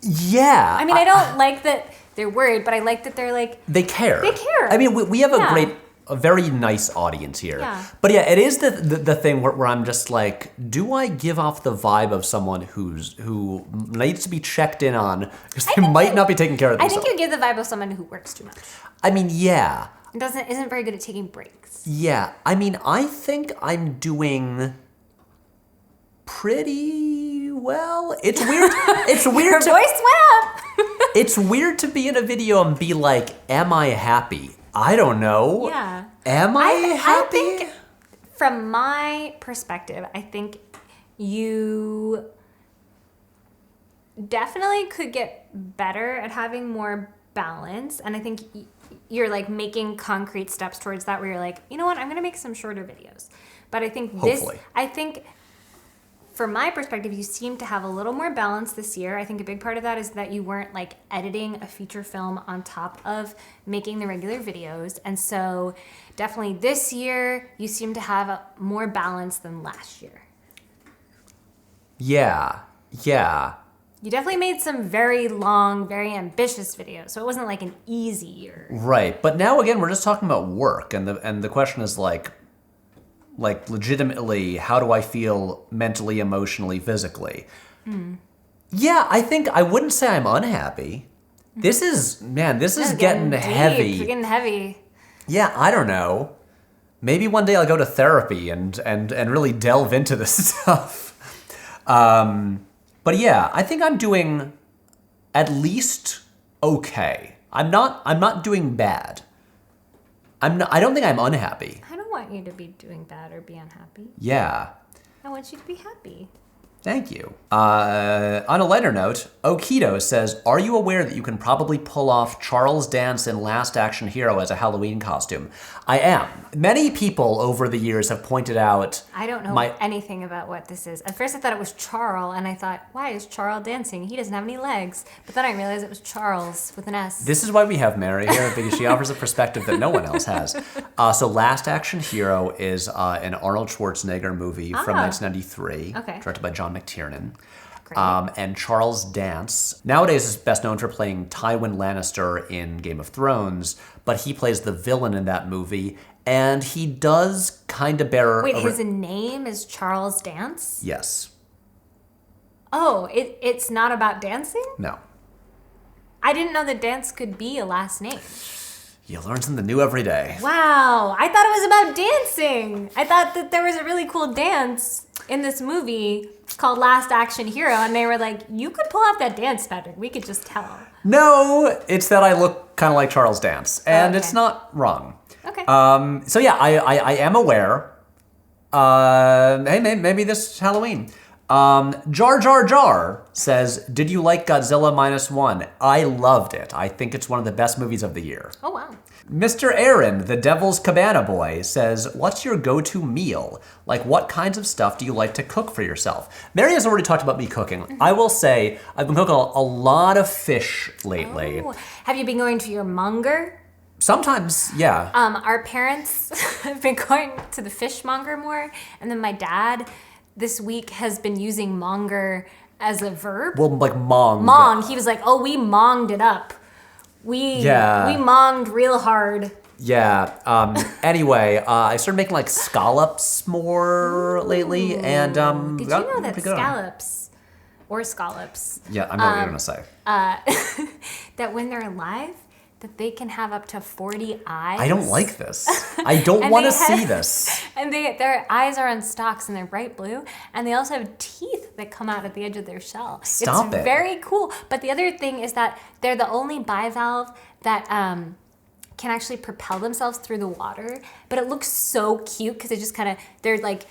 Yeah. I mean, I don't like that they're worried, but I like that they're like... They care. They care. I mean, we have Yeah. a very nice audience here. Yeah. But yeah, it is the thing where I'm just like, do I give off the vibe of someone who needs to be checked in on because they might not be taking care of I themselves? think you give the vibe of someone who works too much. I mean, yeah. Isn't very good at taking breaks. Yeah. I mean, I think I'm doing pretty well. It's weird. It's Your weird. voice went up. It's weird to be in a video and be like, am I happy? I don't know. Yeah. Am I happy? I think, from my perspective, I think you definitely could get better at having more balance. And I think you're like making concrete steps towards that where you're like, you know what, I'm going to make some shorter videos. But I think Hopefully. from my perspective, you seem to have a little more balance this year. I think a big part of that is that you weren't like editing a feature film on top of making the regular videos. And so definitely this year, you seem to have more balance than last year. Yeah. Yeah. You definitely made some very long, very ambitious videos. So it wasn't like an easy year. Right. But now again, we're just talking about work, and the question is like legitimately, how do I feel mentally, emotionally, physically? Yeah, I think I wouldn't say I'm unhappy. This is getting deep. heavy. You're getting heavy. Yeah, I don't know. Maybe one day I'll go to therapy and really delve into this stuff. But yeah, I think I'm doing at least okay. I'm not doing bad. I don't think I'm unhappy. I don't want you to be doing bad or be unhappy. Yeah. I want you to be happy. Thank you. On a lighter note, Okido says, "Are you aware that you can probably pull off Charles Dance in Last Action Hero as a Halloween costume?" I am. Many people over the years have pointed out... I don't know anything about what this is. At first I thought it was Charles, and I thought, why is Charles dancing? He doesn't have any legs. But then I realized it was Charles with an S. This is why we have Mary here, because she offers a perspective that no one else has. So Last Action Hero is an Arnold Schwarzenegger movie from 1993, directed by John McTiernan. And Charles Dance nowadays is best known for playing Tywin Lannister in Game of Thrones, but he plays the villain in that movie, and he does kind of bear... Wait, his name is Charles Dance? Yes. Oh, it's not about dancing? No. I didn't know that dance could be a last name. You learn something new every day. Wow, I thought it was about dancing. I thought that there was a really cool dance in this movie called Last Action Hero, and they were like, you could pull off that dance, Patrick. We could just tell. No, it's that I look kind of like Charles Dance, and it's not wrong. Okay. So yeah, I am aware. Hey, maybe this Halloween. Jar Jar Jar says, "Did you like Godzilla -1? I loved it. I think it's one of the best movies of the year." Oh, wow. Mr. Aaron, the Devil's Cabana Boy, says, "What's your go-to meal? Like, what kinds of stuff do you like to cook for yourself?" Mary has already talked about me cooking. Mm-hmm. I will say, I've been cooking a lot of fish lately. Oh. Have you been going to your monger? Sometimes, yeah. Our parents have been going to the fishmonger more, and then my dad this week has been using monger as a verb. Well, like mong. Mong. He was like, "Oh, we monged it up. We monged real hard." Yeah. Anyway, I started making like scallops more lately, and Did you know that scallops or scallops. Yeah, I know what you're going to say. That when they're alive, that they can have up to 40 eyes. I don't like this. I don't want to see this. And their eyes are on stalks and they're bright blue. And they also have teeth that come out at the edge of their shell. Stop it's it. very cool. But the other thing is that they're the only bivalve that can actually propel themselves through the water. But it looks so cute because they're like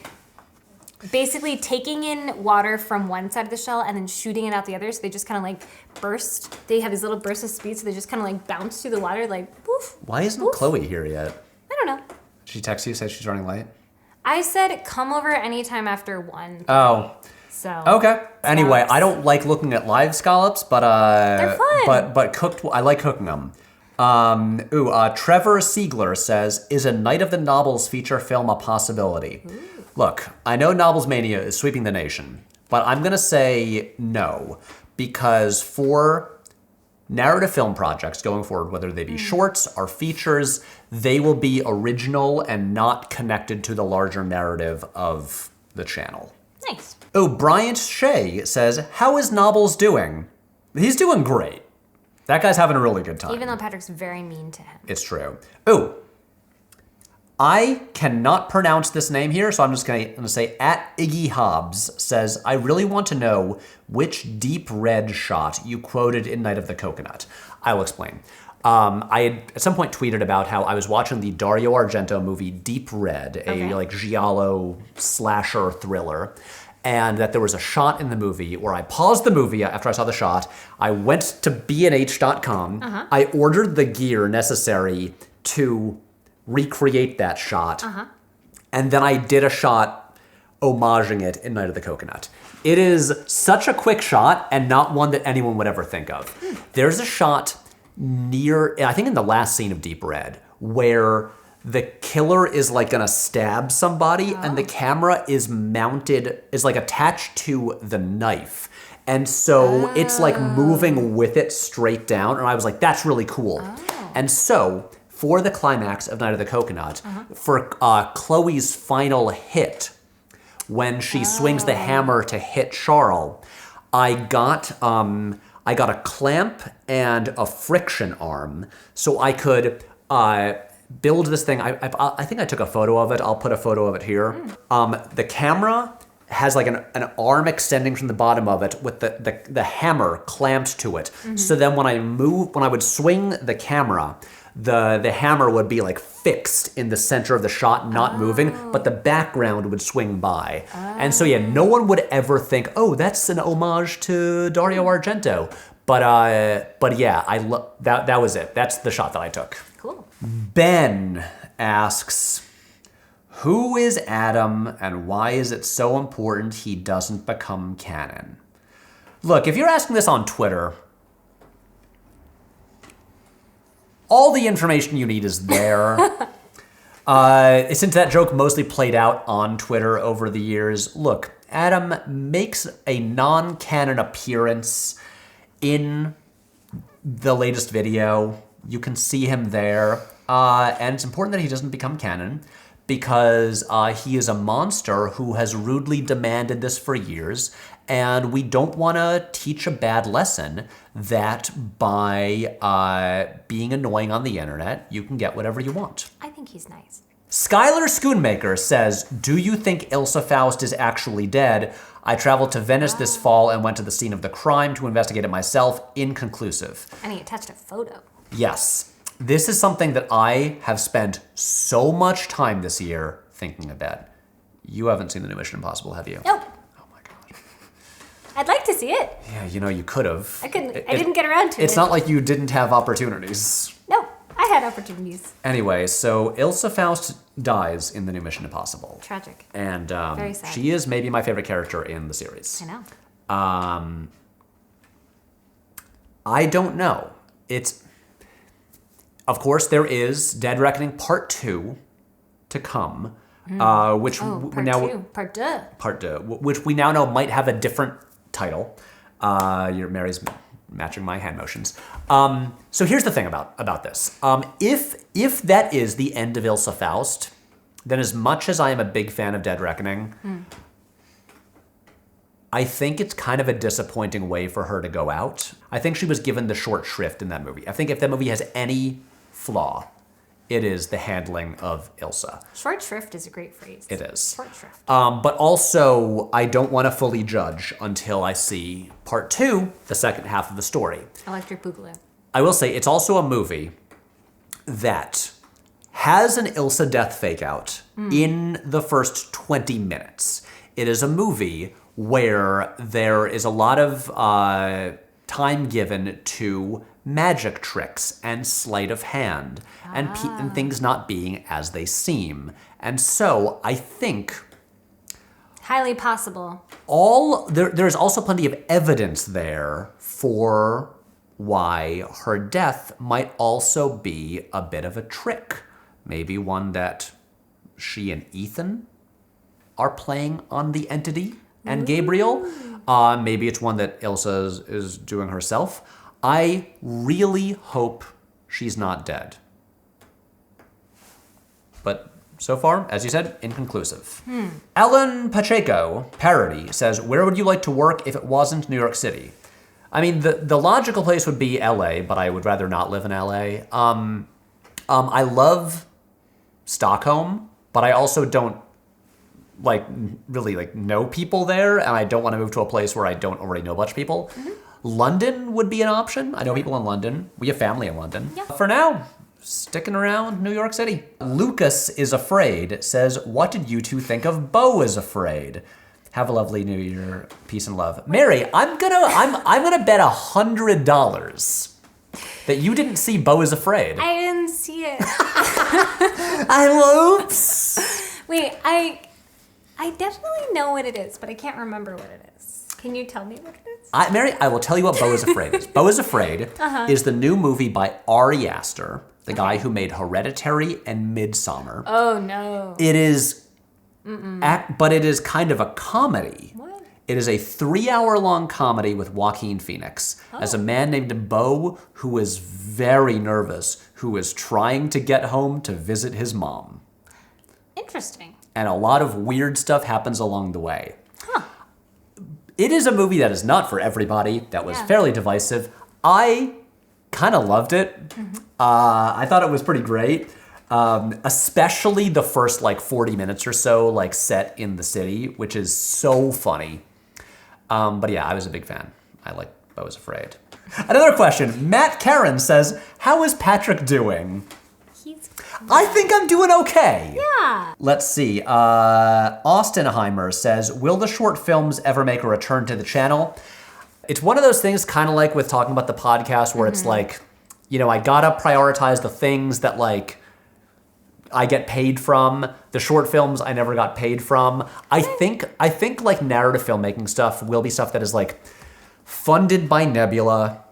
basically taking in water from one side of the shell and then shooting it out the other. So they just kind of like burst. They have these little bursts of speed, so they just kind of like bounce through the water like poof. Why isn't poof. Chloe here yet? I don't know. Did she text you, say she's running late? I said come over anytime after 1. Oh. So Okay. Anyway, I don't like looking at live scallops, but they're fun. But cooked, I like cooking them. Trevor Siegler says, is a Night of the Novels feature film a possibility? Ooh. Look, I know Novels Mania is sweeping the nation, but I'm going to say no, because for narrative film projects going forward, whether they be shorts or features, they will be original and not connected to the larger narrative of the channel. Nice. Oh, Bryant Shea says, how is Novels doing? He's doing great. That guy's having a really good time. Even though Patrick's very mean to him. It's true. Oh, I cannot pronounce this name here, so I'm just going to say at Iggy Hobbs says, I really want to know which deep red shot you quoted in Night of the Coconut. I will explain. I had at some point tweeted about how I was watching the Dario Argento movie Deep Red, a like giallo slasher thriller, and that there was a shot in the movie where I paused the movie after I saw the shot. I went to B&H.com. I ordered the gear necessary to recreate that shot. And then I did a shot homaging it in Night of the Coconut. It is such a quick shot and not one that anyone would ever think of. There's a shot near, I think in the last scene of Deep Red, where the killer is like gonna stab somebody and the camera is mounted, is like attached to the knife. And so it's like moving with it straight down. And I was like, that's really cool. And so for the climax of Night of the Coconut, for Chloe's final hit, when she swings the hammer to hit Charles, I got a clamp and a friction arm, so I could build this thing. I think I took a photo of it. I'll put a photo of it here. The camera has like an arm extending from the bottom of it with the hammer clamped to it. So then when I would swing the camera, the hammer would be like fixed in the center of the shot, not moving, but the background would swing by. And so yeah, no one would ever think, oh, that's an homage to Dario Argento. But yeah, that was it. That's the shot that I took. Cool. Ben asks, who is Adam and why is it so important he doesn't become canon? Look, if you're asking this on Twitter, all the information you need is there. Since that joke mostly played out on Twitter over the years, look, Adam makes a non-canon appearance in the latest video. You can see him there. And it's important that he doesn't become canon because he is a monster who has rudely demanded this for years. And we don't want to teach a bad lesson that by being annoying on the internet, you can get whatever you want. I think he's nice. Skylar Schoonmaker says, do you think Ilsa Faust is actually dead? I traveled to Venice this fall and went to the scene of the crime to investigate it myself. Inconclusive. And he attached a photo. Yes. This is something that I have spent so much time this year thinking about. You haven't seen the new Mission Impossible, have you? Nope. Oh my God. I'd like to see it. Yeah, you could have. I didn't get around to it. It's not like you didn't have opportunities. No, I had opportunities. Anyway, so Ilsa Faust dies in the new Mission Impossible. Tragic. And Very sad. She is maybe my favorite character in the series. I know. I don't know. Of course, there is Dead Reckoning Part 2 to come, which Part 2, which we now know might have a different title. Mary's matching my hand motions. So here's the thing about this. If that is the end of Ilsa Faust, then as much as I am a big fan of Dead Reckoning, I think it's kind of a disappointing way for her to go out. I think she was given the short shrift in that movie. I think if that movie has any flaw, it is the handling of Ilsa. Short shrift is a great phrase. It is. Short shrift. But also, I don't want to fully judge until I see part 2, the second half of the story. Electric Boogaloo. I will say it's also a movie that has an Ilsa death fake out in the first 20 minutes. It is a movie where there is a lot of time given to magic tricks and sleight of hand and things not being as they seem. And so I think highly possible. There's also plenty of evidence there for why her death might also be a bit of a trick. Maybe one that she and Ethan are playing on the entity and Gabriel. Maybe it's one that Ilsa is doing herself. I really hope she's not dead. But so far, as you said, inconclusive. Ellen Pacheco, parody, says, where would you like to work if it wasn't New York City? I mean, the logical place would be LA, but I would rather not live in LA. I love Stockholm, but I also don't really know people there, and I don't want to move to a place where I don't already know a bunch of people. London would be an option. I know people in London. We have family in London. Yeah. For now, sticking around New York City. Lucas is Afraid says, what did you two think of Beau is Afraid? Have a lovely New Year. Peace and love. Mary, I'm gonna bet $100 that you didn't see Beau is Afraid. I didn't see it. Oops. Wait, I definitely know what it is, but I can't remember what it is. Can you tell me what it is? Mary, I will tell you what Beau is Afraid is. Beau is Afraid is the new movie by Ari Aster, the guy who made Hereditary and Midsommar. Oh, no. It is, but it is kind of a comedy. What? It is a 3-hour-long comedy with Joaquin Phoenix as a man named Beau who is very nervous, who is trying to get home to visit his mom. Interesting. And a lot of weird stuff happens along the way. Huh. It is a movie that is not for everybody, that was fairly divisive. I kind of loved it. I thought it was pretty great. Especially the first 40 minutes or so set in the city, which is so funny. But yeah, I was a big fan. I like Beau is Afraid. Another question. Matt Karen says, how is Patrick doing? I think I'm doing okay. Yeah. Let's see. Austenheimer says, will the short films ever make a return to the channel? It's one of those things kind of like with talking about the podcast where it's I gotta prioritize the things that I get paid from. The short films I never got paid from. I think narrative filmmaking stuff will be stuff that is funded by Nebula,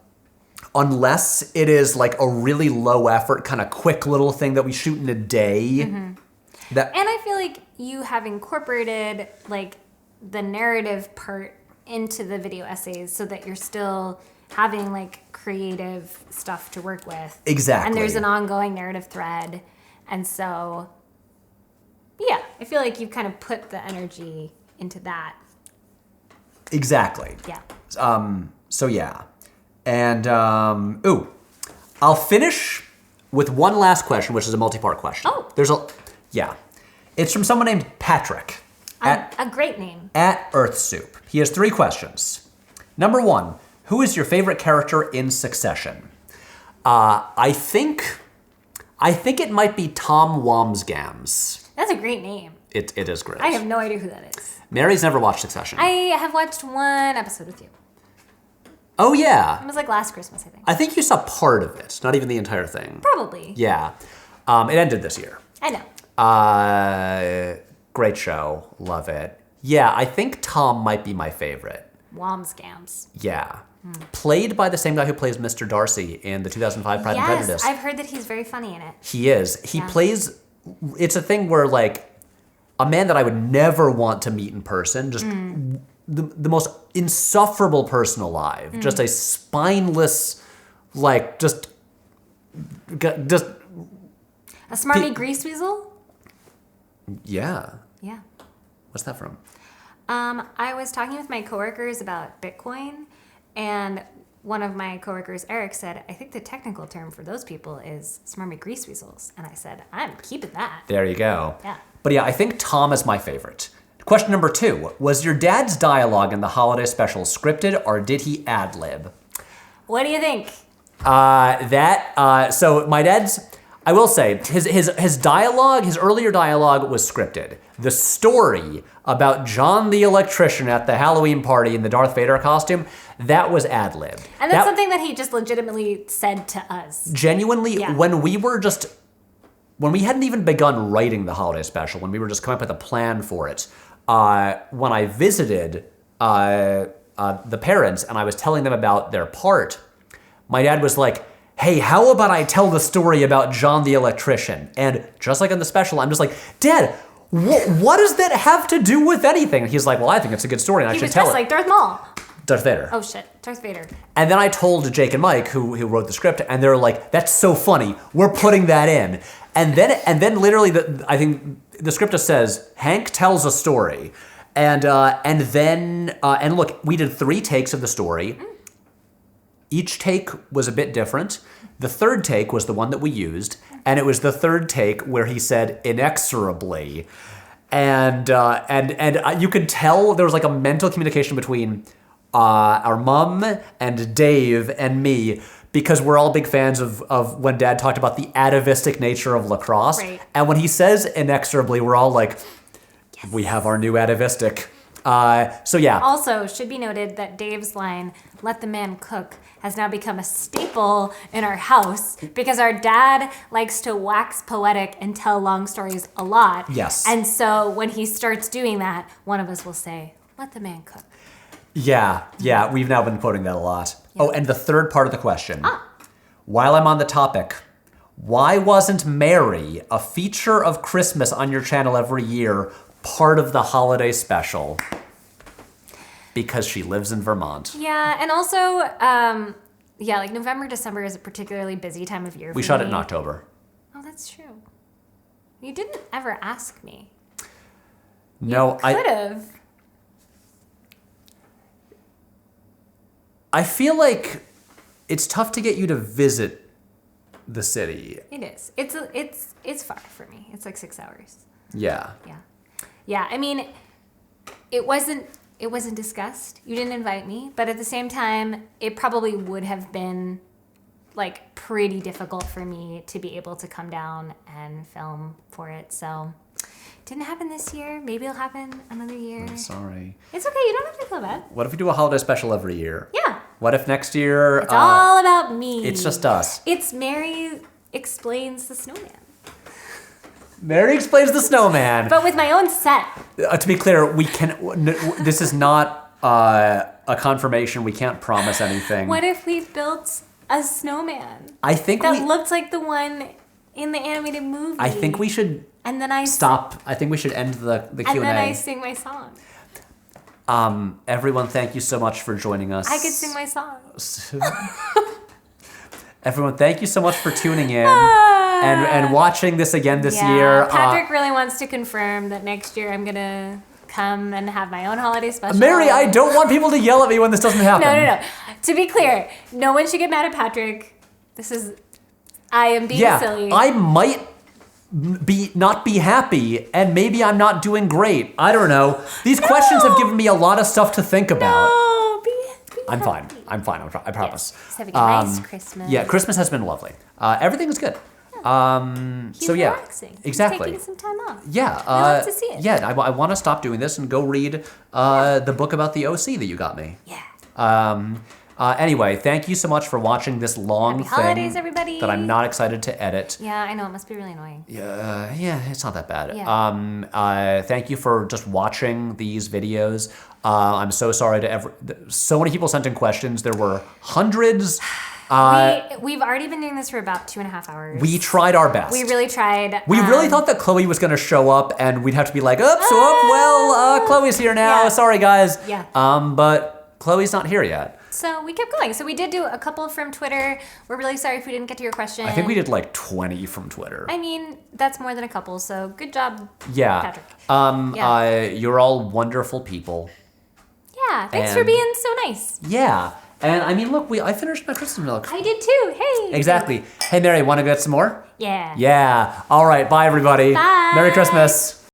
unless it is a really low effort, kind of quick little thing that we shoot in a day. And I feel like you have incorporated the narrative part into the video essays so that you're still having creative stuff to work with. Exactly. And there's an ongoing narrative thread. And so, yeah, I feel like you've kind of put the energy into that. Exactly. Yeah. So yeah. And, I'll finish with one last question, which is a multi-part question. Oh. It's from someone named Patrick. A great name. At Earth Soup. He has 3 questions. Number 1, who is your favorite character in Succession? I think it might be Tom Wamsgams. That's a great name. It is great. I have no idea who that is. Mary's never watched Succession. I have watched one episode with you. Oh, yeah. It was last Christmas, I think. I think you saw part of it, not even the entire thing. Probably. Yeah. It ended this year. I know. Great show. Love it. Yeah, I think Tom might be my favorite. Wamsgams. Yeah. Played by the same guy who plays Mr. Darcy in the 2005 Pride and Prejudice. Yes, I've heard that he's very funny in it. He is. He plays... It's a thing where, a man that I would never want to meet in person, just the most insufferable person alive. Just a spineless, just... A smarmy grease weasel? Yeah. Yeah. What's that from? I was talking with my coworkers about Bitcoin, and one of my coworkers, Eric, said, I think the technical term for those people is smarmy grease weasels. And I said, I'm keeping that. There you go. Yeah. But yeah, I think Tom is my favorite. Question number 2. Was your dad's dialogue in the holiday special scripted or did he ad-lib? What do you think? So my dad's, I will say, his dialogue, his earlier dialogue was scripted. The story about John the electrician at the Halloween party in the Darth Vader costume, that was ad-libbed. And that's something that he just legitimately said to us. Genuinely, Yeah. when we hadn't even begun writing the holiday special, when we were just coming up with a plan for it, when I visited the parents and I was telling them about their part, my dad was like, hey, how about I tell the story about John the electrician? And just like in the special, I'm just like, Dad, what does that have to do with anything? And he's like, well, I think it's a good story and I should tell it. He was dressed like Darth Maul. Darth Vader. Oh shit, Darth Vader. And then I told Jake and Mike, who wrote the script, and they were like, that's so funny. We're putting that in. And then literally, I think the script just says, Hank tells a story. And look, we did 3 takes of the story. Each take was a bit different. The third take was the one that we used, and it was the third take where he said inexorably. And you could tell there was like a mental communication between our mom and Dave and me, because we're all big fans of when Dad talked about the atavistic nature of lacrosse. Right. And when he says inexorably, we're all like, yes, we have our new atavistic. So yeah. Also, should be noted that Dave's line, let the man cook, has now become a staple in our house because our dad likes to wax poetic and tell long stories a lot. Yes. And so when he starts doing that, one of us will say, let the man cook. Yeah, we've now been quoting that a lot. Yeah. Oh, and the third part of the question. While I'm on the topic, why wasn't Mary, a feature of Christmas on your channel every year, part of the holiday special? Because she lives in Vermont. Yeah, and also, like November, December is a particularly busy time of year for We shot me. it in October. Oh, that's true. You didn't ever ask me. No, you could have. I feel like it's tough to get you to visit the city. It is. It's far for me. It's like 6 hours. Yeah. Yeah. I mean, it wasn't discussed. You didn't invite me, but at the same time, it probably would have been like pretty difficult for me to be able to come down and film for it. So didn't happen this year. Maybe it'll happen another year. I'm sorry. It's okay. You don't have to feel bad. What if we do a holiday special every year? Yeah. What if next year... It's all about me. It's just us. It's Mary Explains the Snowman. Mary Explains the Snowman. But with my own set. To be clear, this is not a confirmation. We can't promise anything. What if we built a snowman? I think that looked like the one in the animated movie. I think we should... And then I stop. I think we should end the Q&A. And then I sing my song. Everyone, thank you so much for joining us. I could sing my song. Everyone, thank you so much for tuning in and watching this again this year. Patrick really wants to confirm that next year I'm gonna come and have my own holiday special. Mary, I don't want people to yell at me when this doesn't happen. No. To be clear, no one should get mad at Patrick. I am being silly. I might not be happy, and maybe I'm not doing great. I don't know. These questions have given me a lot of stuff to think about. No, be I'm happy. fine. I promise. Yes. Just having a nice Christmas. Yeah, Christmas has been lovely. Everything is good. He's relaxing. Exactly. He's taking some time off. Yeah. I love to see it. Yeah, I want to stop doing this and go read the book about the OC that you got me. Yeah. Anyway, thank you so much for watching this long Happy holidays, everybody. that I'm not excited to edit. Yeah, I know. It must be really annoying. Yeah, it's not that bad. Yeah. Thank you for just watching these videos. I'm so sorry to so many people sent in questions. There were hundreds. We've already been doing this for about 2.5 hours. We tried our best. We really tried. We really thought that Chloe was going to show up and we'd have to be like, Chloe's here now. Yeah. Sorry, guys. Yeah. But Chloe's not here yet. So we kept going. So we did do a couple from Twitter. We're really sorry if we didn't get to your question. I think we did like 20 from Twitter. I mean, that's more than a couple, so good job, Yeah. Patrick. You're all wonderful people. Yeah, thanks for And- being so nice. Yeah. And I mean, look, I finished my crystal milk. I did too. Hey. Exactly. Hey, Mary, want to get some more? Yeah. Yeah. All right. Bye, everybody. Bye. Merry Christmas.